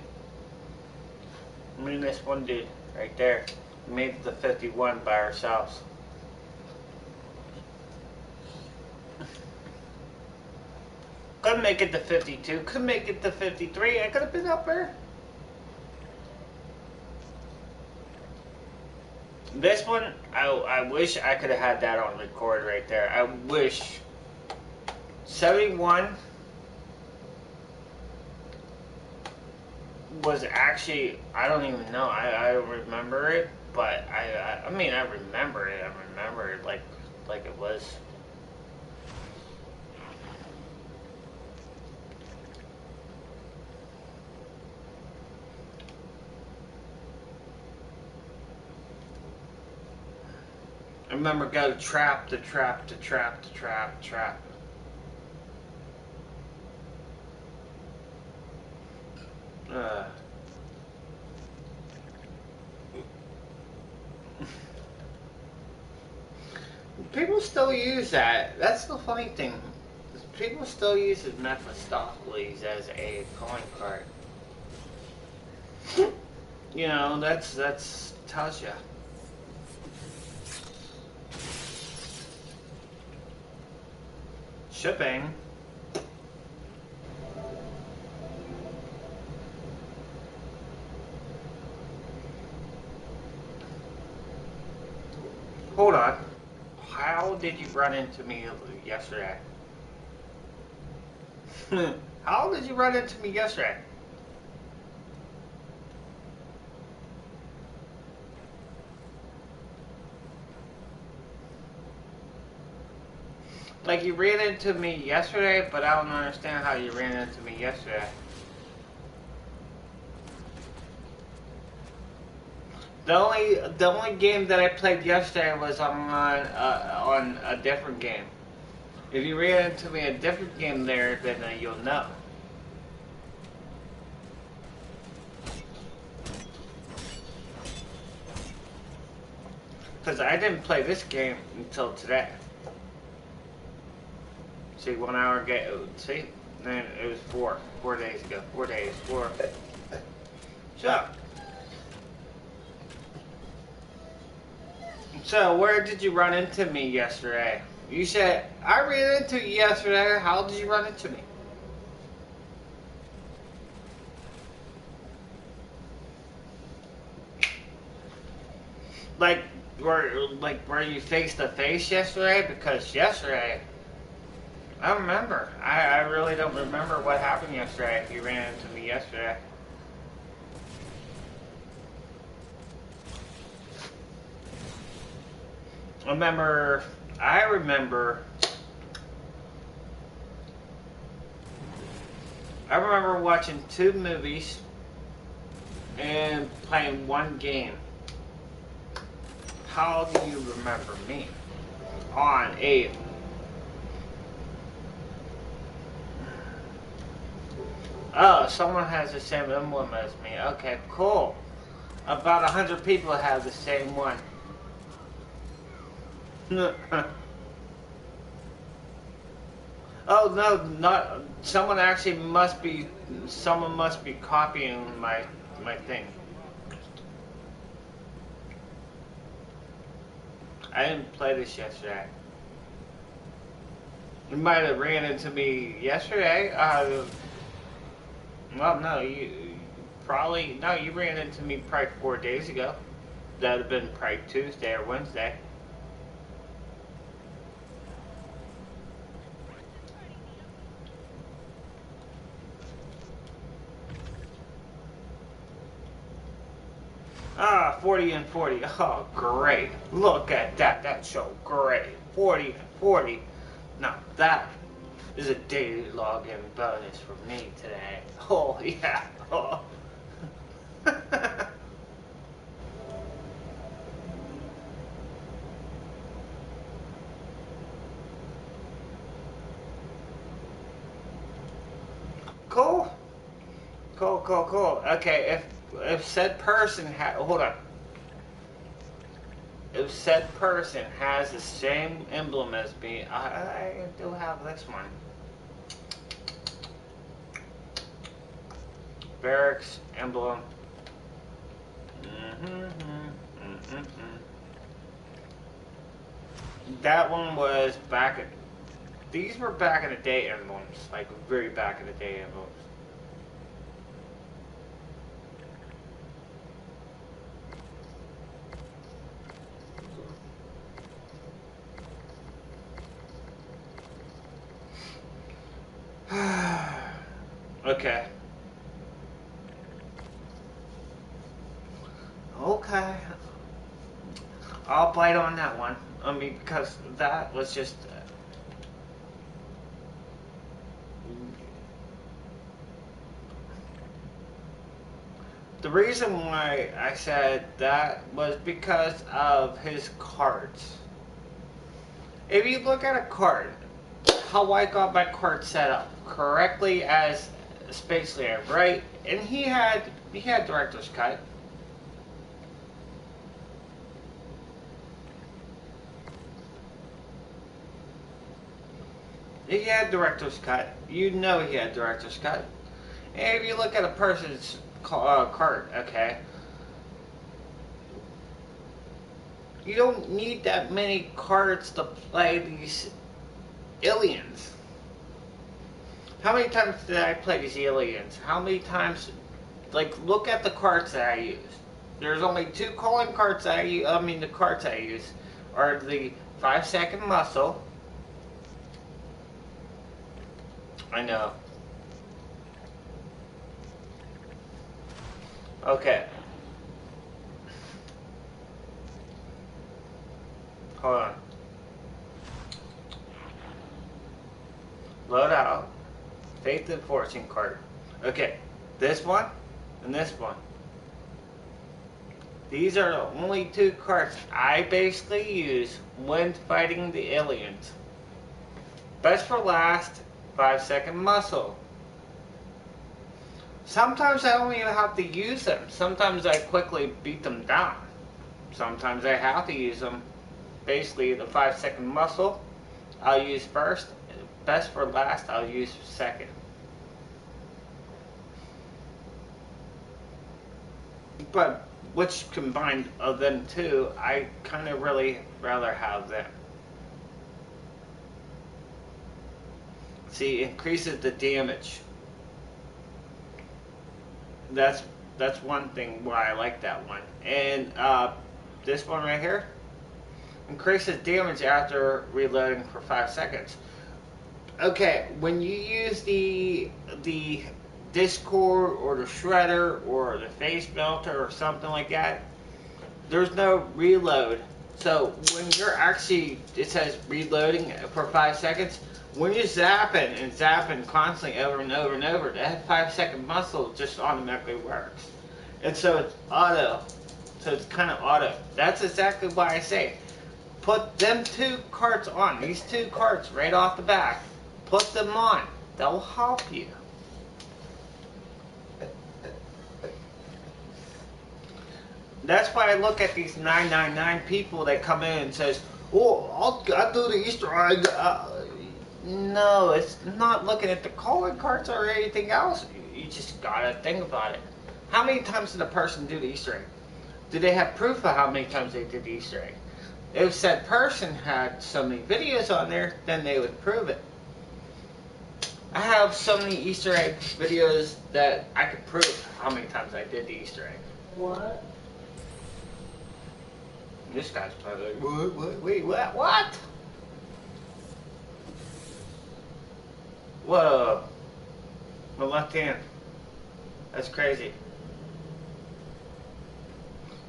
I mean this one dude right there. We made the 51 by ourselves. Couldn't make it to 52. Couldn't make it to 53. I could have been up there. This one, I wish I could have had that on record right there. I wish. 71 was actually, I don't even know. I don't remember it, but I mean, I remember it. I remember it like it was. I remember go trap. People still use that. That's the funny thing. People still use Mephistopheles as a calling card. You know, that's tells you. Shipping. Hold on. How did you run into me yesterday? How did you run into me yesterday? Like you ran into me yesterday, but I don't understand how you ran into me yesterday. The only game that I played yesterday was on a different game. If you ran into me a different game there, then you'll know. Because I didn't play this game until today. See, 1 hour game. See, then it was 4 days ago. 4 days. So where did you run into me yesterday? You said I ran into you yesterday. How did you run into me? Like were you face to face yesterday? Because yesterday, I don't remember. I really don't remember what happened yesterday. If you ran into me yesterday. I remember watching 2 movies and playing 1 game. How do you remember me on a Oh, someone has the same emblem as me. Okay, cool. About 100 people have the same one. Oh no, not someone actually must be. Someone must be copying my thing. I didn't play this yesterday. You might have ran into me yesterday. Well, no, you probably no. You ran into me probably 4 days ago. That'd have been probably Tuesday or Wednesday. Ah, 40 and 40. Oh, great. Look at that. That's so great. 40 and 40. Now, that is a daily login bonus for me today. Oh, yeah. Oh. Cool. Cool, cool, cool. Okay, if said person hold on. If said person has the same emblem as me, I do have this one. Barracks emblem. That one was back at. These were back in the day emblems, like very back in the day emblems. Okay. Okay. I'll bite on that one. I mean, because that was just. The reason why I said that was because of his cards. If you look at a card, how I got my card set up correctly as Space Layer, right? And he had Director's Cut. He had Director's Cut. You know he had Director's Cut. And if you look at a person's card, okay, you don't need that many cards to play these aliens. How many times did I play these aliens? How many times? Like, look at the cards that I use. There's only two calling cards that I use. I mean, the cards I use are the 5-second muscle. I know. Okay. Hold on. Load out. Faith and Fortune card. Okay. This one and this one. These are the only two cards I basically use when fighting the aliens. Best for last, 5-second muscle. Sometimes I don't even have to use them. Sometimes I quickly beat them down. Sometimes I have to use them. Basically, the 5-second muscle, I'll use first. Best for last, I'll use second. But which combined of them two, I kind of really rather have them. See, increases the damage. That's one thing why I like that one. And this one right here increases damage after reloading for 5 seconds. Okay, when you use the Discord or the Shredder or the Face Melter or something like that, there's no reload. So when you're actually, it says reloading for 5 seconds, when you're zapping constantly over and over and over, that 5-second muscle just automatically works. And so it's auto. So it's kind of auto. That's exactly why I say, put them two cards on. These two cards right off the back. Put them on. That will help you. That's why I look at these 999 people that come in and says, "Oh, I'll do the Easter egg." No, it's not looking at the calling cards or anything else. You just gotta think about it. How many times did a person do the Easter egg? Do they have proof of how many times they did the Easter egg? If said person had so many videos on there, then they would prove it. I have so many Easter egg videos that I could prove how many times I did the Easter egg. What? This guy's probably like, what, wait, what? Whoa. My left hand. That's crazy.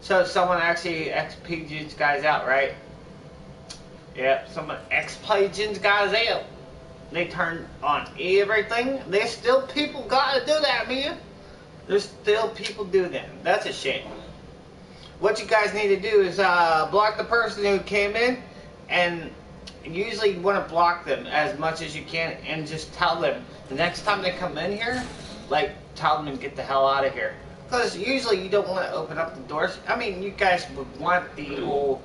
So someone actually XP'd guys out, right? Yep, someone XP'd guys out. They turn on everything. There's still people gotta do that, man. There's still people do that. That's a shame. What you guys need to do is block the person who came in, and usually you want to block them as much as you can, and just tell them the next time they come in here, like, tell them to get the hell out of here. Because usually you don't want to open up the doors. I mean, you guys would want the whole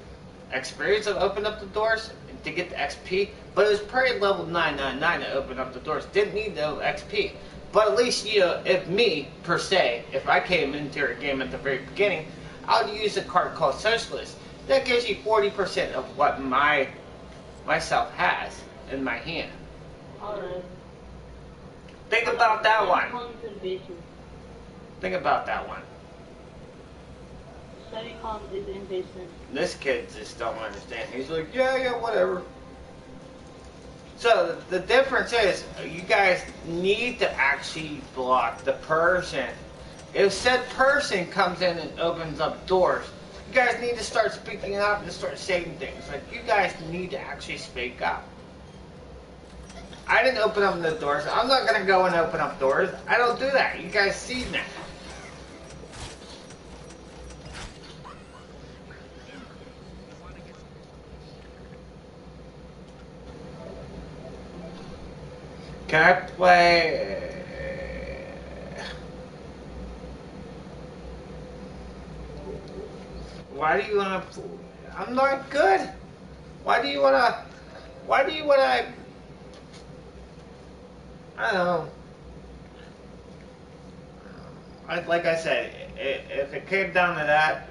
experience of opening up the doors to get the XP, but it was probably level 999 to open up the doors. Didn't need no XP. But at least, you know, if me, per se, if I came into a game at the very beginning, I would use a card called Socialist. That gives you 40% of what myself has in my hand. Alright. Think about that one. Comes in basement. Think about that one. Semicom is in basement. This kid just don't understand. He's like, yeah, whatever. So the difference is, you guys need to actually block the person. If said person comes in and opens up doors, you guys need to start speaking up and start saying things. Like, you guys need to actually speak up. I didn't open up the doors. I'm not going to go and open up doors. I don't do that. You guys see that. Can I play? Why do you want to? I'm not good. Why do you want to? Why do you want to? I don't know. Like I said, if it came down to that,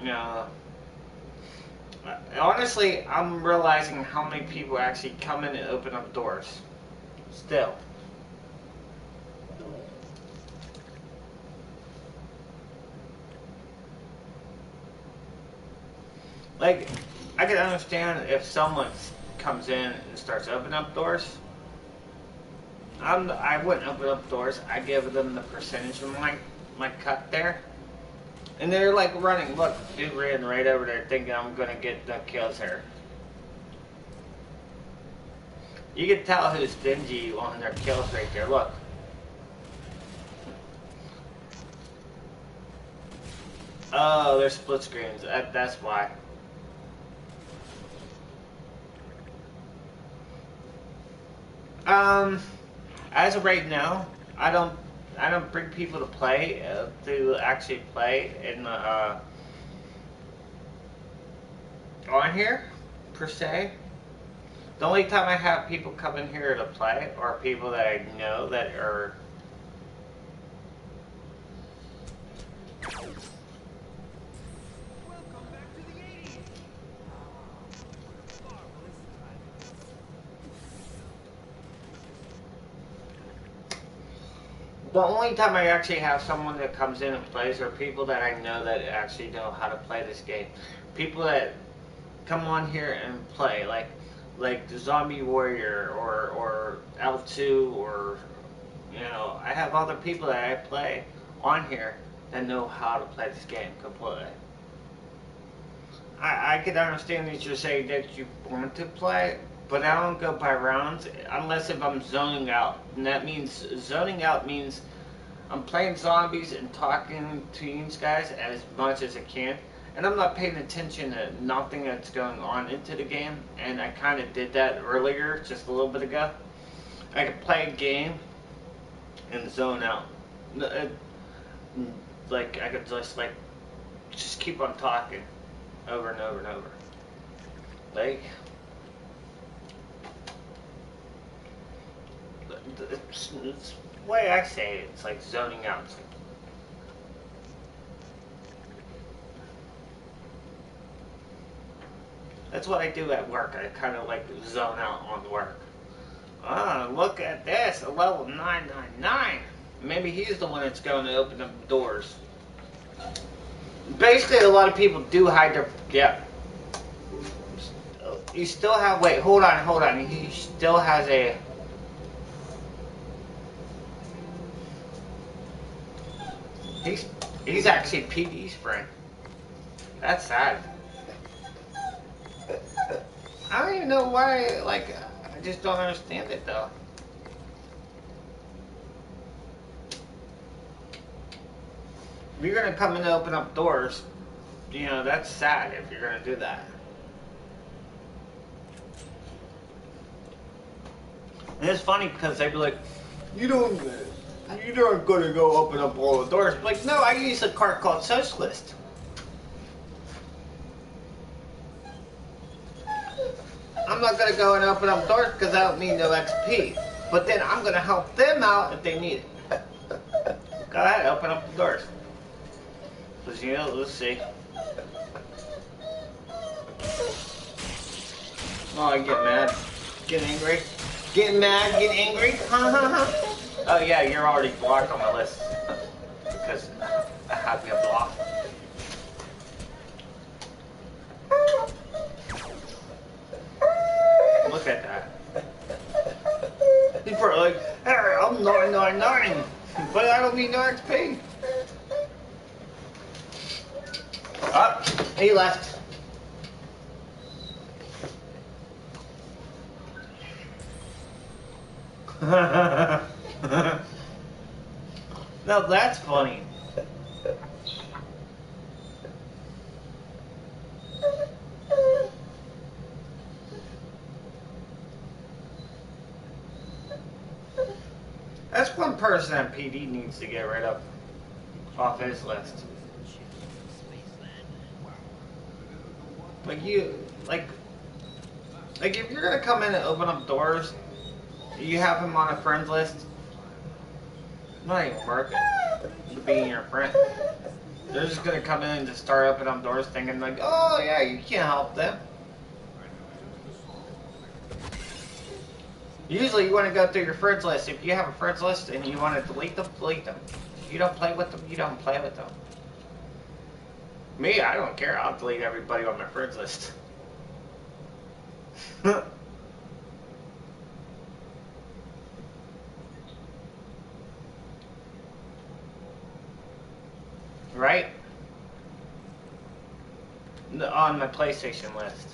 you know. Honestly, I'm realizing how many people actually come in and open up doors. Still. Like, I can understand if someone comes in and starts opening up doors. I wouldn't open up doors. I give them the percentage of my cut there. And they're like running. Look, dude ran right over there thinking I'm gonna get the kills here. You can tell who's stingy on their kills right there. Look. Oh, they're split screens. That's why. As of right now, I don't bring people to play to actually play in on here per se. The only time I have people come in here to play are people that I know that are the only time I actually have someone that comes in and plays are people that I know that actually know how to play this game. People that come on here and play, like the Zombie Warrior or L2 or, you know, I have other people that I play on here that know how to play this game completely. I can understand that you're saying that you want to play, but I don't go by rounds unless if I'm zoning out. And that means, zoning out means I'm playing zombies and talking to you guys as much as I can. And I'm not paying attention to nothing that's going on into the game. And I kind of did that earlier, just a little bit ago. I could play a game and zone out. Like, I could just, like, just keep on talking over and over and over. Like, it's the way I say it, it's like zoning out. It's like, that's what I do at work. I kind of like zone out on work. Ah, look at this, a level 999. Maybe he's the one that's going to open up doors. Basically, a lot of people do hide their... Yeah. You still have... Wait, hold on. He still has a... He's actually PD's friend. That's sad. I don't even know why, like... I just don't understand it, though. If you're gonna come in and open up doors, you know, that's sad if you're gonna do that. And it's funny because they'd be like, you're not gonna go open up all the doors. Like, no, I use a card called Socialist. I'm not gonna go and open up doors because I don't need no XP. But then I'm gonna help them out if they need it. Go ahead, open up the doors. Because, you know, let's see. Oh, I get mad. Get angry. Get mad, get angry. Oh, yeah, you're already blocked on my list. Because I have you blocked. Look at that. People are like, hey, I'm 999, but I don't need no XP. Oh, he left. No, that's funny. That's one person that PD needs to get rid of off his list. Like if you're gonna come in and open up doors, you have him on a friends list. Not even worth it to being your friend. They're just gonna come in and just start opening up doors, thinking like, oh yeah, you can't help them. Usually, you want to go through your friends list. If you have a friends list and you want to delete them, delete them. If you don't play with them, you don't play with them. Me, I don't care. I'll delete everybody on my friends list. Right? On my PlayStation list.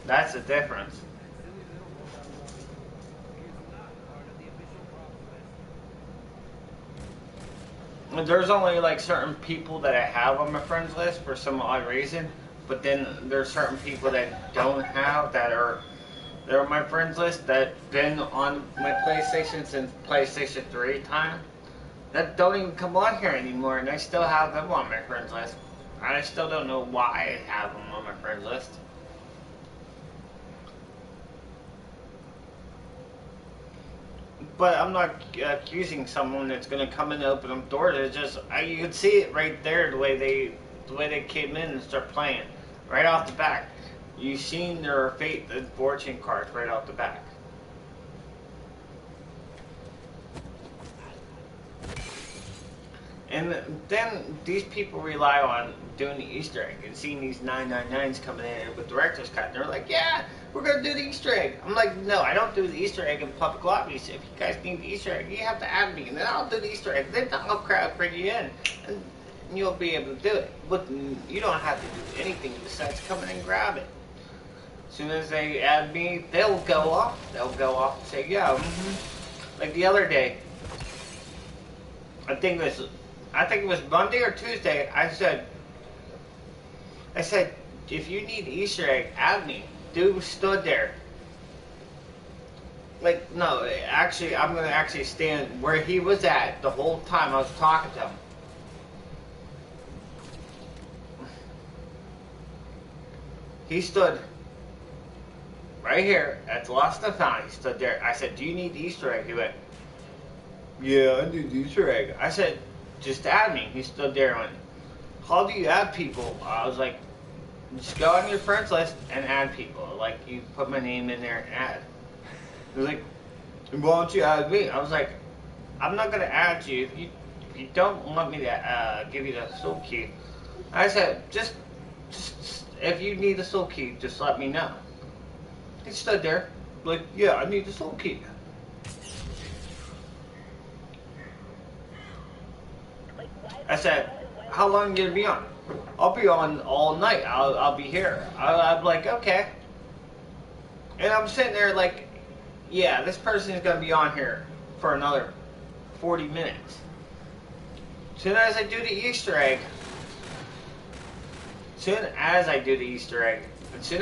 That's the difference. There's only like certain people that I have on my friends list for some odd reason, but then there's certain people that don't have they're on my friends list that been on my PlayStation since PlayStation 3 time that don't even come on here anymore, and I still have them on my friends list. I still don't know why I have them on my friends list. But I'm not accusing someone that's going to come in and open up doors. It's just you can see it right there the way they came in and start playing right off the back. You've seen their fate and fortune cards right off the back. And then these people rely on doing the Easter egg and seeing these 999s coming in with director's cut. And they're like, yeah, we're going to do the Easter egg. I'm like, no, I don't do the Easter egg in public lobbies. If you guys need the Easter egg, you have to add me. And then I'll do the Easter egg. Then I'll crowd bring you in. And you'll be able to do it. But you don't have to do anything besides come in and grab it. As soon as they add me, they'll go off. They'll go off and say, yeah, Like the other day, I think it was Monday or Tuesday. I said, if you need Easter egg, add me. Dude stood there. Like, no, actually, I'm gonna actually stand where he was at the whole time I was talking to him. He stood right here at the Lost and Found. He stood there. I said, "Do you need the Easter egg?" He went, "Yeah, I need the Easter egg." I said, "Just add me." He stood there and went, "How do you add people?" I was like, "Just go on your friends list and add people. Like, you put my name in there and add." He was like, "Why don't you add me?" I was like, "I'm not gonna add you if you don't want me to give you the soul key." I said, just if you need the soul key, just let me know." He stood there, like, "Yeah, I need the soul key." I said, "How long are you gonna be on?" "I'll be on all night. I'll be here." I'm like, "Okay." And I'm sitting there like, yeah, this person is gonna be on here for another 40 minutes. As soon as I do the Easter egg, as soon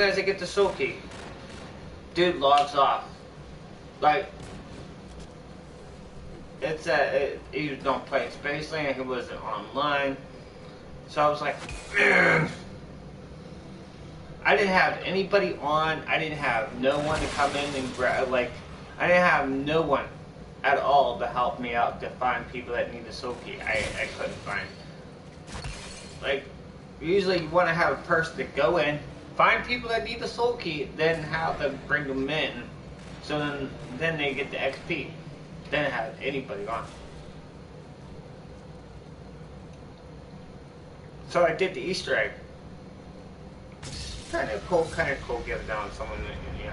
as I get the soul key, dude logs off. Like, he was not playing Spaceland, he wasn't online. So I was like, man. I didn't have anybody on, I didn't have no one to come in and grab, like, I didn't have no one at all to help me out to find people that need the soul key. I couldn't find. Like, usually you want to have a person to go in, find people that need the soul key, then have them bring them in, so then they get the XP. Then have anybody on. So I did the Easter egg. Kind of cool giving down someone, you know.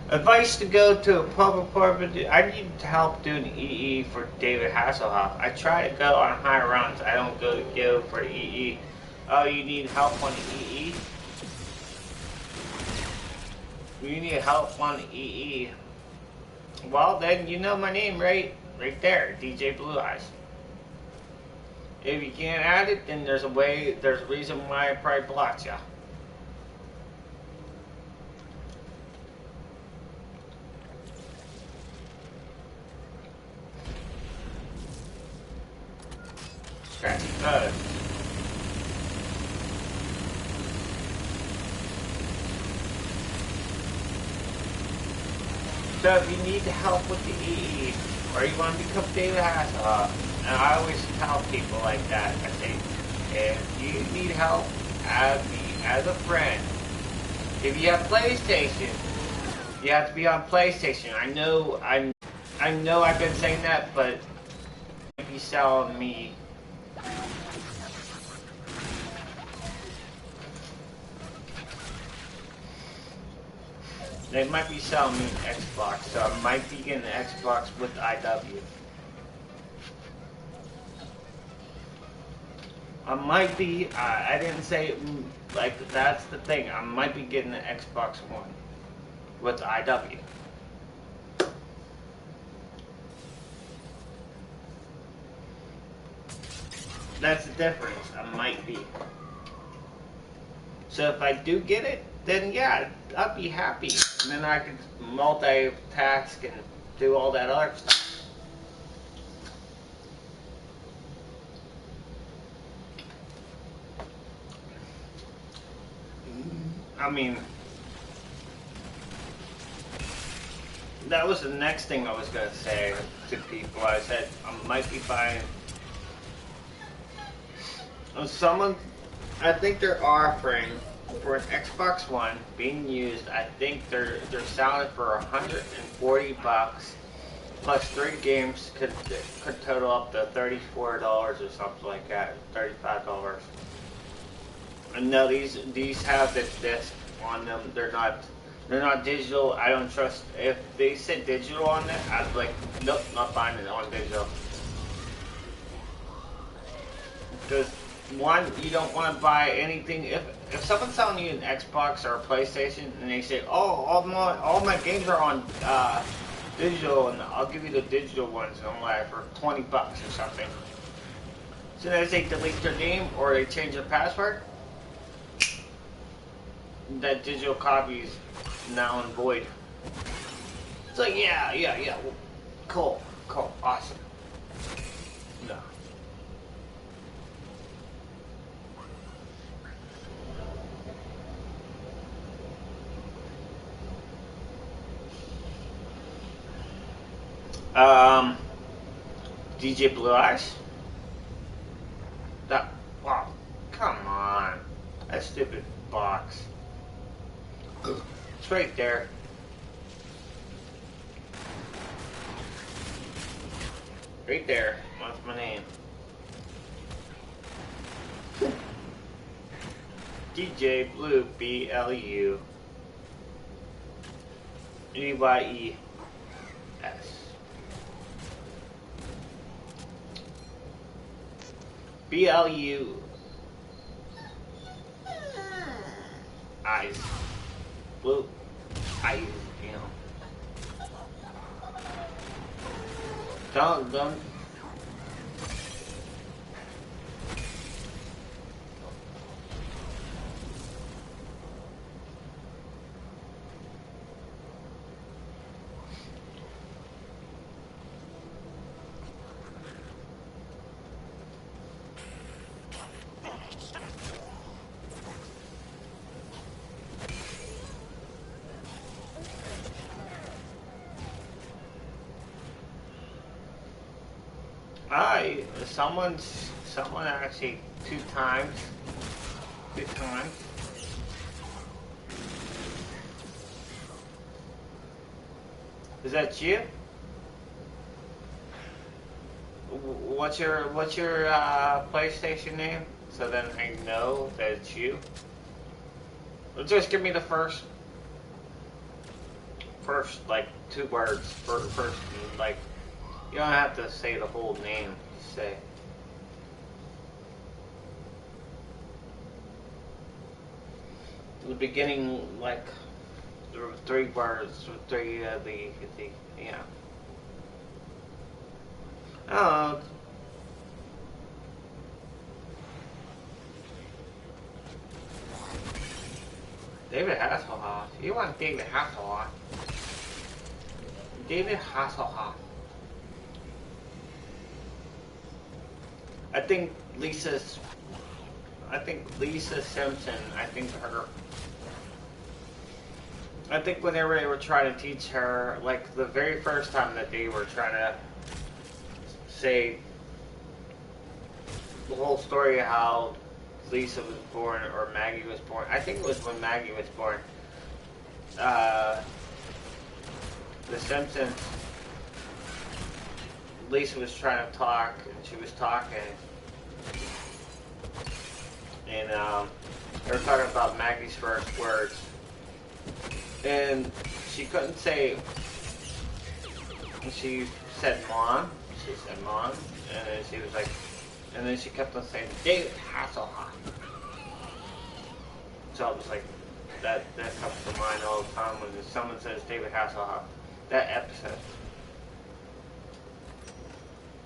Advice to go to a public park. I need help doing EE for David Hasselhoff. I try to go on high runs. I don't go for the EE. Oh, you need help on the EE? You need help on the EE. Well, then you know my name, right? Right there, DJ Blue Eyes. If you can't add it, then there's a reason why I probably blocked ya. Scratchy code. So if you need help with the EE, or you want to become David Hasselhoff, and I always tell people like that, I say, if you need help, add me as a friend. If you have PlayStation, you have to be on PlayStation. I know I've been saying that, but you might be selling me. They might be selling me an Xbox, so I might be getting an Xbox with IW. I might be, I didn't say, like, that's the thing. I might be getting an Xbox One with IW. That's the difference. I might be. So if I do get it, then yeah, I'd be happy. And then I could multitask and do all that other stuff. I mean, that was the next thing I was going to say to people. I said, I might be buying someone, I think they're offering for an Xbox One being used, I think they're selling it for $140 plus 3 games could total up to $34 or something like that, $35. And no, these have the disc on them. They're not digital. I don't trust. If they said digital on it, I'd be like, nope, not buying it on digital. Because one, you don't want to buy anything. If someone's selling you an Xbox or a PlayStation and they say, oh, all my games are on digital, and I'll give you the digital ones for $20 or something. As soon as they delete their name or they change their password, that digital copy is now and void. It's like, yeah, cool, awesome. No. Um, DJ Blue Eyes. That. Wow. Come on. That stupid box. It's right there. Right there. What's my name? DJ Blue, BLU EYES. BLU eyes. Blue eyes, you know. Don't. Someone actually two times. Is that you? What's your PlayStation name? So then I know that it's you. Just give me the first like 2 words. First like you don't have to say the whole name. Just say. The beginning, like 3 words, 3 the yeah. Oh. David Hasselhoff. You want David Hasselhoff? David Hasselhoff. I think Lisa Simpson. I think whenever they were trying to teach her, like the very first time that they were trying to say the whole story of how Lisa was born or Maggie was born. I think it was when Maggie was born. The Simpsons. Lisa was trying to talk, and she was talking, and they were talking about Maggie's first words, and she couldn't say. She said "mom." She said "mom," and then she was like, and then she kept on saying David Hasselhoff. So I was like, that comes to mind all the time when someone says David Hasselhoff. That episode.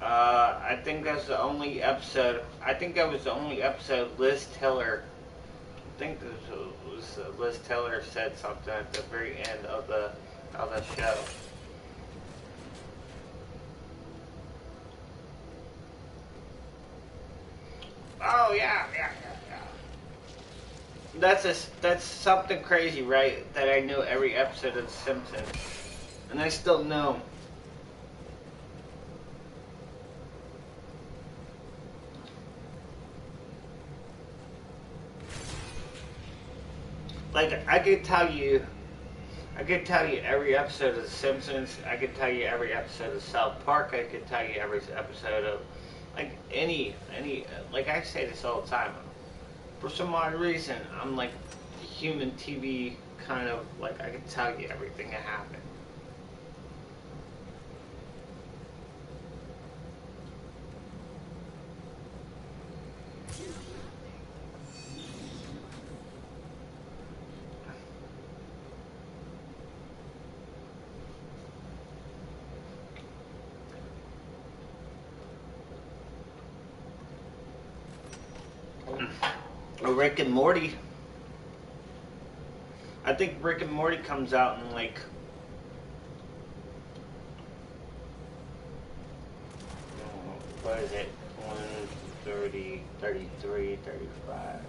I think that's the only episode. I think that was the only episode Liz Taylor. I think this was Liz Taylor said something at the very end of the show. Oh yeah. That's something crazy, right? That I know every episode of The Simpsons, and I still know. Like I could tell you every episode of The Simpsons. I could tell you every episode of South Park. I could tell you every episode of like any like I say this all the time. For some odd reason, I'm like the human TV kind of like I can tell you everything that happened. Rick and Morty. I think Rick and Morty comes out in like what is it? 130, 33, 35,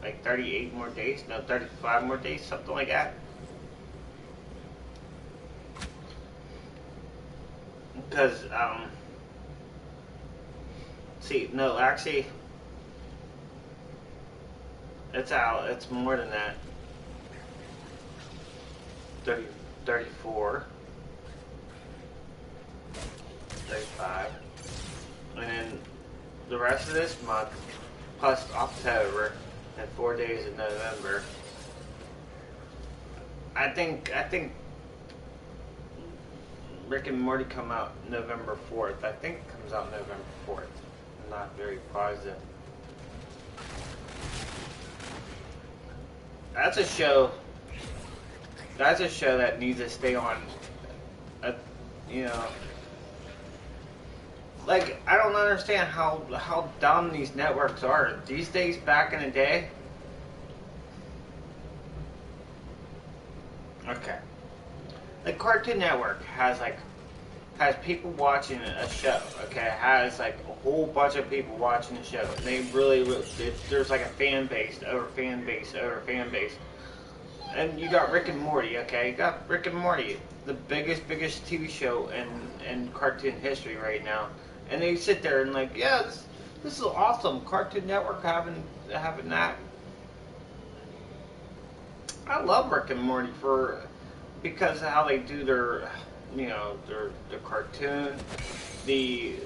like 38 more days? No, 35 more days, something like that. Because, see, no, actually, it's out. It's more than that. 30, 34, 35, and then the rest of this month, plus October, and 4 days in November. I think Rick and Morty come out November 4th. I think it comes out November 4th. I'm not very positive. That's a show. That's a show that needs to stay on. You know, like I don't understand how dumb these networks are these days. Back in the day. Okay. The Cartoon Network has people watching a show. Okay, it has like a whole bunch of people watching the show. And they really there's like a fan base over fan base over fan base. And you got Rick and Morty. Okay, you got Rick and Morty, the biggest TV show in cartoon history right now. And they sit there and like, yeah, this is awesome. Cartoon Network having that. I love Rick and Morty because of how they do their cartoon. It's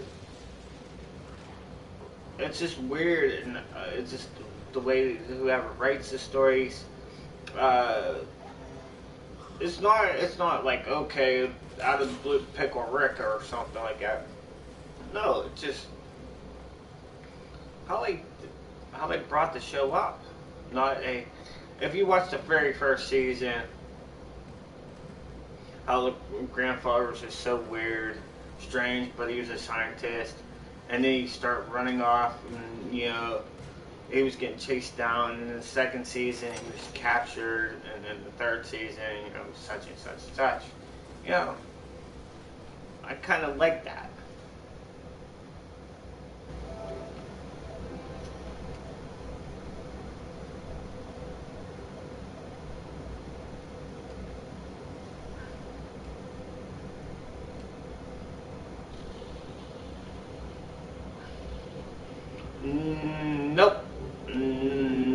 just weird, and it's just the way whoever writes the stories. It's not like, okay, out of the blue pickle Rick or something like that. No, it's just how they brought the show up. If you watch the very first season, how the grandfather was just so weird, strange, but he was a scientist, and then he started running off, and he was getting chased down. And in the second season, he was captured, and then the third season, such and such and such. I kind of like that.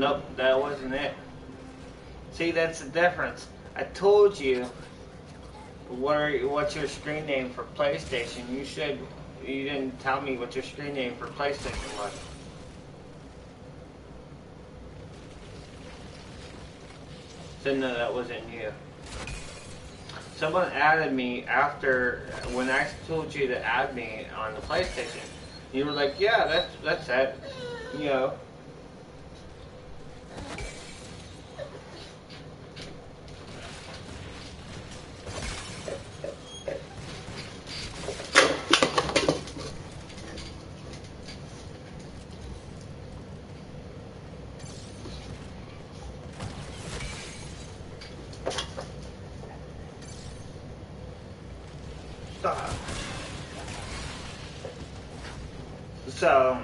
Nope, that wasn't it. See, that's the difference. I told you what's your screen name for PlayStation. You didn't tell me what your screen name for PlayStation was. So no, that wasn't you. Someone added me after when I told you to add me on the PlayStation. You were like, yeah, that's it. Stop. So,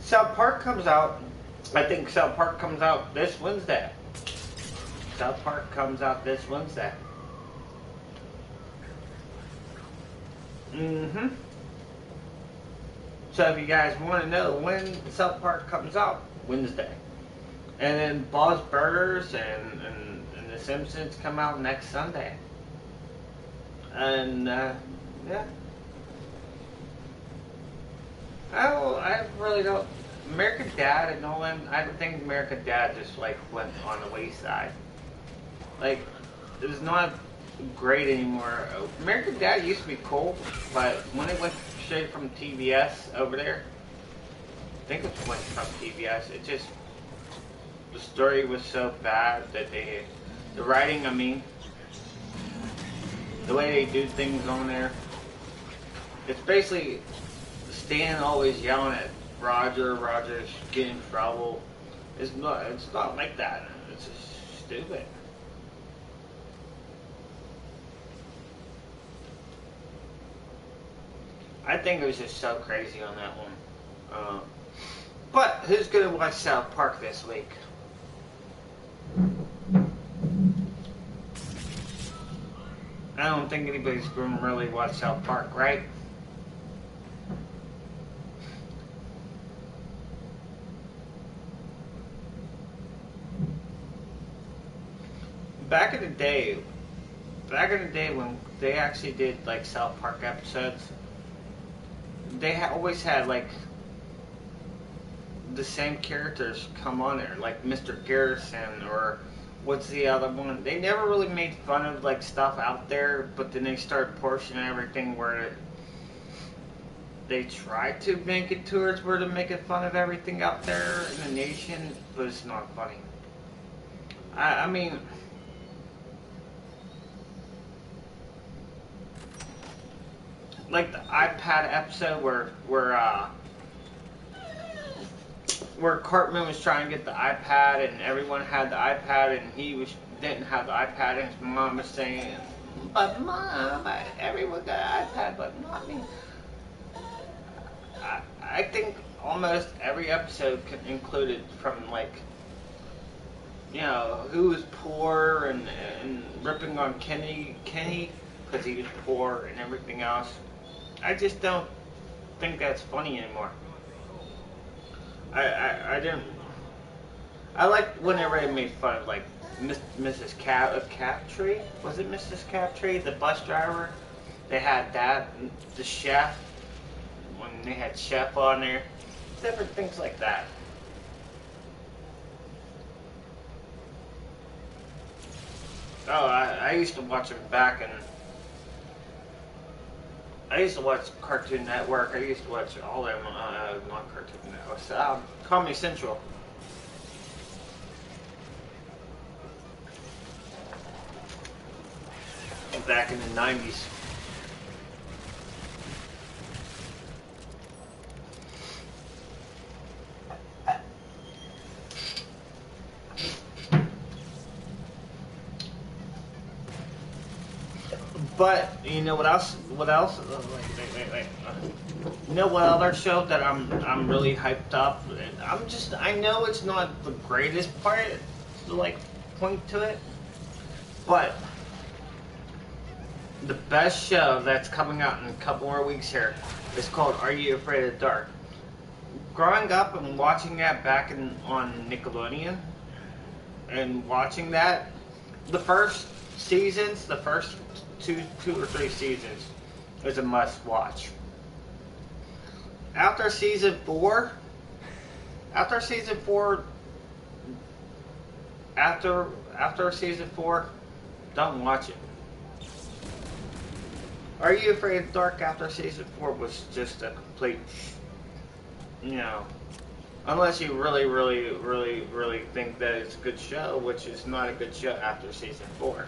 South Park comes out. I think South Park comes out this Wednesday. South Park comes out this Wednesday. So if you guys want to know when South Park comes out, Wednesday. And then Bob's Burgers and The Simpsons come out next Sunday. And, yeah. I really don't. American Dad and Nolan, I think American Dad just, went on the wayside. It's not great anymore. American Dad used to be cool, but when it went straight from TBS over there, I think it went from TBS, the story was so bad that the writing, the way they do things on there, it's basically Stan always yelling at Roger's getting in trouble. It's not like that. It's just stupid. I think it was just so crazy on that one. But who's gonna watch South Park this week? I don't think anybody's going to really watch South Park, right? Back in the day, when they actually did like South Park episodes, they always had like the same characters come on there, like Mr. Garrison or what's the other one? They never really made fun of like stuff out there, but then they started portioning everything where they tried to make it towards where they're making fun of everything out there in the nation, but it's not funny. I mean, like the iPad episode where Cartman was trying to get the iPad and everyone had the iPad and he didn't have the iPad and his mom was saying, "But Mom, everyone got an iPad, but not me." I think almost every episode included from like, you know, who was poor and ripping on Kenny because he was poor and everything else. I just don't think that's funny anymore. I didn't. I liked whenever they made fun of like Mrs. Crabtree. Was it Mrs. Crabtree, the bus driver? They had that, the chef. When they had chef on there, different things like that. Oh, I used to watch them back in. I used to watch Cartoon Network. I used to watch all them, not Cartoon Networks. Comedy Central. Back in the 90s. But you know what else? Wait. You know what other show that I'm really hyped up? I know it's not the greatest part to like point to it, but the best show that's coming out in a couple more weeks here is called Are You Afraid of the Dark? Growing up and watching that back on Nickelodeon and watching that, the first seasons, the first two or three seasons is a must watch. After season four, don't watch it. Are You Afraid of the Dark after season 4 was just a complete, you know, unless you really think that it's a good show, which is not a good show after season 4.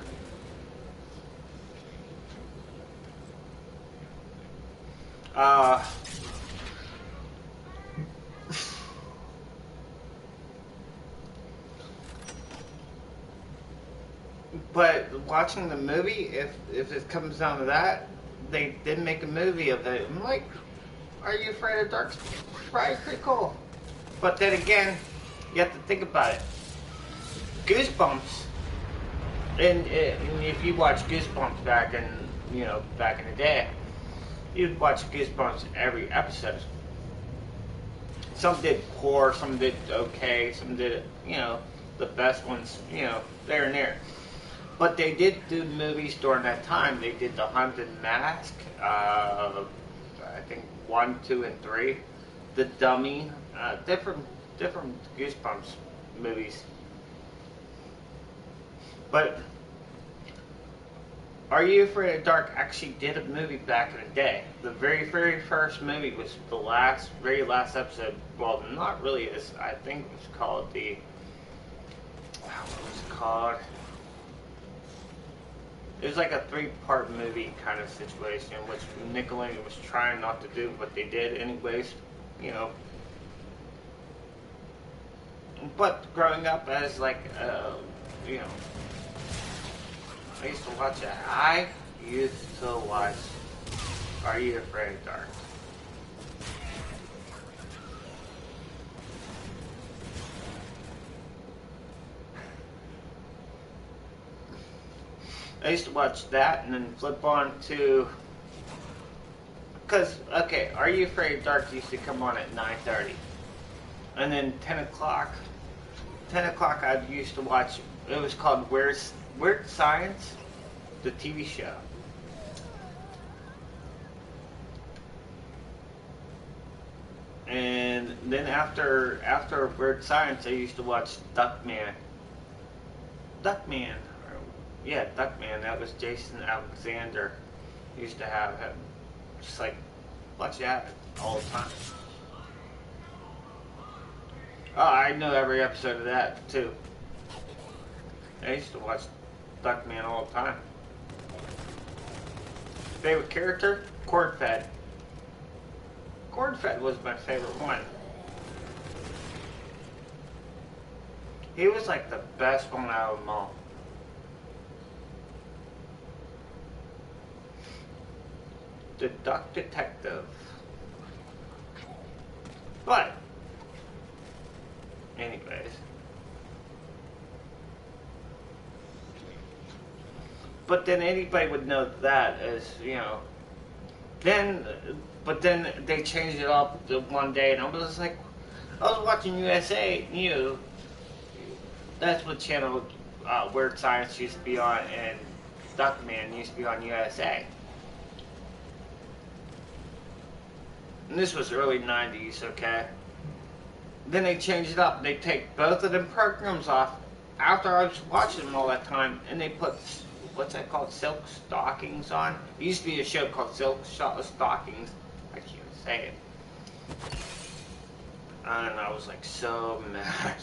But watching the movie, if it comes down to that, they did make a movie of it. I'm like, Are You Afraid of Dark's probably pretty cool. But then again, you have to think about it. Goosebumps, and if you watch Goosebumps back in the day, you'd watch Goosebumps every episode. Some did poor, some did okay, some did, the best ones, there and there. But they did do movies during that time. They did The Haunted Mask, I think 1, 2, and 3. The Dummy, different Goosebumps movies. But Are You Afraid of the Dark actually did a movie back in the day. The very first movie was the very last episode. Well, not really. I think it was called what was it called? It was like a 3-part movie kind of situation, which Nickelodeon was trying not to do, but they did anyways, But growing up as like, I used to watch it. I used to watch Are You Afraid of the Dark? I used to watch that and then flip on to, because, okay, Are You Afraid of Dark used to come on at 9:30. And then 10 o'clock I used to watch, it was called Weird Science, the TV show. And then after Weird Science, I used to watch Duckman. Duckman. Yeah, Duckman. That was Jason Alexander. Used to have him. Just like, watch that all the time. Oh, I know every episode of that, too. I used to watch Duckman all the time. Favorite character? Cornfed. Cornfed was my favorite one. He was like the best one out of them all. The Duck Detective. But, anyways. But then anybody would know that as, you know, but then they changed it up the one day, and I was just like, I was watching USA News. That's what channel Weird Science used to be on, and Duckman used to be on USA. And this was early 90s, okay? Then they changed it up. They take both of them programs off after I was watching them all that time, and they put, what's that called, Silk Stockings on? It used to be a show called Silk Stockings. I can't say it. And I was like so mad.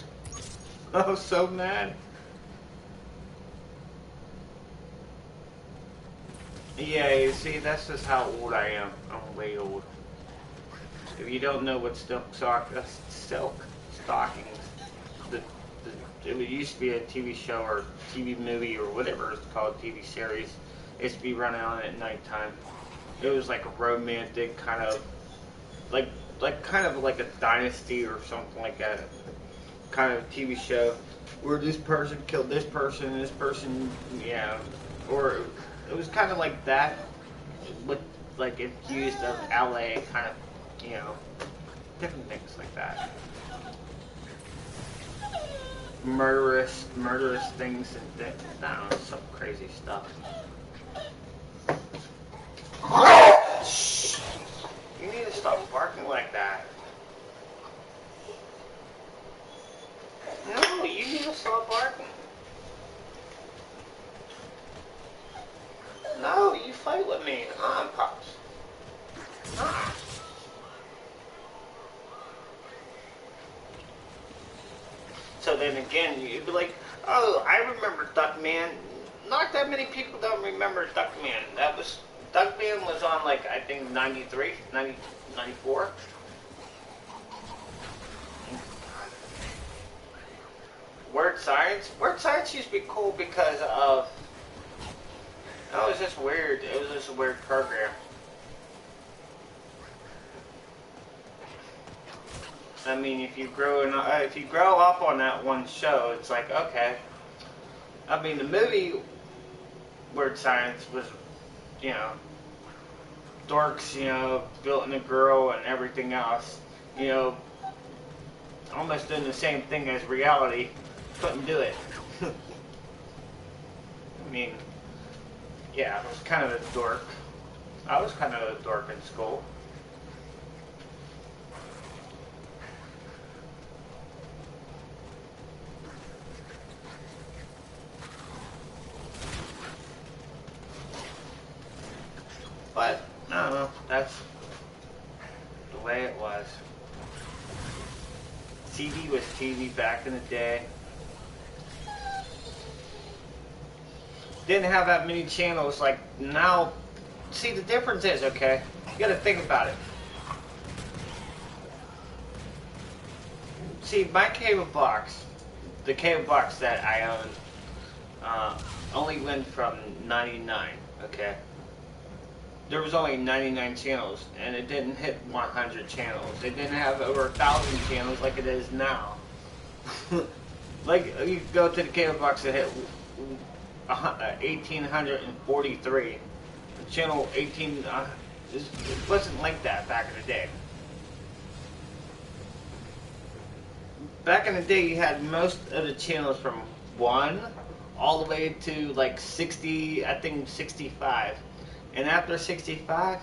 I was so mad. Yeah, you see, that's just how old I am. I'm way old. If you don't know what silk stockings, it used to be a TV show or TV movie or whatever it's called, TV series. It used to be running on at nighttime. It was like a romantic kind of, like a dynasty or something like that. Kind of TV show where this person killed this person, yeah, or it was kind of like that, with like infused of LA, kind of, you know, different things like that. Murderous things and I don't know, some crazy stuff. Shh. You need to stop barking like that. No, you need to stop barking. No, you fight with me. Come on, Pops. Ah. So then again, you'd be like, oh, I remember Duckman. Not that many people don't remember Duckman. Duckman was on, like, I think 93, 94. Weird Science used to be cool because of, it was just weird. It was just a weird program. I mean, if you grow up on that one show, it's like, okay. I mean, the movie Weird Science was, you know, dorks, you know, built in a girl and everything else, you know, almost doing the same thing as reality. Couldn't do it. I mean, yeah, I was kind of a dork. I was kind of a dork in school. But, I don't know, that's the way it was. TV was TV back in the day. Didn't have that many channels like now. See, the difference is, okay, you gotta think about it. See, my cable box, the cable box that I own, only went from 99, okay? There was only 99 channels, and it didn't hit 100 channels. It didn't have over 1,000 channels like it is now. Like, you go to the cable box that hit 1843. Channel 18, it wasn't like that back in the day. Back in the day, you had most of the channels from 1 all the way to like 60, I think 65. And after 65,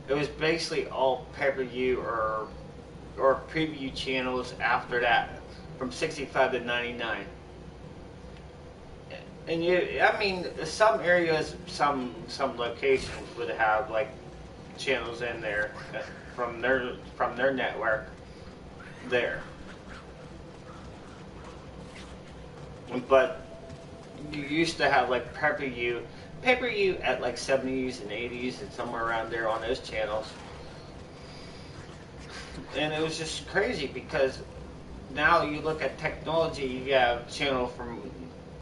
it was basically all pay-per-view or preview channels after that, from 65 to 99. And I mean, some areas, some locations would have like channels in there from their network there. But you used to have like pay-per-view at like 70s and 80s and somewhere around there on those channels. And it was just crazy because now you look at technology, you have channel from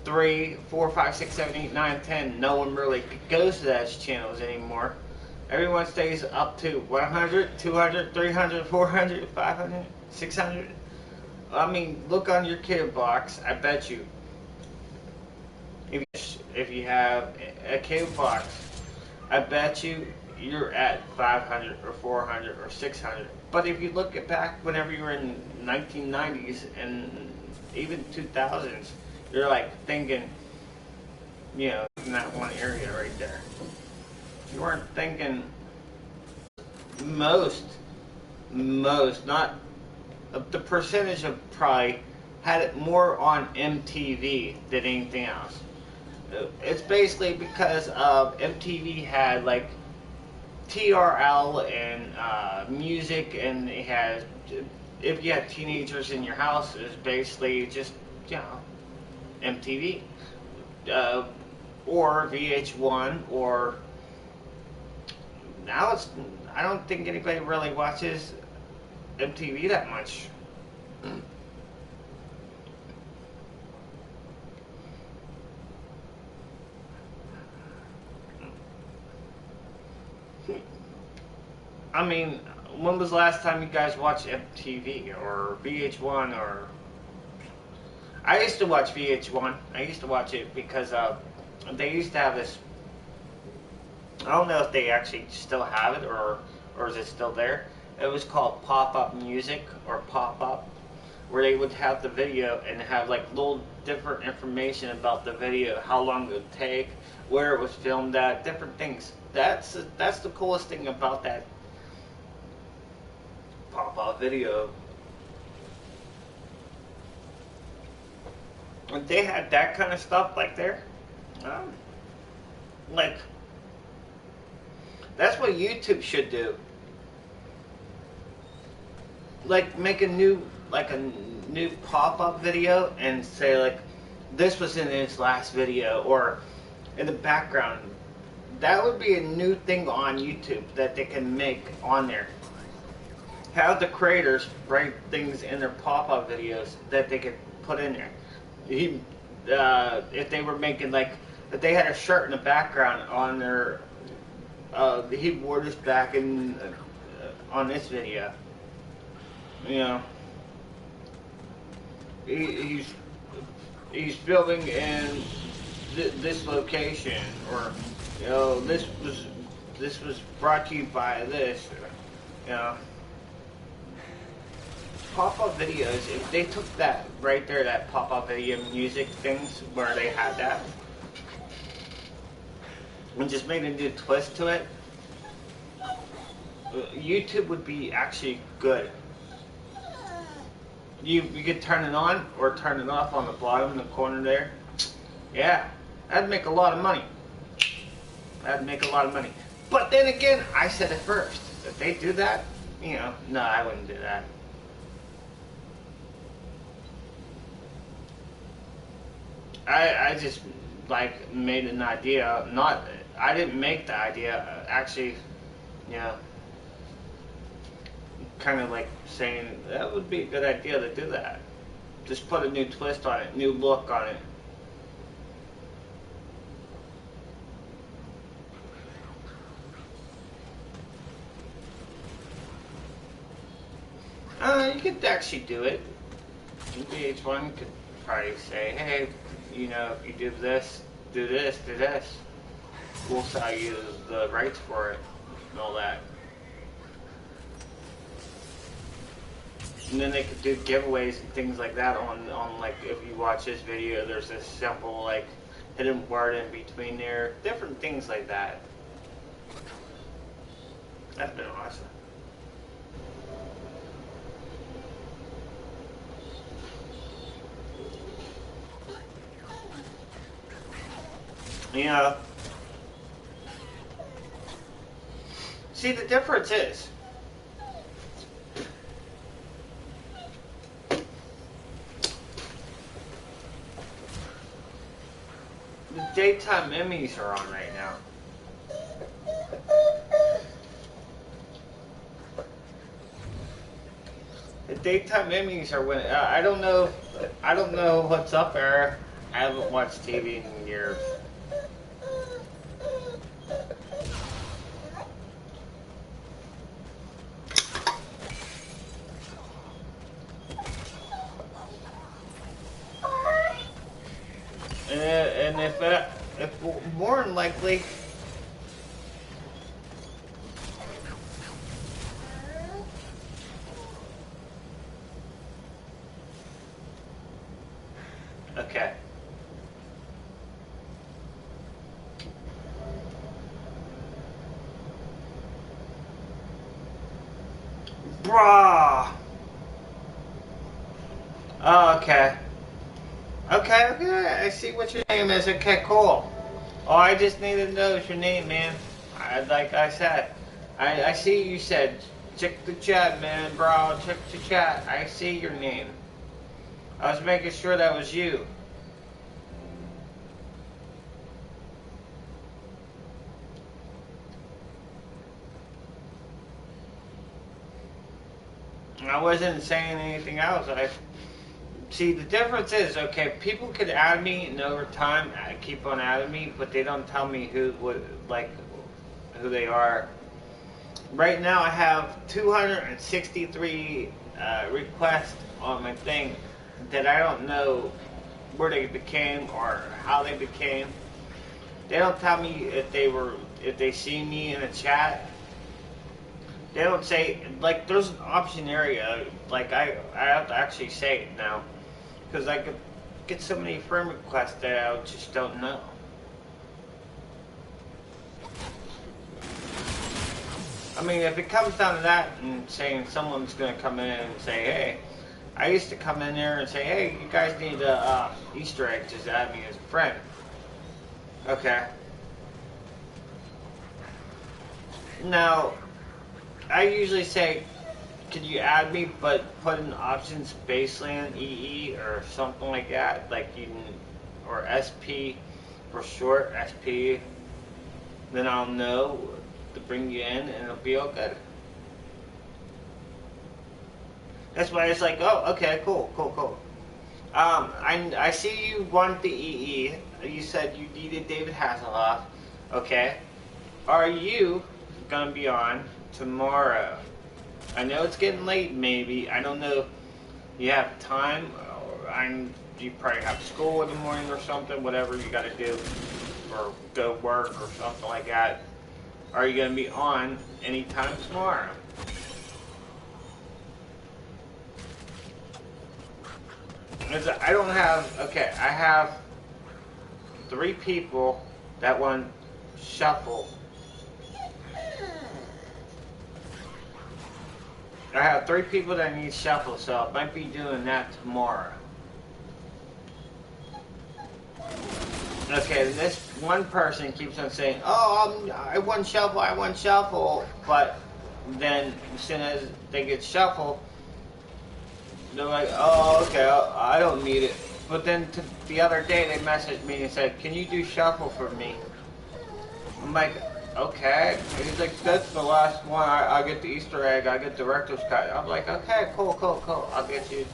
3, 4, 5, 6, 7, 8, 9, 10. No one really goes to those channels anymore. Everyone stays up to 100, 200, 300, 400, 500, 600. I mean, look on your cable box. I bet you, if you have a cable box, I bet you you're at 500 or 400 or 600. But if you look at back whenever you were in 1990s and even 2000s, you're like thinking, you know, in that one area right there. You weren't thinking most, not the percentage of probably had it more on MTV than anything else. It's basically because of MTV had like TRL and music, and it has, if you had teenagers in your house, it was basically just, you know, MTV or VH1, or now it's, I don't think anybody really watches MTV that much. I mean, when was the last time you guys watched MTV or VH1 or... I used to watch VH1. I used to watch it because they used to have this... I don't know if they actually still have it or is it still there. It was called Pop-Up Music or Pop-Up, where they would have the video and have like little different information about the video, how long it would take, where it was filmed at, different things. That's the coolest thing about that pop-up video. When they had that kind of stuff like there, like, that's what YouTube should do. Like, make a new pop-up video and say like, this was in its last video, or in the background. That would be a new thing on YouTube that they can make on there. Have the creators write things in their pop-up videos that they could put in there. If they were making like, if they had a shirt in the background on their, he wore this back in on this video. You know, he's filming in this location, or you know, this was brought to you by this. You know. Pop-up videos, if they took that right there, that pop-up video music things where they had that, and just made a new twist to it, YouTube would be actually good. You could turn it on or turn it off on the bottom in the corner there. Yeah, that'd make a lot of money. That'd make a lot of money. But then again, I said it first. If they do that, you know, no, I wouldn't do that. I just like made an idea. I didn't make the idea. Actually, yeah, kind of like saying that would be a good idea to do that. Just put a new twist on it, new look on it. You could actually do it. VH1 could probably say, hey, you know, if you do this, do this, do this. We'll sell you the rights for it and all that. And then they could do giveaways and things like that on like, if you watch this video, there's this simple like hidden word in between there, different things like that. That's been awesome. You know, see, the difference is, the daytime Emmys are on right now. The daytime Emmys are when I don't know what's up there. I haven't watched TV in years. And if more than likely, okay. Bruh. Oh, okay. Okay, I see what your name is. Okay, cool. Oh, I just need to know your name, man. Like I said, I see you said, check the chat, man, bro. Check the chat. I see your name. I was making sure that was you. I wasn't saying anything else. See, the difference is, okay, people could add me, and over time, keep on adding me, but they don't tell me who they are. Right now, I have 263 requests on my thing that I don't know where they became or how they became. They don't tell me if they see me in a chat. They don't say, like, there's an option area, like, I have to actually say it now. Because I could get so many friend requests that I just don't know. I mean, if it comes down to that and saying someone's going to come in and say, hey, I used to come in there and say, hey, you guys need a Easter egg, just add me as a friend. Okay. Now, I usually say, could you add me, but put in option Spaceland EE or something like that, like or SP for short, SP. Then I'll know to bring you in, and it'll be all good. That's why it's like, oh, okay, cool. I see you want the EE. You said you needed David Hasselhoff. Okay. Are you gonna be on tomorrow? I know it's getting late, maybe. I don't know if you have time, or you probably have school in the morning or something, whatever you got to do, or go work or something like that. Are you going to be on anytime tomorrow? I don't have, okay, I have 3 people that want shuffle. I have 3 people that need shuffle, so I might be doing that tomorrow. Okay, this one person keeps on saying, oh, I want shuffle, but then as soon as they get shuffle, they're like, oh, okay, I don't need it. But then the other day they messaged me and said, can you do shuffle for me? I'm like, okay. And he's like, that's the last one. I'll get the Easter egg. I'll get director's cut. I'm like, okay, cool. I'll get you.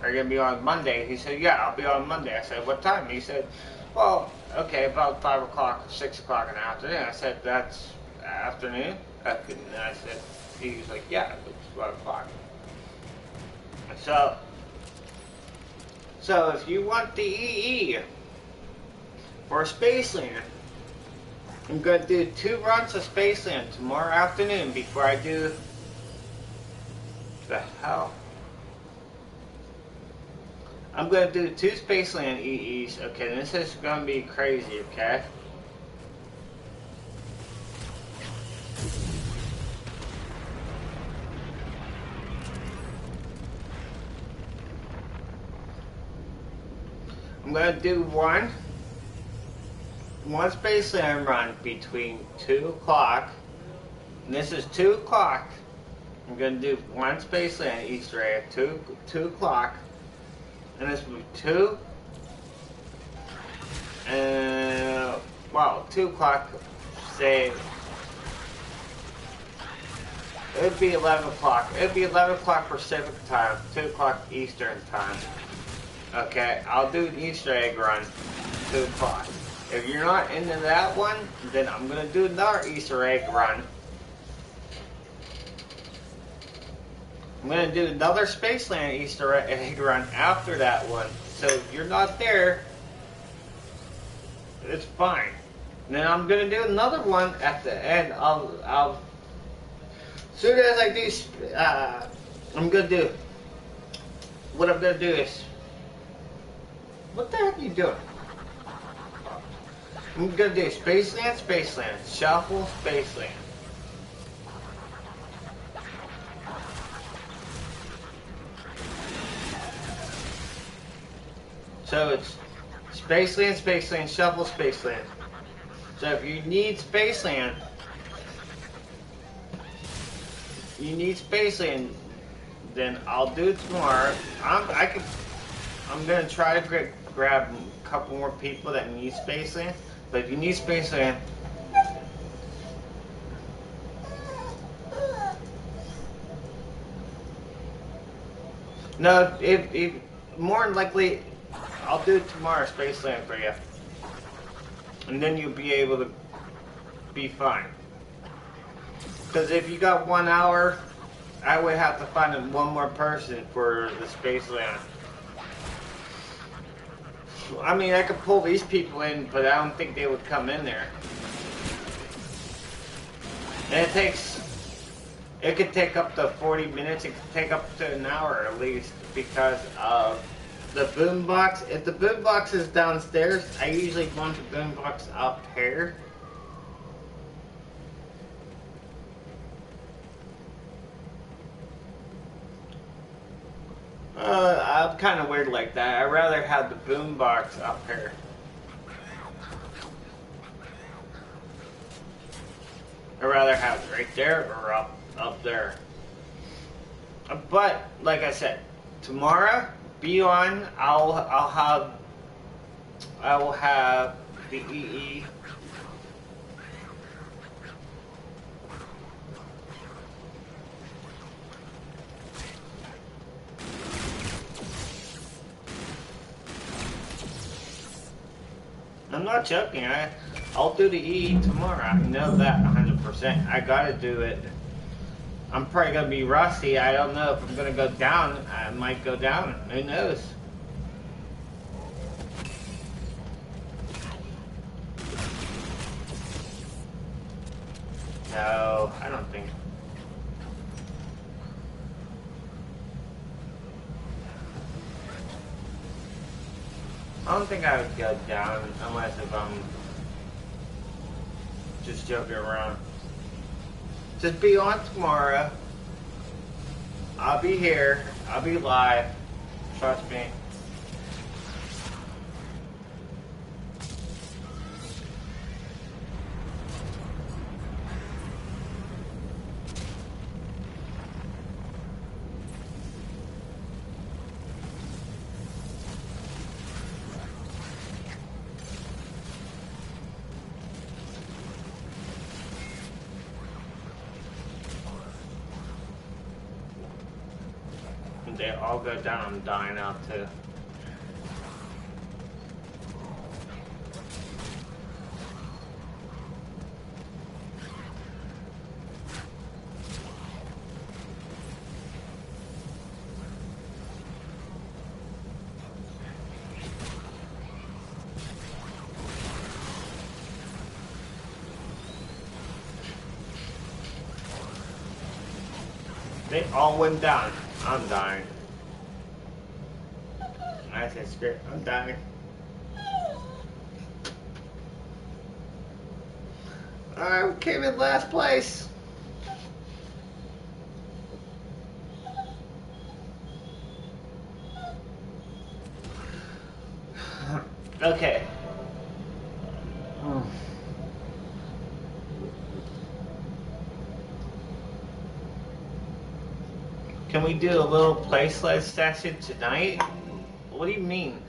Are you gonna be on Monday? He said, yeah, I'll be on Monday. I said, what time? He said, well, okay, about 5 o'clock, 6 o'clock in the afternoon. I said, that's afternoon? And I said, he was like, yeah, it's 5 o'clock. So if you want the EE, for Spaceland. I'm gonna do 2 runs of Spaceland tomorrow afternoon before I do the hell. I'm gonna do 2 Spaceland EEs. Okay, this is gonna be crazy. Okay. I'm gonna do one Spaceland run between 2 o'clock, and this is 2 o'clock. I'm gonna do 1 Spaceland Easter egg at 2 o'clock, and this will be 2, and well, 2 o'clock, say, it would be 11 o'clock. It would be 11 o'clock Pacific time, 2 o'clock Eastern time. Okay, I'll do an Easter egg run, 2 o'clock. If you're not into that one, then I'm going to do another Easter egg run. I'm going to do another Spaceland Easter egg run after that one. So if you're not there, it's fine. And then I'm going to do another one at the end. As soon as I do, I'm going to do, what I'm going to do is, what the heck are you doing? I'm gonna do Spaceland, Shuffle, Spaceland. So it's Spaceland, Shuffle, Spaceland. So if you need Spaceland, then I'll do it tomorrow. I'm gonna try to grab a couple more people that need Spaceland. But if you need Spaceland, no, if more than likely, I'll do it tomorrow, Spaceland for you, and then you'll be able to be fine. Because if you got 1 hour, I would have to find one more person for the Spaceland. I mean, I could pull these people in, but I don't think they would come in there. And it could take up to 40 minutes, it could take up to an hour at least, because of the boombox. If the boombox is downstairs, I usually want the boombox up here. I'm kind of weird like that. I'd rather have the boombox up here. I'd rather have it right there or up there. But like I said, tomorrow, be on. I will have the EE. I'm not joking. I'll do the EE tomorrow. I know that 100%. I gotta do it. I'm probably gonna be rusty. I don't know if I'm gonna go down. I might go down. Who knows? No, I don't think. I don't think I would go down unless if I'm just joking around. Just be on tomorrow. I'll be here. I'll be live. Trust me. They all go down, I'm dying out too. They all went down. I'm dying. I said script. I'm dying. I came in last place. Okay. Can we do a little placeless session tonight? What do you mean?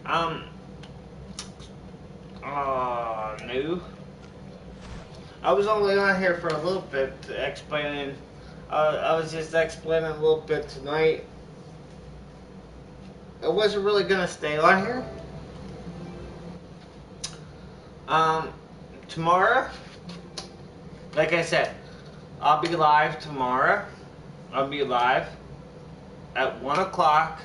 No. I was only on here for a little bit explaining. I was just explaining a little bit tonight. I wasn't really gonna stay on here. Tomorrow, like I said, I'll be live tomorrow. I'll be live at 1 o'clock.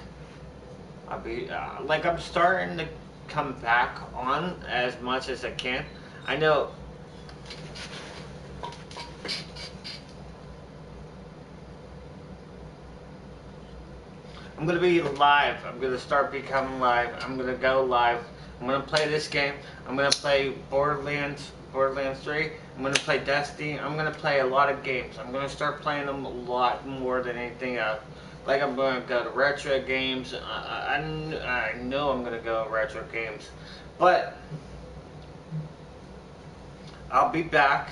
I'll be I'm starting to come back on as much as I can. I know. I'm gonna be live. I'm gonna start becoming live. I'm gonna go live. I'm gonna play this game. I'm gonna play Borderlands 3. I'm gonna play Destiny. I'm gonna play a lot of games. I'm gonna start playing them a lot more than anything else. Like I'm gonna go to retro games. I know I'm gonna go to retro games, but I'll be back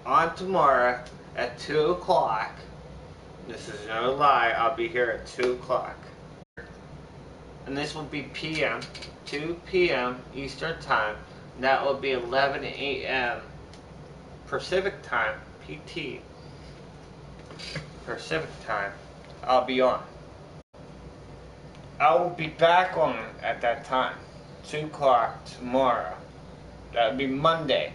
on tomorrow at 2 o'clock. This is no lie. I'll be here at 2 o'clock. And this will be PM, 2 p.m. Eastern Time. That will be 11 a.m. Pacific Time, PT. Pacific Time. I'll be on. I will be back on at that time. 2 o'clock tomorrow. That would be Monday.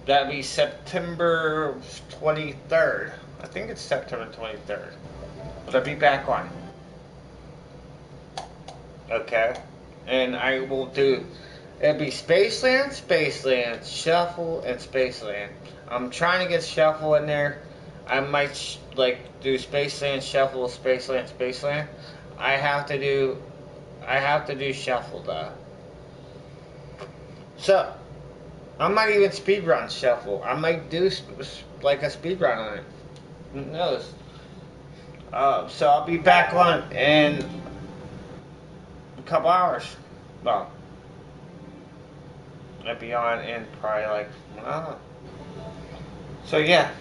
That would be September 23rd. I think it's September 23rd. But I'll be back on. Okay? And I will do, it'll be Spaceland, Shuffle, and Spaceland. I'm trying to get Shuffle in there. I might do Spaceland, Shuffle, Spaceland. I have to do Shuffle though. So, I might even speedrun Shuffle. I might do like a speedrun on it. Who knows? So I'll be back on in a couple hours. Well, I'll be on in probably like, I don't know. So yeah.